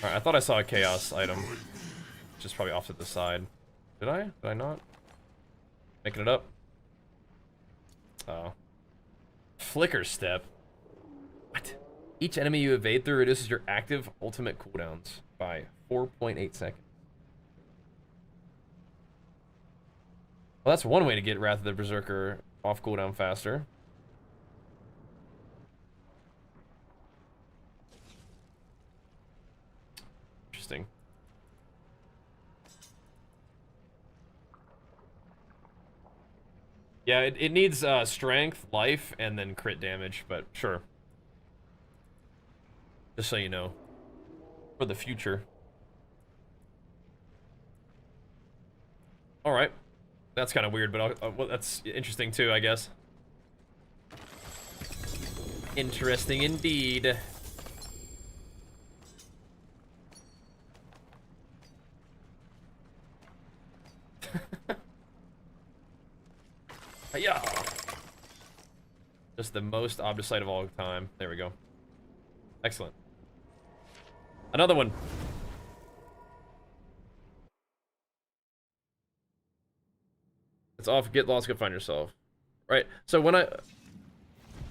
Alright, I thought I saw a chaos item. Just probably off to the side. Did I? Did I not? Making it up? Oh. Flicker Step. What? Each enemy you evade through reduces your active ultimate cooldowns by 4.8 seconds. Well, that's one way to get Wrath of the Berserker off cooldown faster. Interesting. Yeah, it needs strength, life, and then crit damage, but sure. Just so you know. For the future. Alright. That's kind of weird, but well, that's interesting too, I guess. Interesting indeed. Yeah. Just the most obdicite of all time. There we go. Excellent. Another one. It's off. Get lost. Go find yourself. Right. So when I.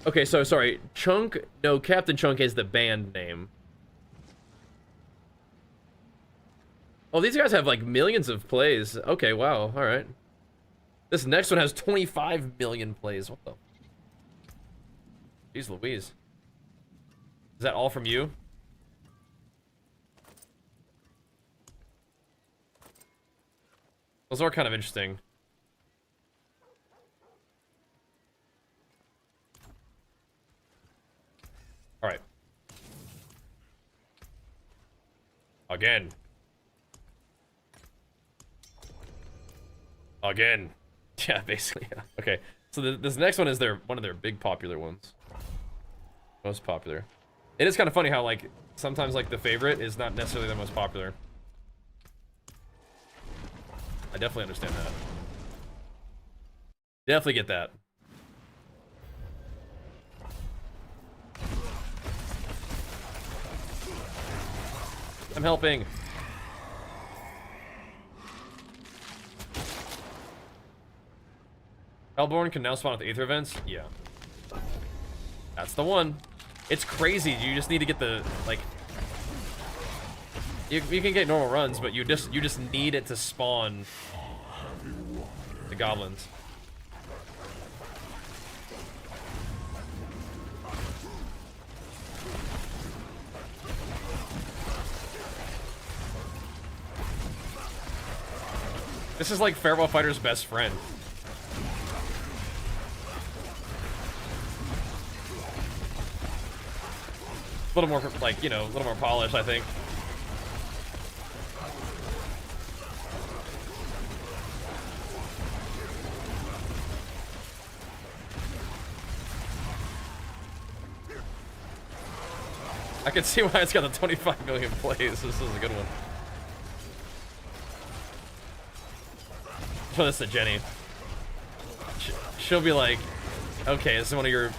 Okay. So sorry. Chunk. No. Captain Chunk is the band name. Oh, these guys have like millions of plays. Okay. Wow. All right. This next one has 25 million plays. What the? Jeez Louise. Is that all from you? Those are kind of interesting. All right. Again. Again. Yeah, basically. Yeah. Okay. So this next one is one of their big popular ones. Most popular. It is kind of funny how like sometimes like the favorite is not necessarily the most popular. I definitely understand that. Definitely get that. I'm helping. Hellborn can now spawn at the Aether events? Yeah. That's the one. It's crazy. You just need to get the, like... You can get normal runs, but you just need it to spawn the goblins. This is like Farewell Fighter's best friend. A little more, like, you know, a little more polished, I think. I can see why it's got the 25 million plays. This is a good one. Show this to Jenny. She'll be like, okay, this is one of your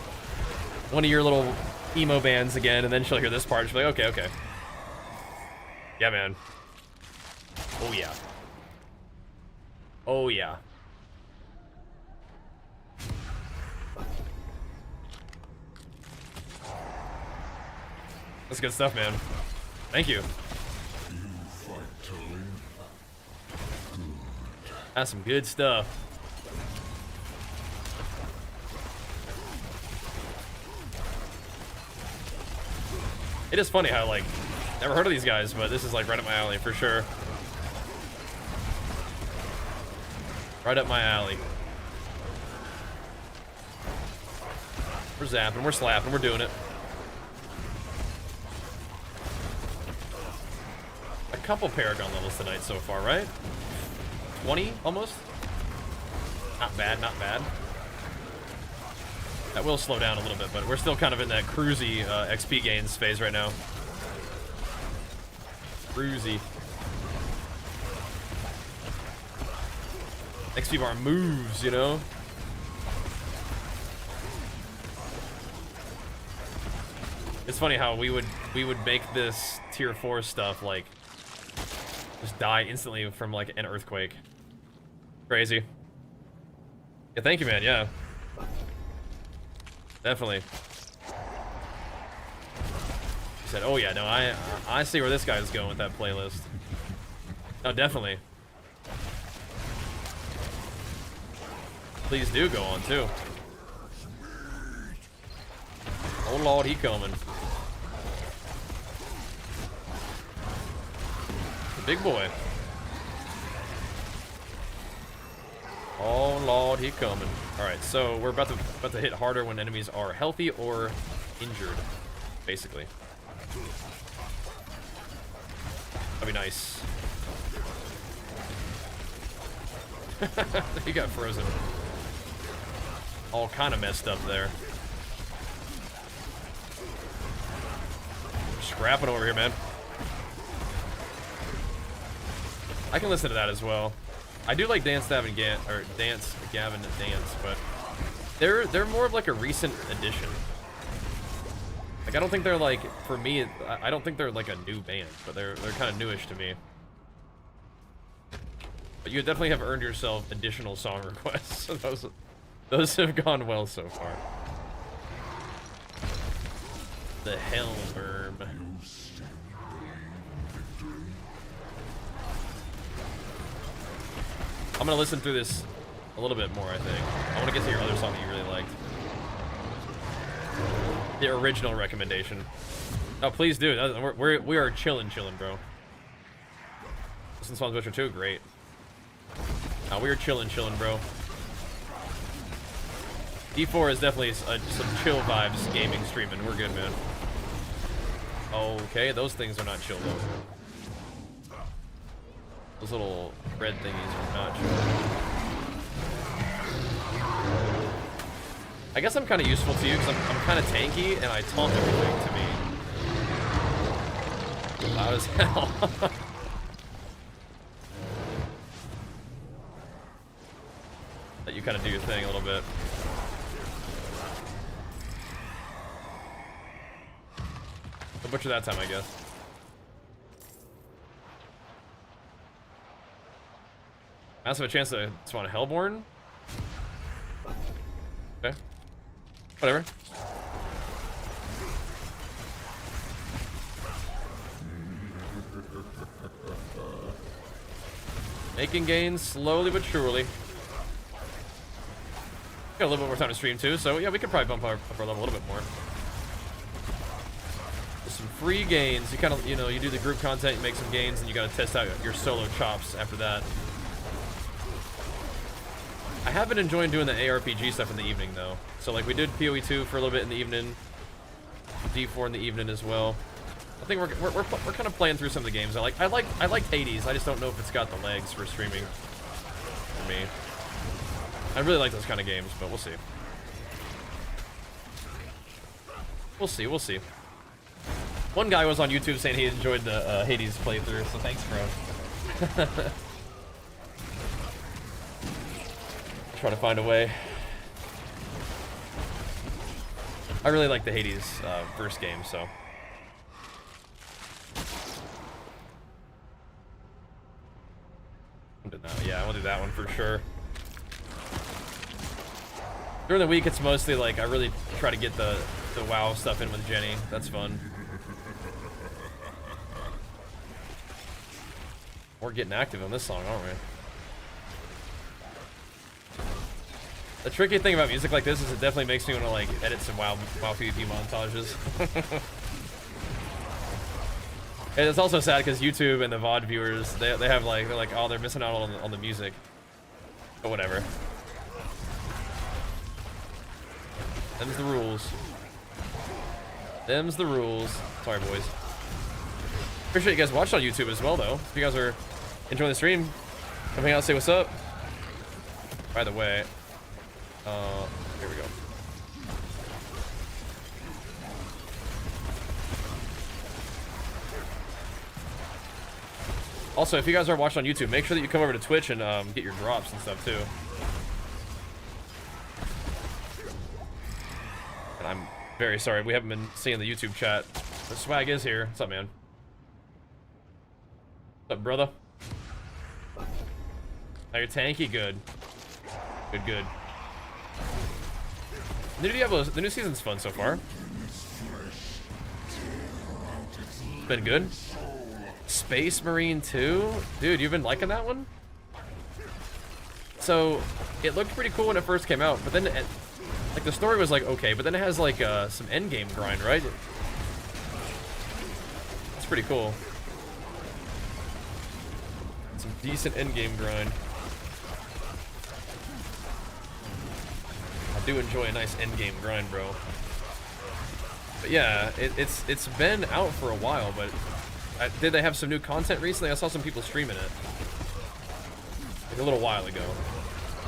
little emo bands again, and then she'll hear this part. She'll be like, okay. Yeah, man. Oh, yeah. Oh, yeah. That's good stuff, man. Thank you. That's some good stuff. It is funny how, like, never heard of these guys, but this is, like, right up my alley for sure. Right up my alley. We're zapping, we're slapping, we're doing it. A couple Paragon levels tonight so far, right? 20, almost? Not bad, not bad. That will slow down a little bit, but we're still kind of in that cruisy XP gains phase right now. Cruisy. XP bar moves, you know? It's funny how we would make this tier 4 stuff like just die instantly from like an earthquake. Crazy. Yeah, thank you, man. Yeah. Definitely. He said, "Oh yeah, no, I see where this guy's going with that playlist." No, definitely. Please do go on too. Oh lord, he coming. The big boy. Oh lord, he coming. All right, so we're about to hit harder when enemies are healthy or injured, basically. That'd be nice. He got frozen. All kind of messed up there. Scrapping over here, man. I can listen to that as well. I do like Dance Gavin Dance, but they're more of like a recent addition. Like I don't think they're like, for me, I don't think they're like a new band, but they're kind of newish to me. But you definitely have earned yourself additional song requests. Those have gone well so far. The Hellworm. I'm gonna listen through this a little bit more, I think. I want to get to your other song that you really liked. The original recommendation. Oh, please do. We are chillin', bro. Listen to Songs Witcher 2, great. We are chillin', bro. D4 is definitely some chill vibes gaming streaming. We're good, man. Okay, those things are not chill though. Those little red thingies are not chill. I guess I'm kind of useful to you because I'm kind of tanky and I taunt everything to me. Loud as hell. Let you kind of do your thing a little bit. No butcher that time, I guess. Massive a chance to spawn a Hellborn. Okay. Whatever. Making gains slowly but surely. Got a little bit more time to stream too, so yeah, we could probably bump up our level a little bit more. Just some free gains. You kind of, you know, you do the group content, you make some gains, and you got to test out your solo chops after that. I have been enjoying doing the ARPG stuff in the evening though. So like we did PoE2 for a little bit in the evening, D4 in the evening as well. I think we're kind of playing through some of the games. I like Hades. I just don't know if it's got the legs for streaming for me. I really like those kind of games, but we'll see. We'll see. One guy was on YouTube saying he enjoyed the Hades playthrough, so thanks, bro. Try to find a way. I really like the Hades first game, so. Yeah, I will do that one for sure. During the week, it's mostly like I really try to get the WoW stuff in with Jenny. That's fun. We're getting active on this song, aren't we? The tricky thing about music like this is it definitely makes me want to like edit some WoW PvP montages. And it's also sad because YouTube and the VOD viewers, they have like, they're like, oh, they're missing out on the music. But whatever. Them's the rules. Them's the rules. Sorry, boys. Appreciate you guys watching on YouTube as well, though. If you guys are enjoying the stream, come hang out and say what's up. By the way, here we go. Also, if you guys are watching on YouTube, make sure that you come over to Twitch and get your drops and stuff too. And I'm very sorry, we haven't been seeing the YouTube chat. The swag is here. What's up, man? What's up, brother? Now you're tanky, good. Good. The new Diablo, the new season's fun so far. Been good. Space Marine 2? Dude, you've been liking that one? So it looked pretty cool when it first came out, but then like the story was like okay, but then it has like some endgame grind, right? It's pretty cool. Some decent endgame grind. I do enjoy a nice endgame grind, bro. But yeah, it's been out for a while, but did they have some new content recently? I saw some people streaming it like a little while ago.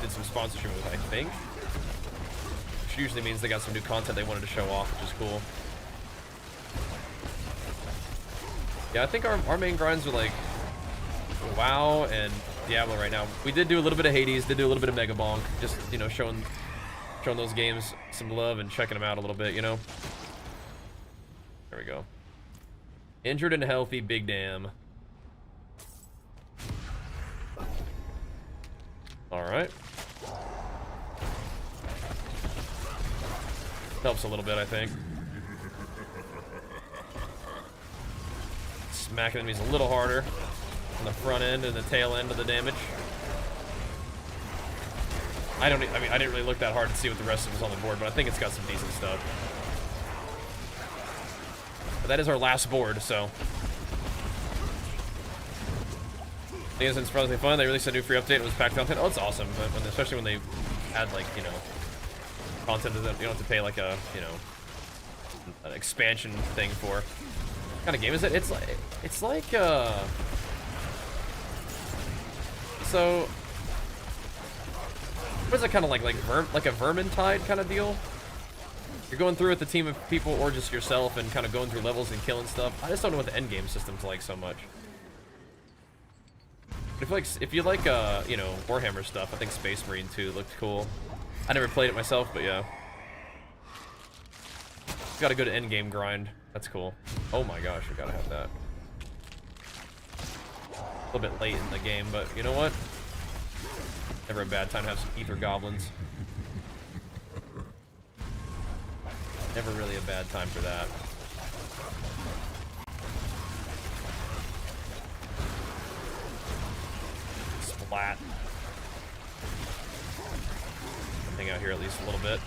Did some sponsorship with it, I think. Which usually means they got some new content they wanted to show off, which is cool. Yeah, I think our main grinds are like WoW and Diablo right now. We did do a little bit of Hades, did do a little bit of Mega Bonk, just, you know, showing those games some love and checking them out a little bit, you know. There we go. Injured and healthy, big damn. Alright. Helps a little bit, I think. Smacking enemies a little harder on the front end and the tail end of the damage. I mean, I didn't really look that hard to see what the rest of it was on the board, but I think it's got some decent stuff. But that is our last board, so. I think it's surprisingly fun. They released a new free update. It was packed content. Oh, it's awesome. But especially when they add, like, you know, content that you don't have to pay, like, a, you know, an expansion thing for. What kind of game is it? It's like, so, what is it kind of like a Vermintide kind of deal? You're going through with a team of people or just yourself and kind of going through levels and killing stuff. I just don't know what the end game system's like so much. But if you like you know, Warhammer stuff, I think Space Marine 2 looked cool. I never played it myself, but yeah. It's got a good end game grind. That's cool. Oh my gosh, we gotta have that. A little bit late in the game, but you know what? Never a bad time to have some ether goblins. Never really a bad time for that. Splat. Hang out here at least a little bit.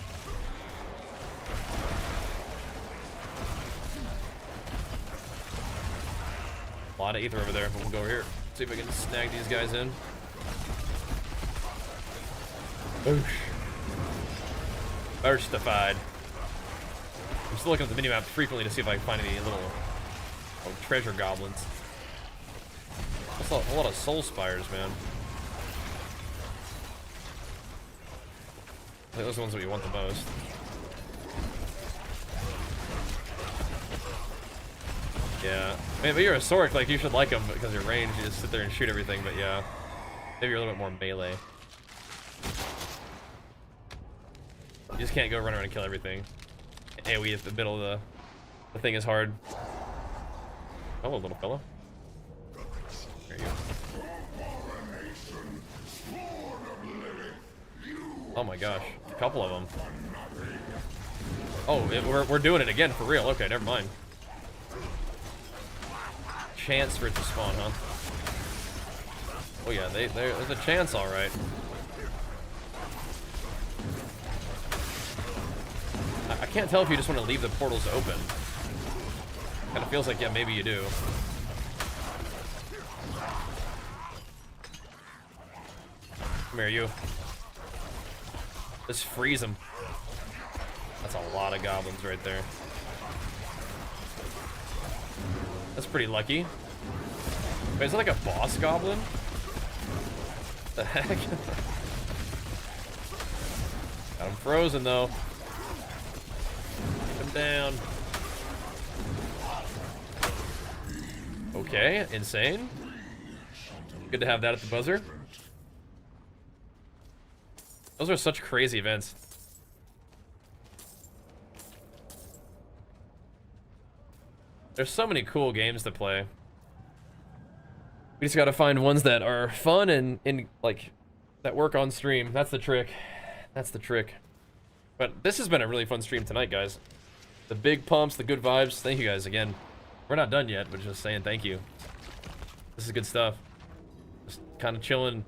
A lot of ether over there, but we'll go over here. See if we can snag these guys in. Boosh. Burstified. I'm still looking at the minimap frequently to see if I can find any little treasure goblins. That's a lot of soul spires, man. I think those are the ones that we want the most. Yeah. I mean, but you're a Sorc, like, you should like them because you're ranged. You just sit there and shoot everything, but yeah. Maybe you're a little bit more melee. You just can't go run around and kill everything. AoE at the middle of the thing is hard. Hello, little fella. There you go. Oh my gosh, a couple of them. Oh, we're doing it again for real. Okay, never mind. Chance for it to spawn, huh? Oh yeah, there's a chance, all right. I can't tell if you just want to leave the portals open. Kind of feels like, yeah, maybe you do. Come here, you. Just freeze them. That's a lot of goblins right there. That's pretty lucky. Wait, is it like a boss goblin? What the heck? Got him frozen, though. Keep him down. Okay, insane. Good to have that at the buzzer. Those are such crazy events. There's so many cool games to play. We just gotta find ones that are fun and like that work on stream. That's the trick. That's the trick. But this has been a really fun stream tonight, guys. The big pumps, the good vibes. Thank you guys again. We're not done yet, but just saying thank you. This is good stuff. Just kind of chilling,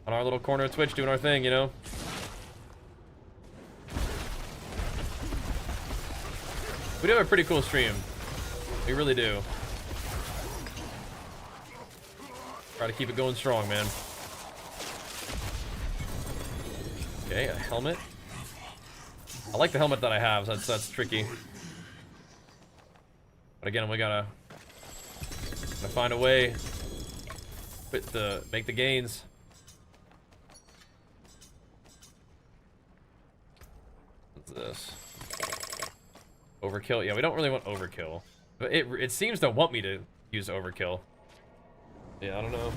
On our little corner of Twitch doing our thing, you know? We do have a pretty cool stream. We really do. Try to keep it going strong, man. Okay, a helmet. I like the helmet that I have, so that's tricky. But again, we gotta find a way to make the gains. What's this? Overkill? Yeah, we don't really want overkill. But it seems to want me to use overkill. Yeah, I don't know.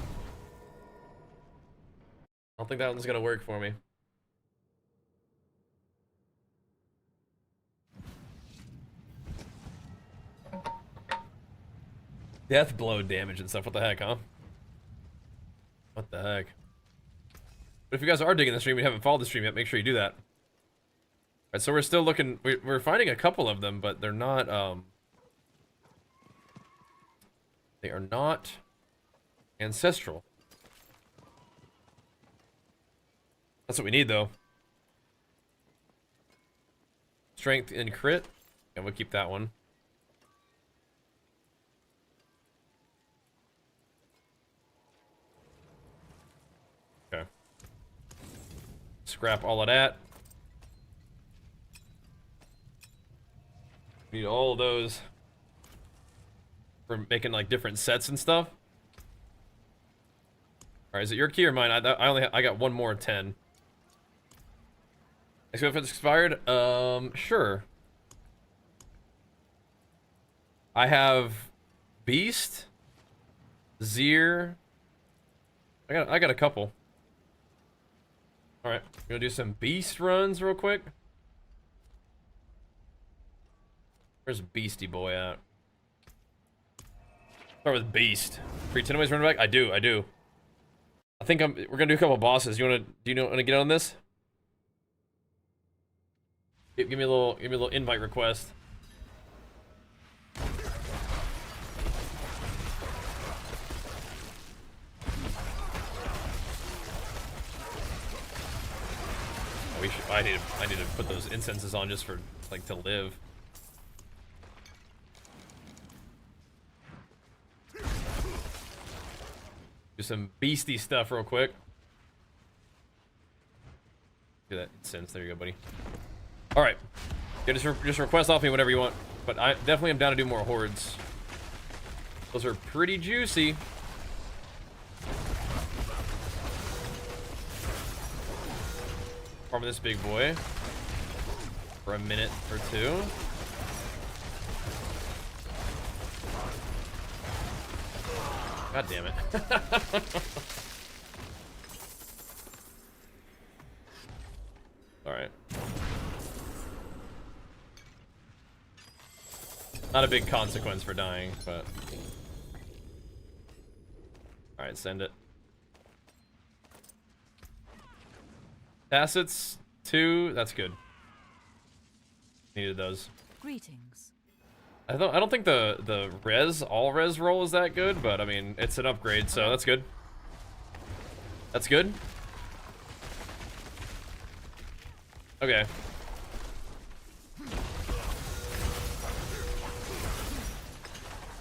I don't think that one's gonna work for me. Death blow damage and stuff. What the heck, huh? What the heck? But if you guys are digging the stream and you haven't followed the stream yet, make sure you do that. Alright, so we're still looking. We're finding a couple of them, but they're not. They are not ancestral. That's what we need, though. Strength and crit. And we'll keep that one. Okay. Scrap all of that. Need all of those for making like different sets and stuff. All right, is it your key or mine? I got one more 10. So if it's expired, sure. I have Beast, Zir. I got a couple. All right, gonna do some Beast runs real quick. Where's Beastie Boy at? Start with Beast. Free 10 ways running back? I do. I think we're gonna do a couple bosses. Do you want to get on this? Give me a little invite request. I need to put those incenses on just for like to live. Do some beastie stuff real quick. Do that incense. There you go, buddy. All right. Yeah, just request off me whatever you want. But I definitely am down to do more hordes. Those are pretty juicy. Farm this big boy for a minute or two. God damn it. All right. Not a big consequence for dying, but... All right, send it. Tacits, 2, that's good. Needed those. Greetings. I don't think the all res roll is that good, but I mean it's an upgrade, so that's good. That's good. Okay.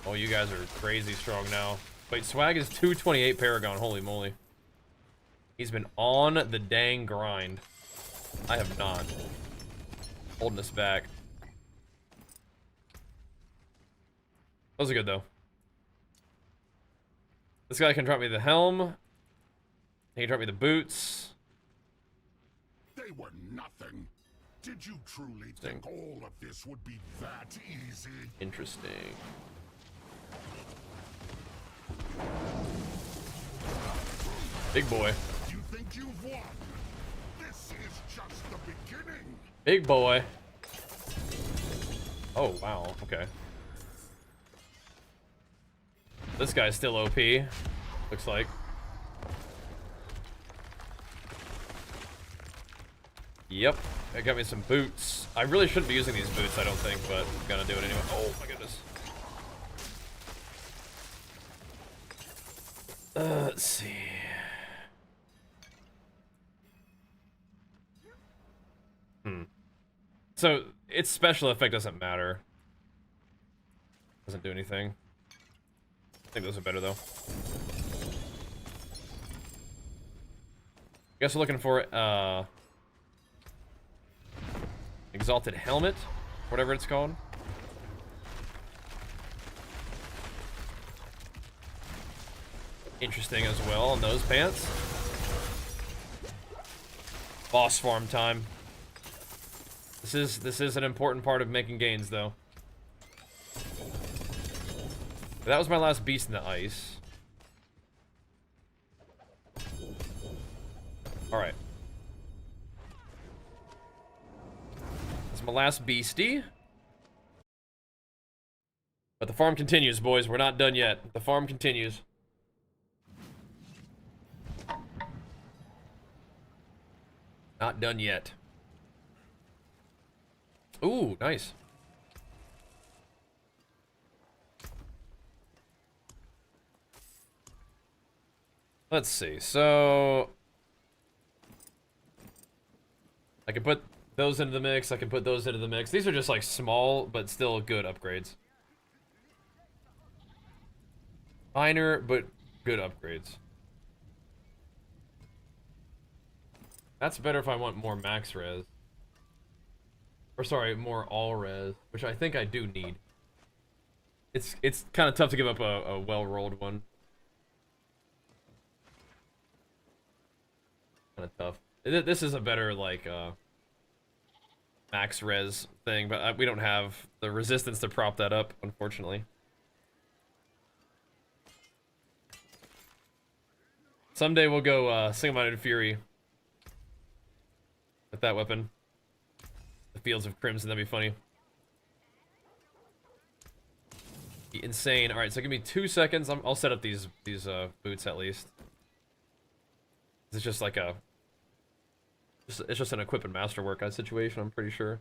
Oh, you guys are crazy strong now. Wait, swag is 228 Paragon. Holy moly. He's been on the dang grind. I have not. Holding us back. Those are good, though. This guy can drop me the helm. He can drop me the boots. They were nothing. Did you truly think all of this would be that easy? Interesting. Big boy. You think you've won? This is just the beginning. Big boy. Oh, wow. Okay. This guy's still OP. Looks like. Yep. I got me some boots. I really shouldn't be using these boots, I don't think, but I'm gonna do it anyway. Oh my goodness. Let's see. So its special effect doesn't matter. Doesn't do anything. I think those are better though. Guess we're looking for Exalted Helmet, whatever it's called. Interesting as well on those pants. Boss farm time. This is an important part of making gains though. That was my last beast in the ice. Alright. That's my last beastie. But the farm continues, boys. We're not done yet. The farm continues. Not done yet. Ooh, nice. Let's see. So I can put those into the mix. I can put those into the mix. These are just like small, but still good upgrades. Minor, but good upgrades. That's better if I want more max res. Or sorry, more all res, which I think I do need. It's kind of tough to give up a well-rolled one. Kind of tough. This is a better like max res thing, but we don't have the resistance to prop that up, unfortunately. Someday we'll go single-minded fury with that weapon. The Fields of Crimson, that'd be funny. Be insane. All right, so give me 2 seconds. I'll set up these boots at least. It's just like a. It's just an equip and masterwork situation. I'm pretty sure.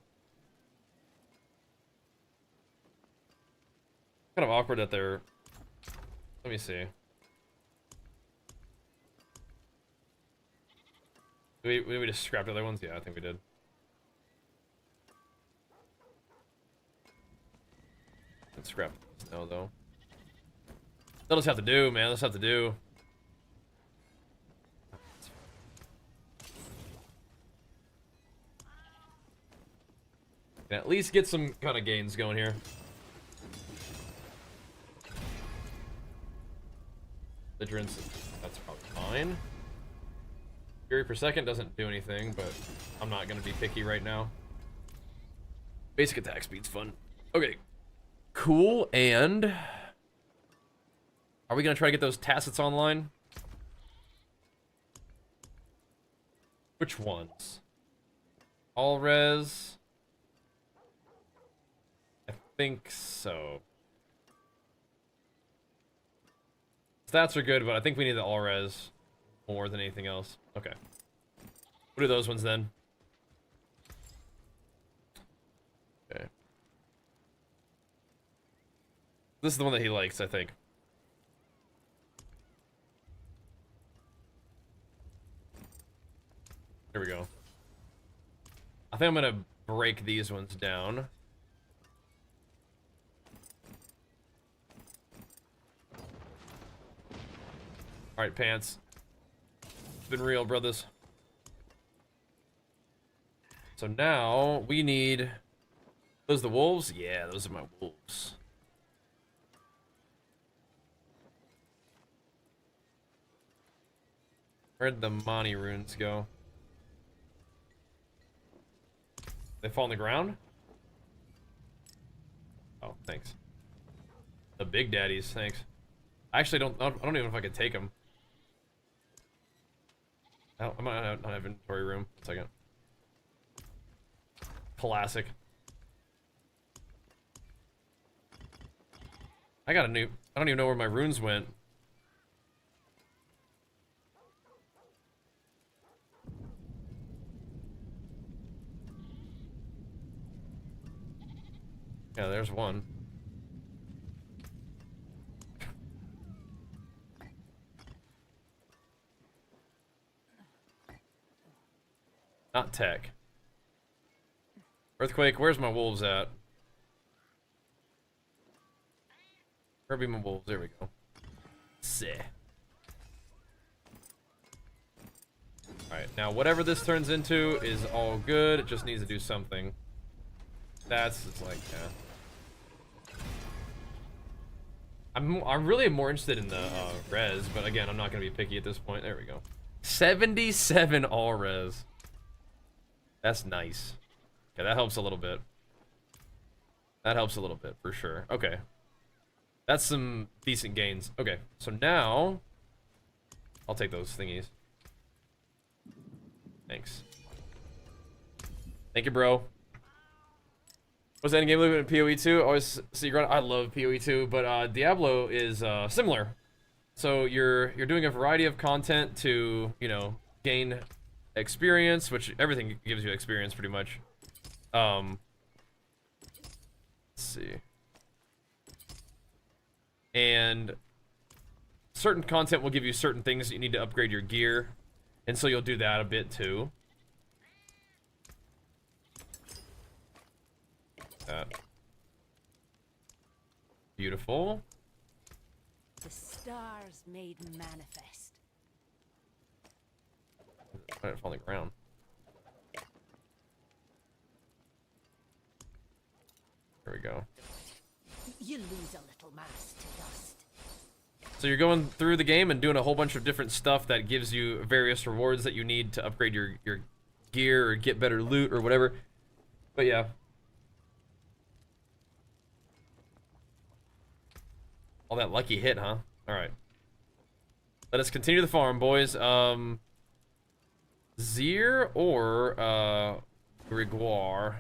Kind of awkward that they're. Let me see. Did we just scrap the other ones? Yeah, I think we did. Let's scrap this now, though. That'll just have to do, man. That'll just have to do. Can at least get some kind of gains going here. Vigilance, that's probably fine. Fury per second doesn't do anything, but I'm not going to be picky right now. Basic attack speed's fun. Okay. Cool, and... Are we going to try to get those tacits online? Which ones? All res? I think so. Stats are good, but I think we need the all res more than anything else. Okay. What are those ones then? Okay. This is the one that he likes, I think. Here we go. I think I'm gonna break these ones down. Alright, pants. It's been real, brothers. So now we need... Those the wolves? Yeah, those are my wolves. Where'd the Mani runes go? They fall on the ground? Oh, thanks. The big daddies, thanks. I actually don't even know if I could take them. I might not have inventory room. 1 second. Classic. I got a new... I don't even know where my runes went. Yeah, there's one. Not tech. Earthquake, where's my wolves at? Where be my wolves? There we go. Sick. Alright, now whatever this turns into is all good. It just needs to do something. It's like, yeah. I'm really more interested in the res, but again, I'm not going to be picky at this point. There we go. 77 all res. That's nice. Okay, that helps a little bit. That helps a little bit, for sure. Okay. That's some decent gains. Okay, so now... I'll take those thingies. Thanks. Thank you, bro. Was Endgame living in PoE 2? Always see Grunt. I love PoE 2, but Diablo is similar. So you're doing a variety of content to, you know, gain experience, which everything gives you experience pretty much. Let's see. And certain content will give you certain things that you need to upgrade your gear. And so you'll do that a bit too. Beautiful. The stars made manifest. Why did it fall on the ground? There we go. You lose a little mass to dust. So you're going through the game and doing a whole bunch of different stuff that gives you various rewards that you need to upgrade your gear or get better loot or whatever. But yeah. All that lucky hit, huh? Alright. Let us continue the farm, boys. Zier or Grégoire.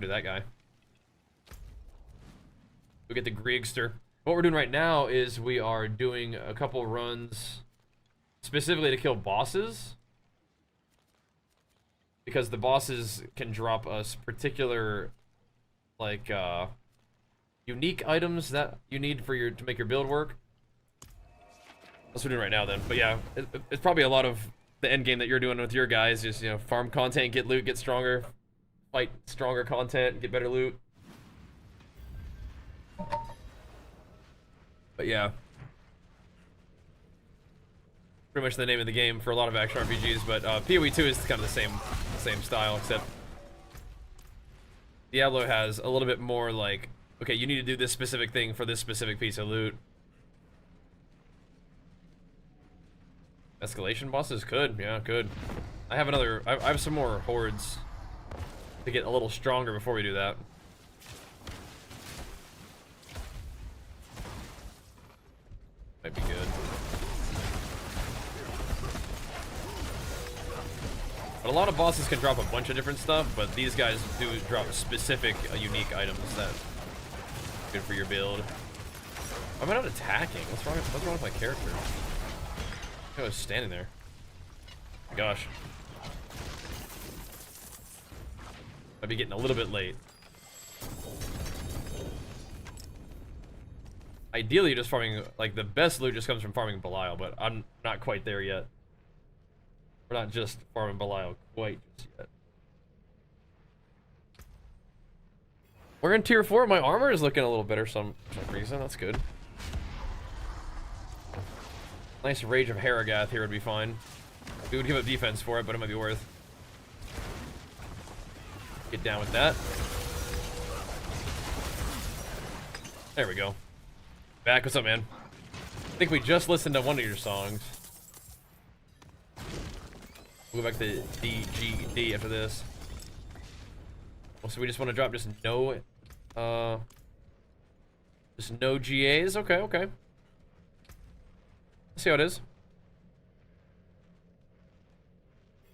Do that guy. We get the Griegster. What we're doing right now is we are doing a couple runs specifically to kill bosses. Because the bosses can drop us particular, like, unique items that you need for to make your build work. That's what we're doing right now then. But yeah, it's probably a lot of the end game that you're doing with your guys. Just, you know, farm content, get loot, get stronger. Fight stronger content, get better loot. But yeah. Pretty much the name of the game for a lot of action RPGs, but PoE 2 is kind of the same style, except Diablo has a little bit more like, okay, you need to do this specific thing for this specific piece of loot. Escalation bosses could, yeah, could. I have some more hordes to get a little stronger before we do that. Might be good. But a lot of bosses can drop a bunch of different stuff, but these guys do drop specific, unique items that are good for your build. Why am I not attacking? What's wrong with my character? I was standing there. Oh my gosh. I'd be getting a little bit late. Ideally, just farming, like, the best loot just comes from farming Belial, but I'm not quite there yet. We're not just farming Belial quite just yet. We're in tier 4. My armor is looking a little better for some reason. That's good. Nice Rage of Harrogath here would be fine. We would give up defense for it, but it might be worth. Get down with that. There we go. Back, what's up, man? I think we just listened to one of your songs. We'll go back to D, G, D after this. Oh, so we just want to drop just no GAs? Okay, okay. Let's see how it is.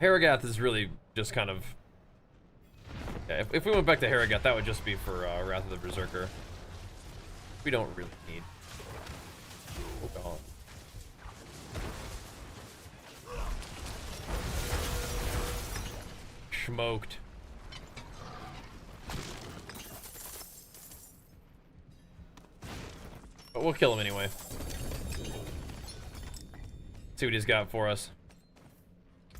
Harrogath is really just kind of... Yeah, if we went back to Harrogath, that would just be for Wrath of the Berserker. We don't really need... Oh, God. Smoked. But we'll kill him anyway. See what he's got for us.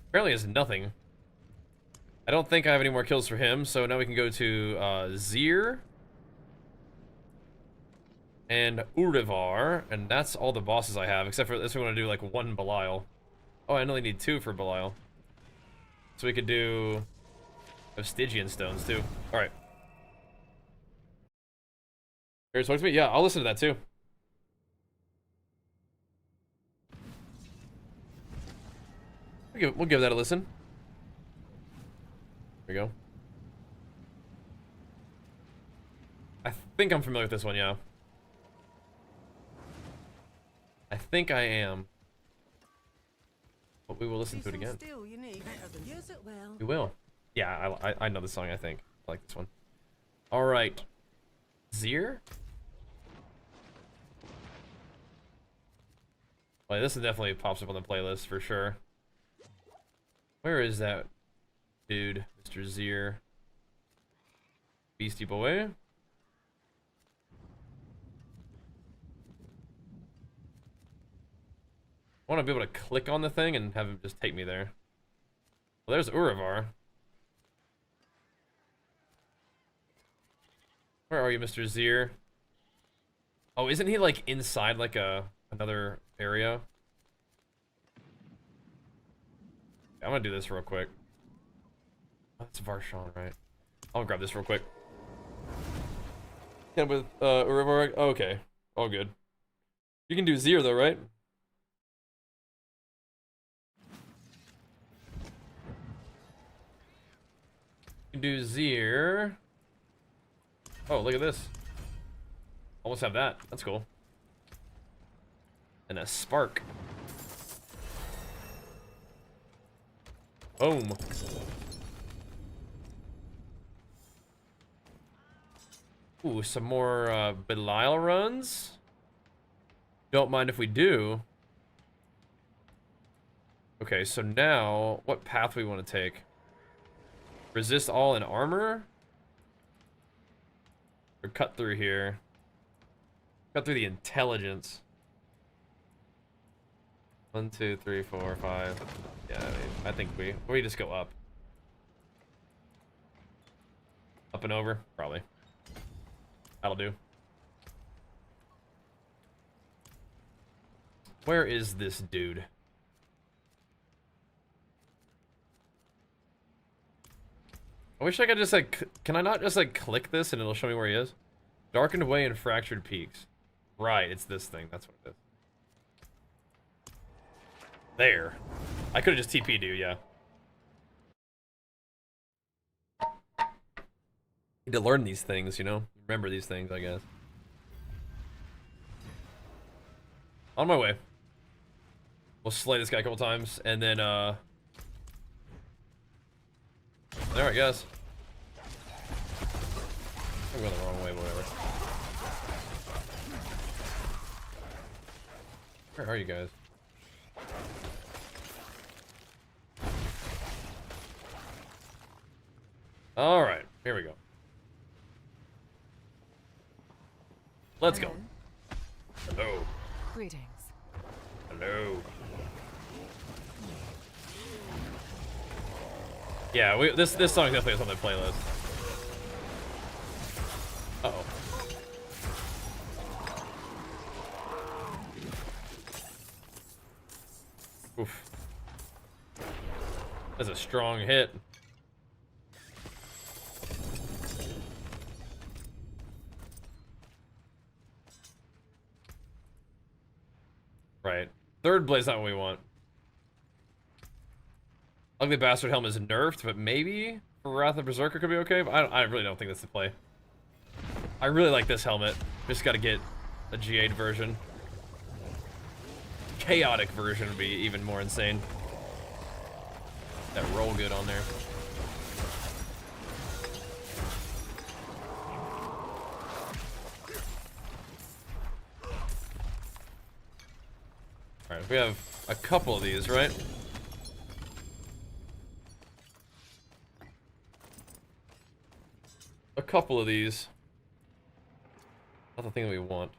Apparently it's nothing. I don't think I have any more kills for him, so now we can go to Zir and Urivar, and that's all the bosses I have, except for this. We want to do like one Belial. Oh, I only need 2 for Belial. So we could do Stygian stones too. All right. Here, talk to me. Yeah, I'll listen to that too. We'll give that a listen. There we go. I think I'm familiar with this one, yeah. I think I am. But we will listen to it again. Still, you need use it well. We will. Yeah, I know this song, I think. I like this one. Alright. Zir? Well, this definitely pops up on the playlist for sure. Where is that dude, Mr. Zir? Beastie Boy? I want to be able to click on the thing and have him just take me there. Well, there's Urivar. Where are you, Mr. Zir? Oh, isn't he like inside like another area? I'm gonna do this real quick. Oh, that's Varshan, right? I'll grab this real quick. Yeah, with Urivar. Oh, okay, all good. You can do Zir though, right? You can do Zir. Oh, look at this. Almost have that. That's cool. And a spark. Boom. Ooh, some more Belial runs. Don't mind if we do. Okay, so now, what path we want to take? Resist all in armor? Or cut through here? Cut through the intelligence. 1, 2, 3, 4, 5. Yeah, I think we just go up. Up and over? Probably. That'll do. Where is this dude? I wish I could just like, can I not just like click this and it'll show me where he is? Darkened Way and Fractured Peaks. Right, it's this thing. That's what it is. There. I could have just TP'd you, yeah. Need to learn these things, you know? Remember these things, I guess. On my way. We'll slay this guy a couple times, and then, alright, guys. I'm going the wrong way, whatever. Where are you guys? Alright, here we go. Let's go. Hello. Greetings. Hello. Yeah, this song definitely is on the playlist. Uh-oh. Oof. That's a strong hit. Right. Third blade's not what we want. Ugly Bastard Helm is nerfed, but maybe for Wrath of Berserker could be okay, but I really don't think that's the play. I really like this helmet. Just gotta get a GA'd version. Chaotic version would be even more insane. That roll good on there. Alright, we have a couple of these, right? A couple of these. Not the thing that we want.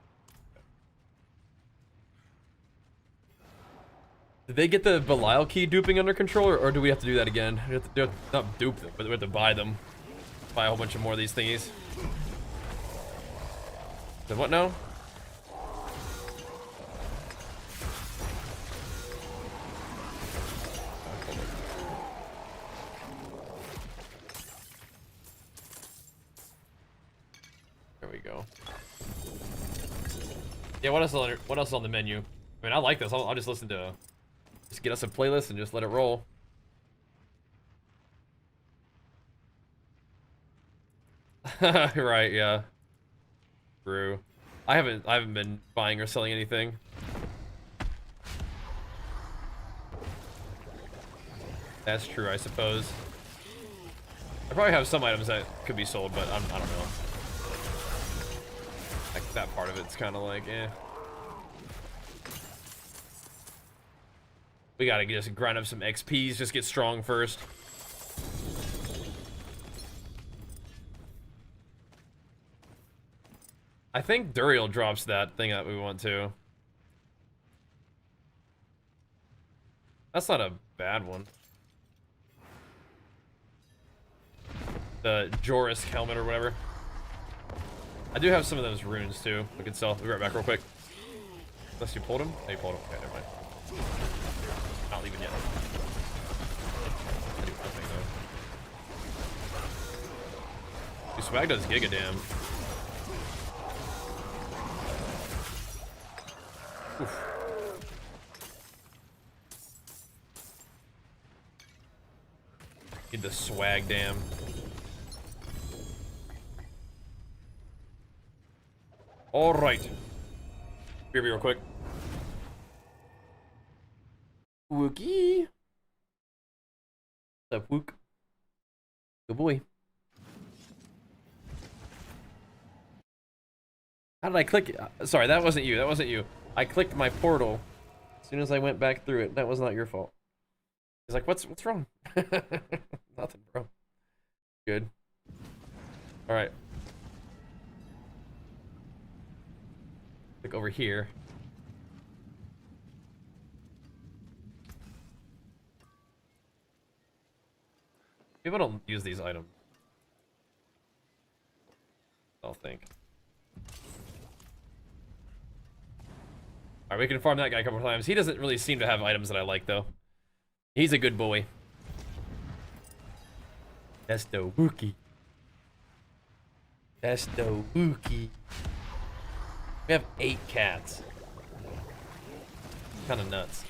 Did they get the Belial key duping under control, or do we have to do that again? We have to not dupe them, but we have to buy them. Buy a whole bunch of more of these thingies. Then what now? There we go. Yeah, what else is on the menu? I mean, I like this. I'll just listen to... Just get us a playlist and just let it roll. Right, yeah. True. I haven't been buying or selling anything. That's true, I suppose. I probably have some items that could be sold, but I don't know. Like, that part of it's kind of like, eh. We gotta just grind up some XPs, just get strong first. I think Duriel drops that thing that we want to. That's not a bad one. The Joris helmet or whatever. I do have some of those runes too. We can sell. We'll be right back real quick. Unless you pulled him? Oh, you pulled him. Okay, never mind. Not leaving yet. I do nothing though. Dude, Swag does giga damn. Oof. Need the swag damn. All right. Here, real quick. Wookie. What's up, Wook? Good boy. How did I click it? Sorry, that wasn't you. That wasn't you. I clicked my portal as soon as I went back through it. That was not your fault. He's like, what's wrong? Nothing, bro. Good. All right. Click over here. People don't use these items. I'll think. Alright, we can farm that guy a couple times. He doesn't really seem to have items that I like, though. He's a good boy. That's the Wookie. That's the Wookie. We have 8 cats. Kind of nuts.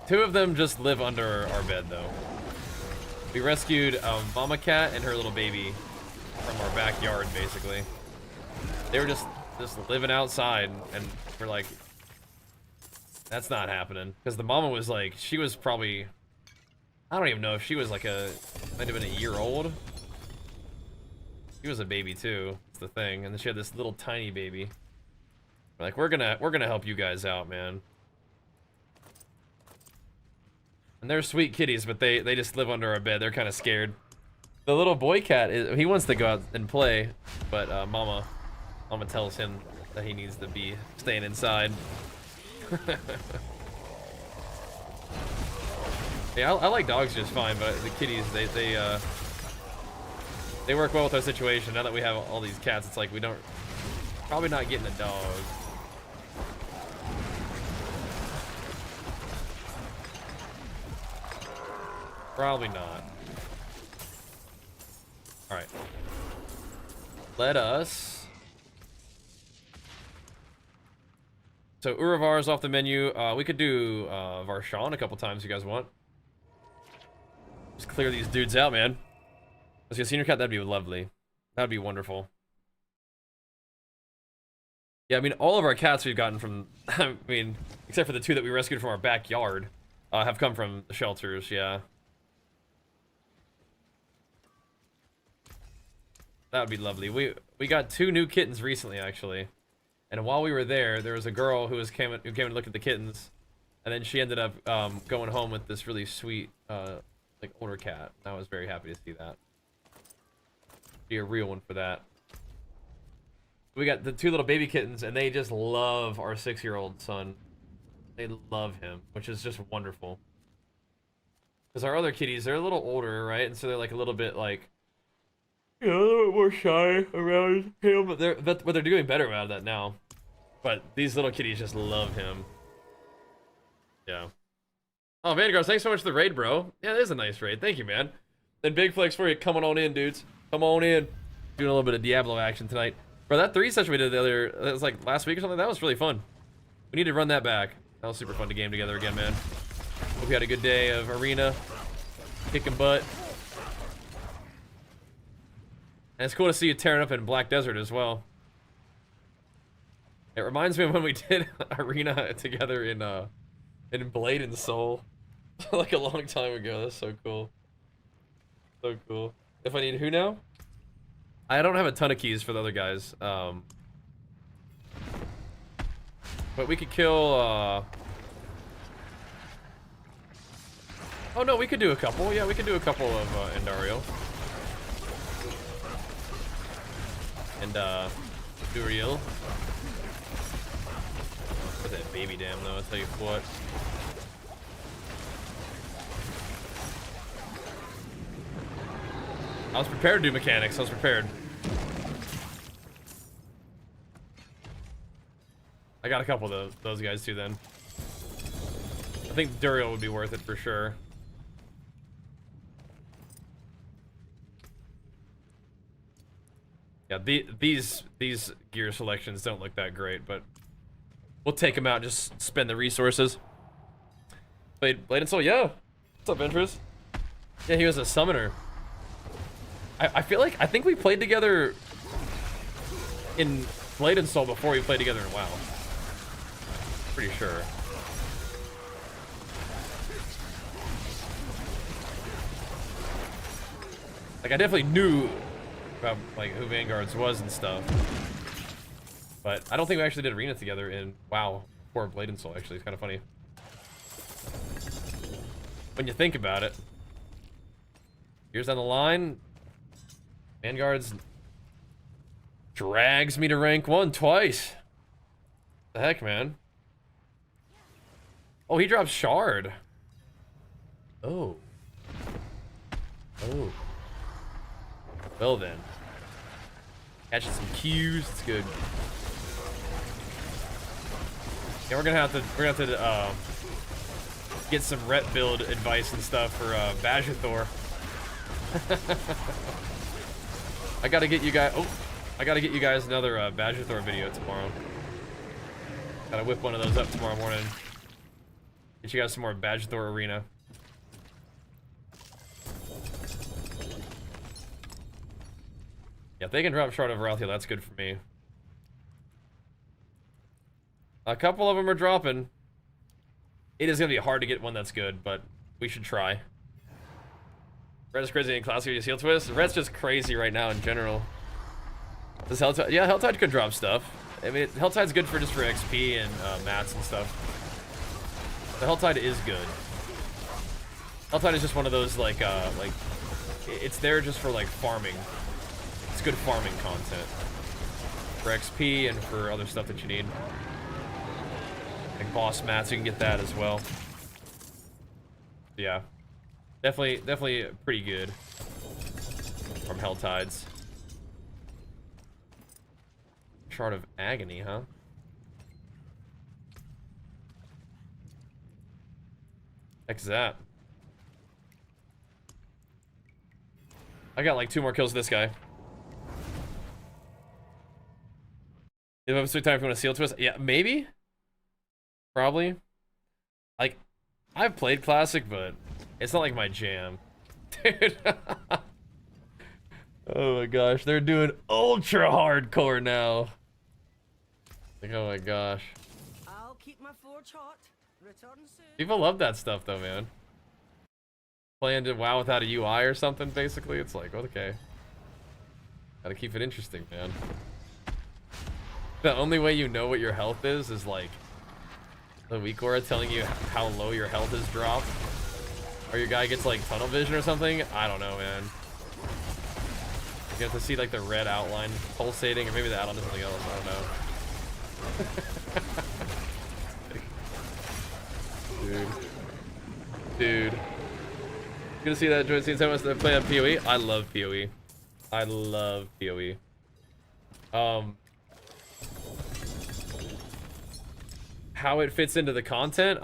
2 of them just live under our bed, though. We rescued a mama cat and her little baby from our backyard, basically. They were just living outside, and we're like, that's not happening. Because the mama was like, she was probably, I don't even know if she was like might have been a year old. She was a baby too, that's the thing. And then she had this little tiny baby. We're like, we're gonna help you guys out, man. And they're sweet kitties, but they just live under our bed. They're kind of scared. The little boy cat, he wants to go out and play, but Mama tells him that he needs to be staying inside. Yeah, I like dogs just fine, but the kitties, they work well with our situation. Now that we have all these cats, it's like we don't, probably not getting a dog. Probably not. Alright. Let us... So Uravar is off the menu. We could do Varshan a couple times if you guys want. Just clear these dudes out, man. Let's get senior cat, that'd be lovely. That'd be wonderful. Yeah, I mean, all of our cats we've gotten from, I mean, except for the 2 that we rescued from our backyard, have come from the shelters, yeah. That would be lovely. We got 2 new kittens recently, actually. And while we were there was a girl who came to look at the kittens, and then she ended up going home with this really sweet like older cat. I was very happy to see that. Be a real one for that. We got the 2 little baby kittens, and they just love our 6-year-old son. They love him, which is just wonderful. Because our other kitties, they're a little older, right? And so they're like a little bit like, you know, a little bit more shy around him. But they're doing better about that now. But these little kitties just love him. Yeah. Oh, Vanguard, thanks so much for the raid, bro. Yeah, it is a nice raid. Thank you, man. And big flex for you coming on in, dudes. Come on in. Doing a little bit of Diablo action tonight. Bro, that 3 session we did that was like last week or something. That was really fun. We need to run that back. That was super fun to game together again, man. Hope you had a good day of arena. Kicking butt. And it's cool to see you tearing up in Black Desert as well. It reminds me of when we did arena together in Blade and Soul. Like a long time ago. That's so cool. So cool. If I need who now? I don't have a ton of keys for the other guys. But we could kill, oh no, we could do a couple. Yeah, we could do a couple of Endario. And Duriel. With that baby dam though, I'll tell you what. I was prepared to do mechanics, I was prepared. I got a couple of those guys too then. I think Duriel would be worth it for sure. Yeah, these gear selections don't look that great, but we'll take them out and just spend the resources. Blade and Soul, yeah. What's up, Ventress? Yeah, he was a summoner. I feel like, I think we played together in Blade and Soul before we played together in WoW. Pretty sure. Like, I definitely knew about, like, who Vanguards was and stuff. But I don't think we actually did arena together in WoW before Blade and Soul, actually. It's kind of funny. When you think about it. Years down the line, Vanguards drags me to rank 1 twice. The heck, man. Oh, he drops Shard. Oh. Oh. Well then. Catching some Qs, it's good. Yeah, we're gonna have to get some rep build advice and stuff for Bajithor. I gotta get you guys another Bajithor video tomorrow. Gotta whip one of those up tomorrow morning. Get you guys some more Bajithor arena. Yeah, if they can drop Shard of Varathia, that's good for me. A couple of them are dropping. It is gonna be hard to get one that's good, but we should try. Red is crazy in Classic Seal Twist. Red's just crazy right now in general. Does Helltide? Yeah, Helltide could drop stuff. I mean, Helltide's good for just for XP and mats and stuff. The Helltide is good. Helltide is just one of those like it's there just for like farming. It's good farming content for XP and for other stuff that you need. Like boss mats, you can get that as well. Yeah. Definitely pretty good from Helltides. Shard of Agony, huh? Heck is that? I got like 2 more kills with this guy. You have a sweet time if you want to seal twist? Yeah, maybe? Probably. Like, I've played Classic, but it's not like my jam. Dude. Oh my gosh, they're doing ultra hardcore now. Like, oh my gosh. I'll keep my forge hot. Return soon. People love that stuff though, man. Playing to WoW without a UI or something, basically. It's like, okay. Gotta keep it interesting, man. The only way you know what your health is like the weak aura telling you how low your health is dropped. Or your guy gets like tunnel vision or something. I don't know, man. You have to see like the red outline pulsating, or maybe the add-on is something else. I don't know. dude. Dude. You gonna see that joint scene so much that play on PoE? I love PoE. I love PoE. How it fits into the content,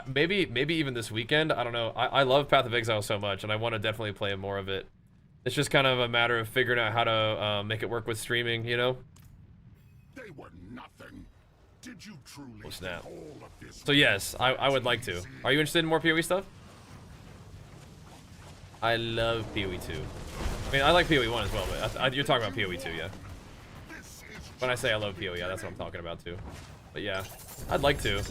maybe even this weekend. I don't know. I love Path of Exile so much, and I want to definitely play more of it. It's just kind of a matter of figuring out how to make it work with streaming, you know? They were nothing. Did you truly Oh, snap. think all of this So yes, I would like to. Are you interested in more PoE stuff? I love PoE 2. I mean, I like PoE 1 as well, but you're talking about PoE 2, yeah. When I say I love PoE, yeah, that's what I'm talking about too. But yeah, I'd like to.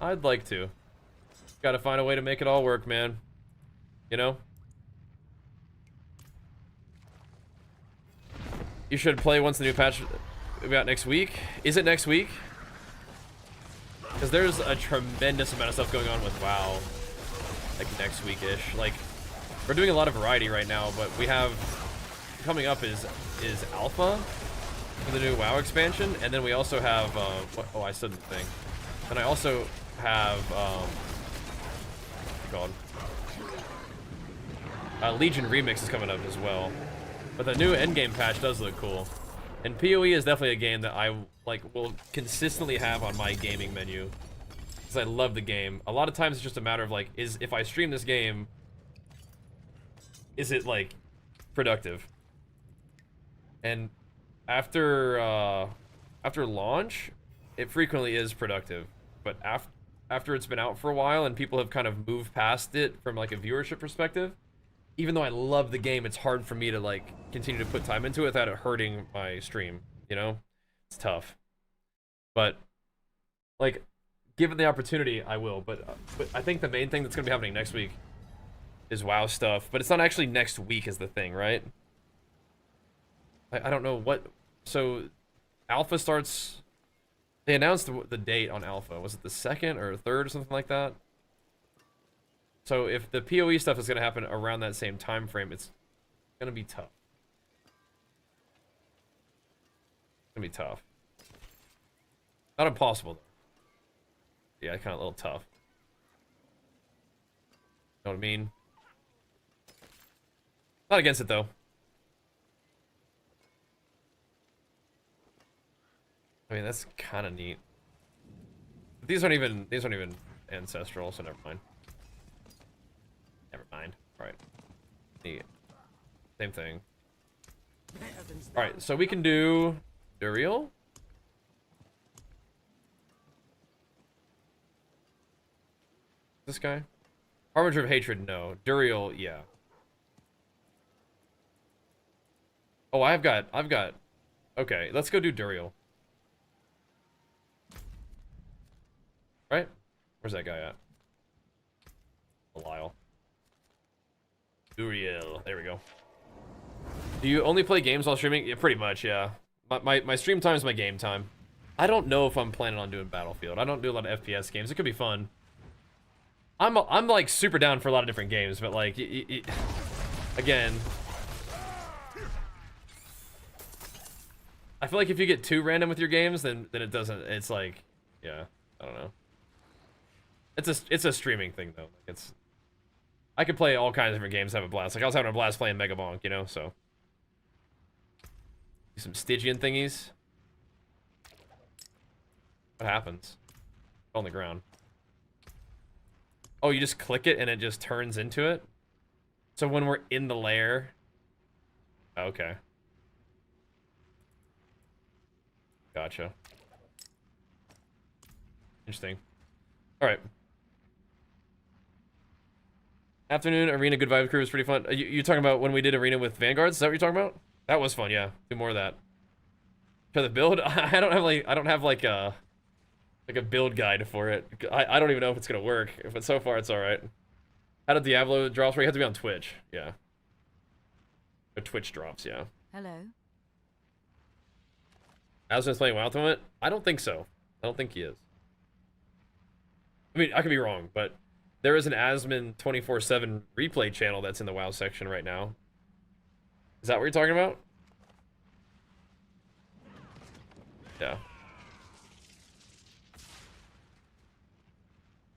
I'd like to. Gotta find a way to make it all work, man. You know? You should play once the new patch about next week. Is it next week? Because there's a tremendous amount of stuff going on with WoW. Like next week-ish. Like, we're doing a lot of variety right now, but we have... Coming up is Alpha for the new WoW expansion, and then we also have... oh, I said the thing. And I also have... what's it called? Legion Remix is coming up as well. But the new Endgame patch does look cool. And PoE is definitely a game that I will consistently have on my gaming menu. Because I love the game. A lot of times it's just a matter of like, if I stream this game, is it like productive? And after launch, it frequently is productive. But after it's been out for a while and people have kind of moved past it from like a viewership perspective, even though I love the game, it's hard for me to like continue to put time into it without it hurting my stream, you know? It's tough. But like, given the opportunity, I will. But I think the main thing that's gonna be happening next week is WoW stuff. But it's not actually next week is the thing, right? I don't know what. So Alpha starts. They announced the date on Alpha. Was it the 2nd or 3rd or something like that? So if the PoE stuff is going to happen around that same time frame, it's going to be tough. It's going to be tough. Not impossible, though. Yeah, kind of a little tough. Know what I mean? Not against it, though. I mean, that's kind of neat. But these aren't even ancestral, so never mind. Never mind. Alright. Neat. Same thing. Alright, so we can do Duriel. This guy? Harbinger of Hatred, no. Duriel, yeah. Oh, I've got... Okay, let's go do Duriel. Right? Where's that guy at? Belial. Duriel. There we go. Do you only play games while streaming? Yeah, pretty much, yeah. My stream time is my game time. I don't know if I'm planning on doing Battlefield. I don't do a lot of FPS games. It could be fun. I'm like super down for a lot of different games, but like again, I feel like if you get too random with your games, then it doesn't. It's like, yeah, I don't know. It's a streaming thing though. Like I could play all kinds of different games, have a blast. Like I was having a blast playing Mega Bonk, you know. So do some Stygian thingies. What happens? On the ground. Oh, you just click it and it just turns into it? So when we're in the lair... Okay. Gotcha. Interesting. Alright. Afternoon Arena Good Vibe Crew was pretty fun. You talking about when we did Arena with Vanguards? Is that what you're talking about? That was fun, yeah. Do more of that. Try the build? I don't have like a build guide for it. I don't even know if it's gonna work, but so far it's alright. How did Diablo drops? Where you have to be on Twitch, yeah. Or Twitch drops, yeah. Hello. Asmon's playing WoW at the moment? I don't think so. I don't think he is. I mean, I could be wrong, but there is an Asmon 24/7 replay channel that's in the WoW section right now. Is that what you're talking about? Yeah.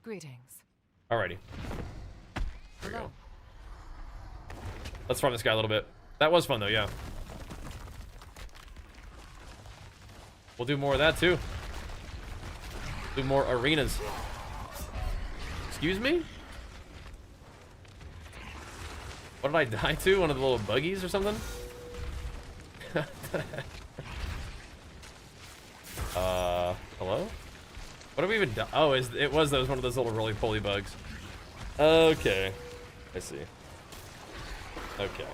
Greetings. Alrighty. There we go. Let's farm this guy a little bit. That was fun though, yeah. We'll do more of that too. Do more arenas. Excuse me? What did I die to? One of the little buggies or something? Hello? What have we even done? Oh, it was one of those little roly-poly bugs. Okay. I see. Okay.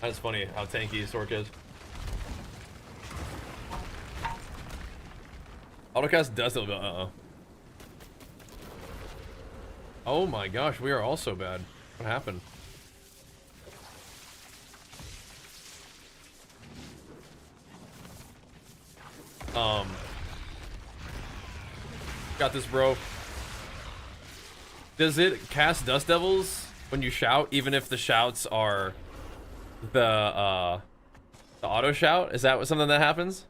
That's funny how tanky Sork is. Autocast does still go. Oh my gosh, we are all so bad. What happened? Got this, bro. Does it cast Dust Devils when you shout, even if the shouts are the auto shout? Is that something that happens?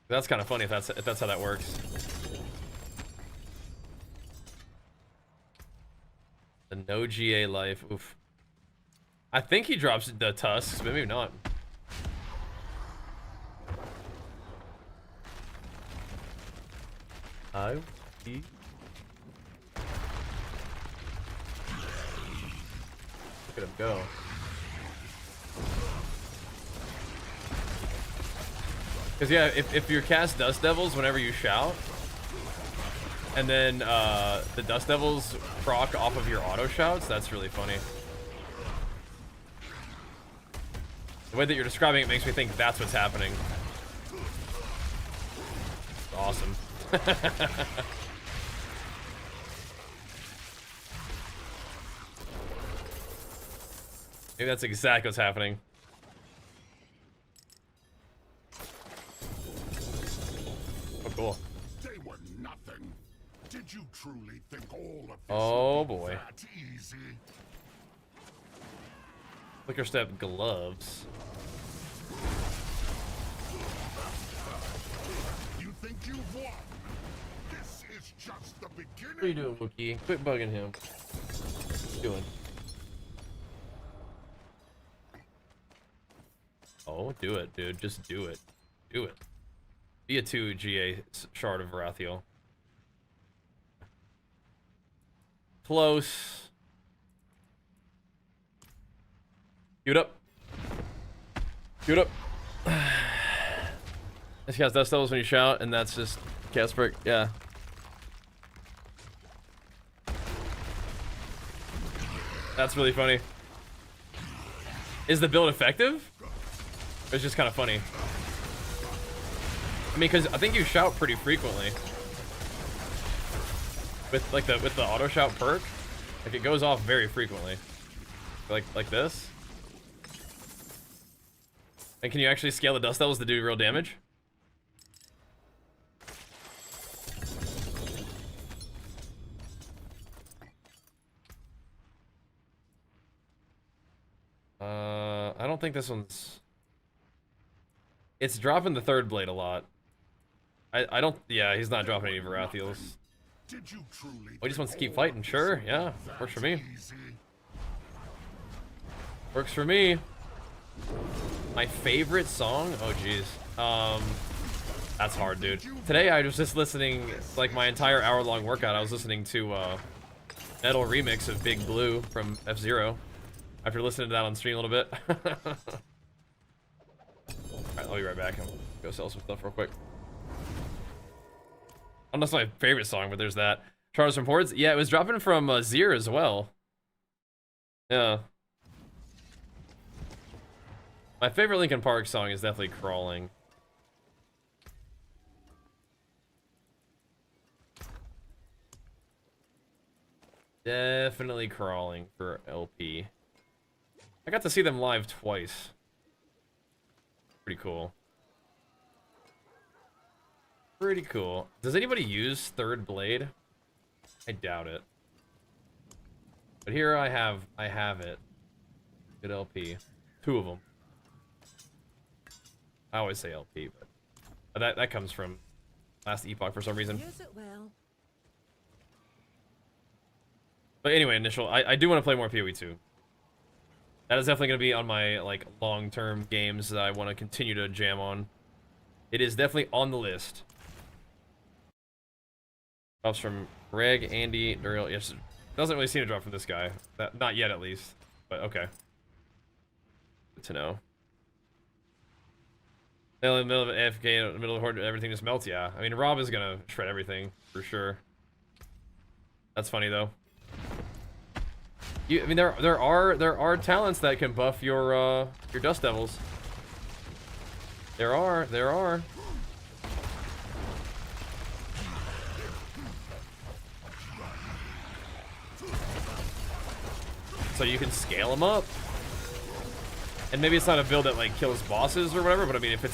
That's kind of funny if that's how that works. The no GA life. Oof. I think he drops the tusks, but maybe not. Look at him go. Because yeah, if you cast Dust Devils whenever you shout, and then the Dust Devils proc off of your auto shouts, that's really funny. The way that you're describing it makes me think that's what's happening. Awesome. Maybe that's exactly what's happening. Oh, cool. They were nothing. Did you truly think all of this Oh would be boy. that easy? Flicker step gloves. You think you've won? This is just the beginning. What are you doing, Wookie? Quit bugging him. What are you doing? Oh, do it, dude. Just do it. Do it. Be a 2 GA shard of Varathiel. Close. Queued up. Queued up. This cast Dust Devils when you shout, and that's just Casper. Yeah. That's really funny. Is the build effective? It's just kind of funny. I mean, because I think you shout pretty frequently with the auto shout perk. Like it goes off very frequently, like this. And can you actually scale the Dust Devils to do real damage? I don't think this one's. It's dropping the third blade a lot. I don't. Yeah, he's not dropping any Varathiels. Did you truly Oh, he just wants to keep fighting. Sure, yeah, works for me. Works for me. My favorite song? Oh, jeez. That's hard, dude. Today I was just listening, like my entire hour-long workout. I was listening to Metal remix of Big Blue from F-Zero. After listening to that on stream a little bit. Alright, I'll be right back. I'll go sell some stuff real quick. I don't know if that's my favorite song, but there's that. Charles from Hordes? Yeah, it was dropping from Zir as well. Yeah. My favorite Linkin Park song is definitely Crawling. Definitely Crawling for LP. I got to see them live twice. Pretty cool. Pretty cool. Does anybody use Third Blade? I doubt it. But here I have it. Good LP. 2 of them. I always say LP, but that comes from last epoch for some reason. Use it well. But anyway, initial. I do want to play more PoE 2. That is definitely going to be on my like long-term games that I want to continue to jam on. It is definitely on the list. Drops from Greg, Andy, Duriel. Yes, doesn't really seem to drop from this guy. Not yet, at least. But okay. Good to know. In the middle of an AFK, in the middle of the horde, everything just melts. Yeah, I mean, Rob is gonna shred everything for sure. That's funny though. I mean, there are talents that can buff your Dust Devils. There are. So you can scale them up. And maybe it's not a build that like kills bosses or whatever, but I mean if it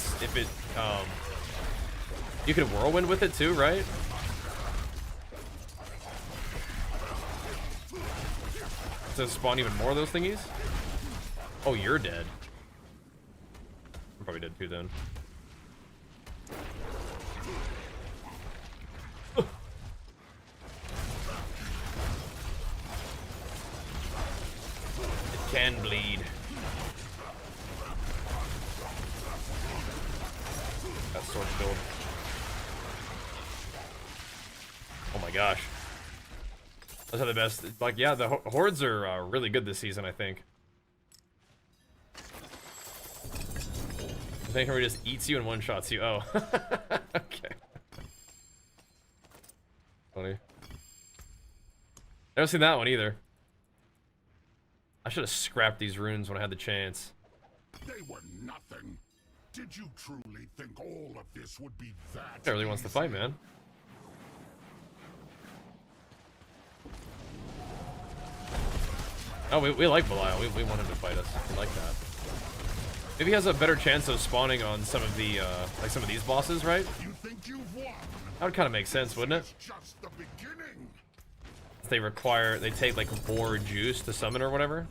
you can whirlwind with it too, right? To spawn even more of those thingies? Oh, you're dead. I'm probably dead too then. It can bleed. That sword build. Oh my gosh. Those are the best. Like, yeah, the hordes are really good this season, I think. I think he just eats you and one-shots you. Oh. Okay. Funny. Never seen that one either. I should have scrapped these runes when I had the chance. They were nothing. Did you truly think all of this would be that? He really wants to fight, man. Oh, we like Belial. We want him to fight us. We like that. Maybe he has a better chance of spawning on some of the like some of these bosses, right? You think you've won? That would kind of make sense, wouldn't it? It's just the beginning. They take like more juice to summon or whatever.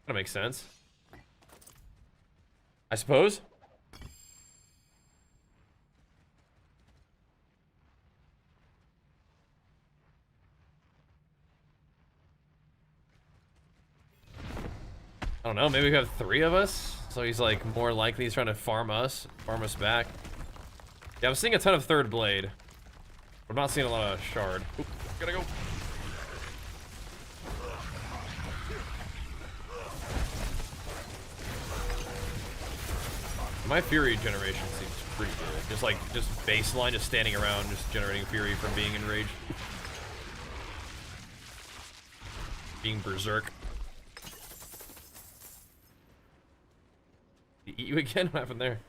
That makes sense, I suppose. I don't know, maybe we have 3 of us, so he's like more likely he's trying to farm us back. Yeah, I'm seeing a ton of third blade. I'm not seeing a lot of shard. Oop, gotta go. My fury generation seems pretty good. Just baseline, just standing around, just generating fury from being enraged. Being berserk. Did he eat you again? What happened there?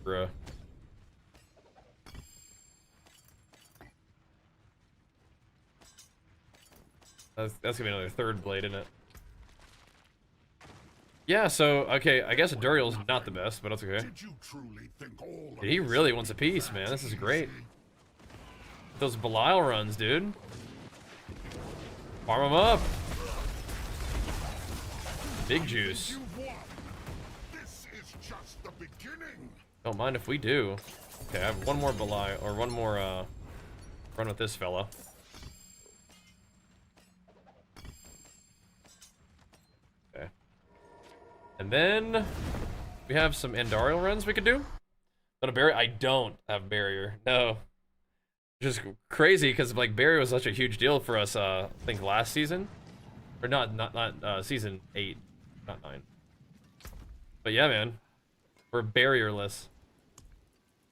Bruh. That's gonna be another third blade, isn't it? Yeah, so, okay, I guess Duriel's not the best, but that's okay. Did you truly think all of Dude, he really wants a piece, man. This is great. Those Belial runs, dude. Farm them up. Big juice. you won? This is just the beginning. Don't mind if we do. Okay, I have one more Belial, or one more, run with this fella. Okay. And then, we have some Andariel runs we could do. Not a barrier? I don't have barrier. No. Which is crazy, because, like, barrier was such a huge deal for us, I think, last season. Or not season 8. Not 9. But yeah, man. We're barrierless.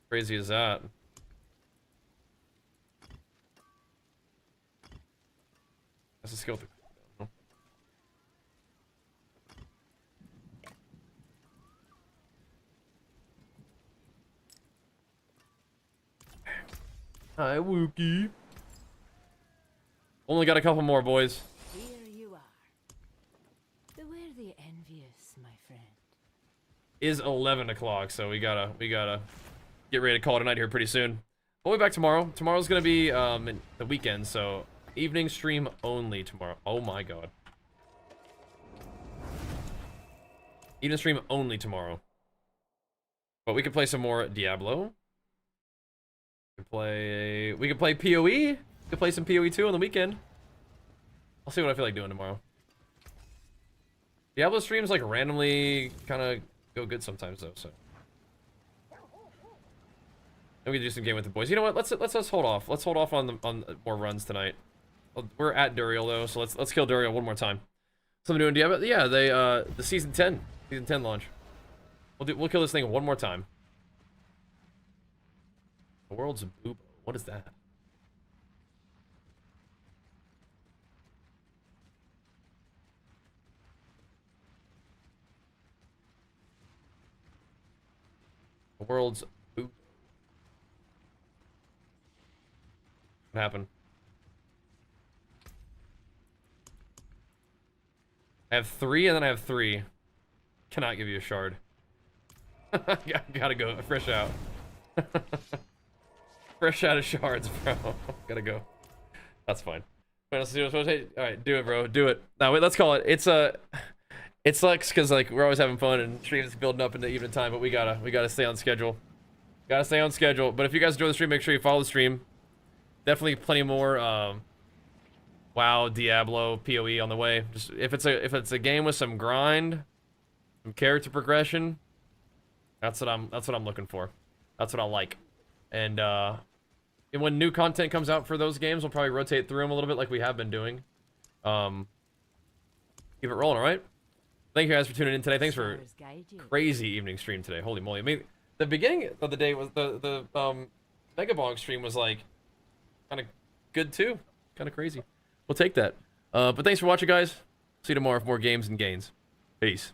Crazy as that. That's a skill. Hi, Wookie. Only got a couple more, boys. Here you are. Beware the envious, my friend. is 11 o'clock, so we gotta get ready to call it a night here pretty soon. We'll be back tomorrow. Tomorrow's gonna be the weekend, so evening stream only tomorrow. Oh my god. Evening stream only tomorrow. But we can play some more Diablo. We can play PoE. We can play some PoE 2 on the weekend. I'll see what I feel like doing tomorrow. Diablo streams like randomly kind of go good sometimes though, so. And we can do some game with the boys. You know what? Let's hold off. Let's hold off on more runs tonight. We're at Duriel though, so let's kill Duriel one more time. Something doing Diablo? Yeah, the season 10 launch. We'll kill this thing one more time. The world's a boob. What is that? The world's boob. What happened? I have 3 and then I have 3. Cannot give you a shard. Gotta go. Fresh out. Fresh out of shards, bro. Gotta go. That's fine. Alright, do it, bro. Do it. No, wait, let's call it. It sucks because like we're always having fun and streams building up into evening time, but we gotta stay on schedule. Gotta stay on schedule. But if you guys enjoy the stream, make sure you follow the stream. Definitely plenty more WoW, Diablo, PoE on the way. Just if it's a game with some grind, some character progression, that's what I'm looking for. That's what I like. And when new content comes out for those games, we'll probably rotate through them a little bit like we have been doing. Keep it rolling, all right? Thank you guys for tuning in today. Thanks for crazy evening stream today. Holy moly! I mean, the beginning of the day was the Megabong stream was like kind of good too, kind of crazy. We'll take that. But thanks for watching, guys. See you tomorrow for more games and gains. Peace.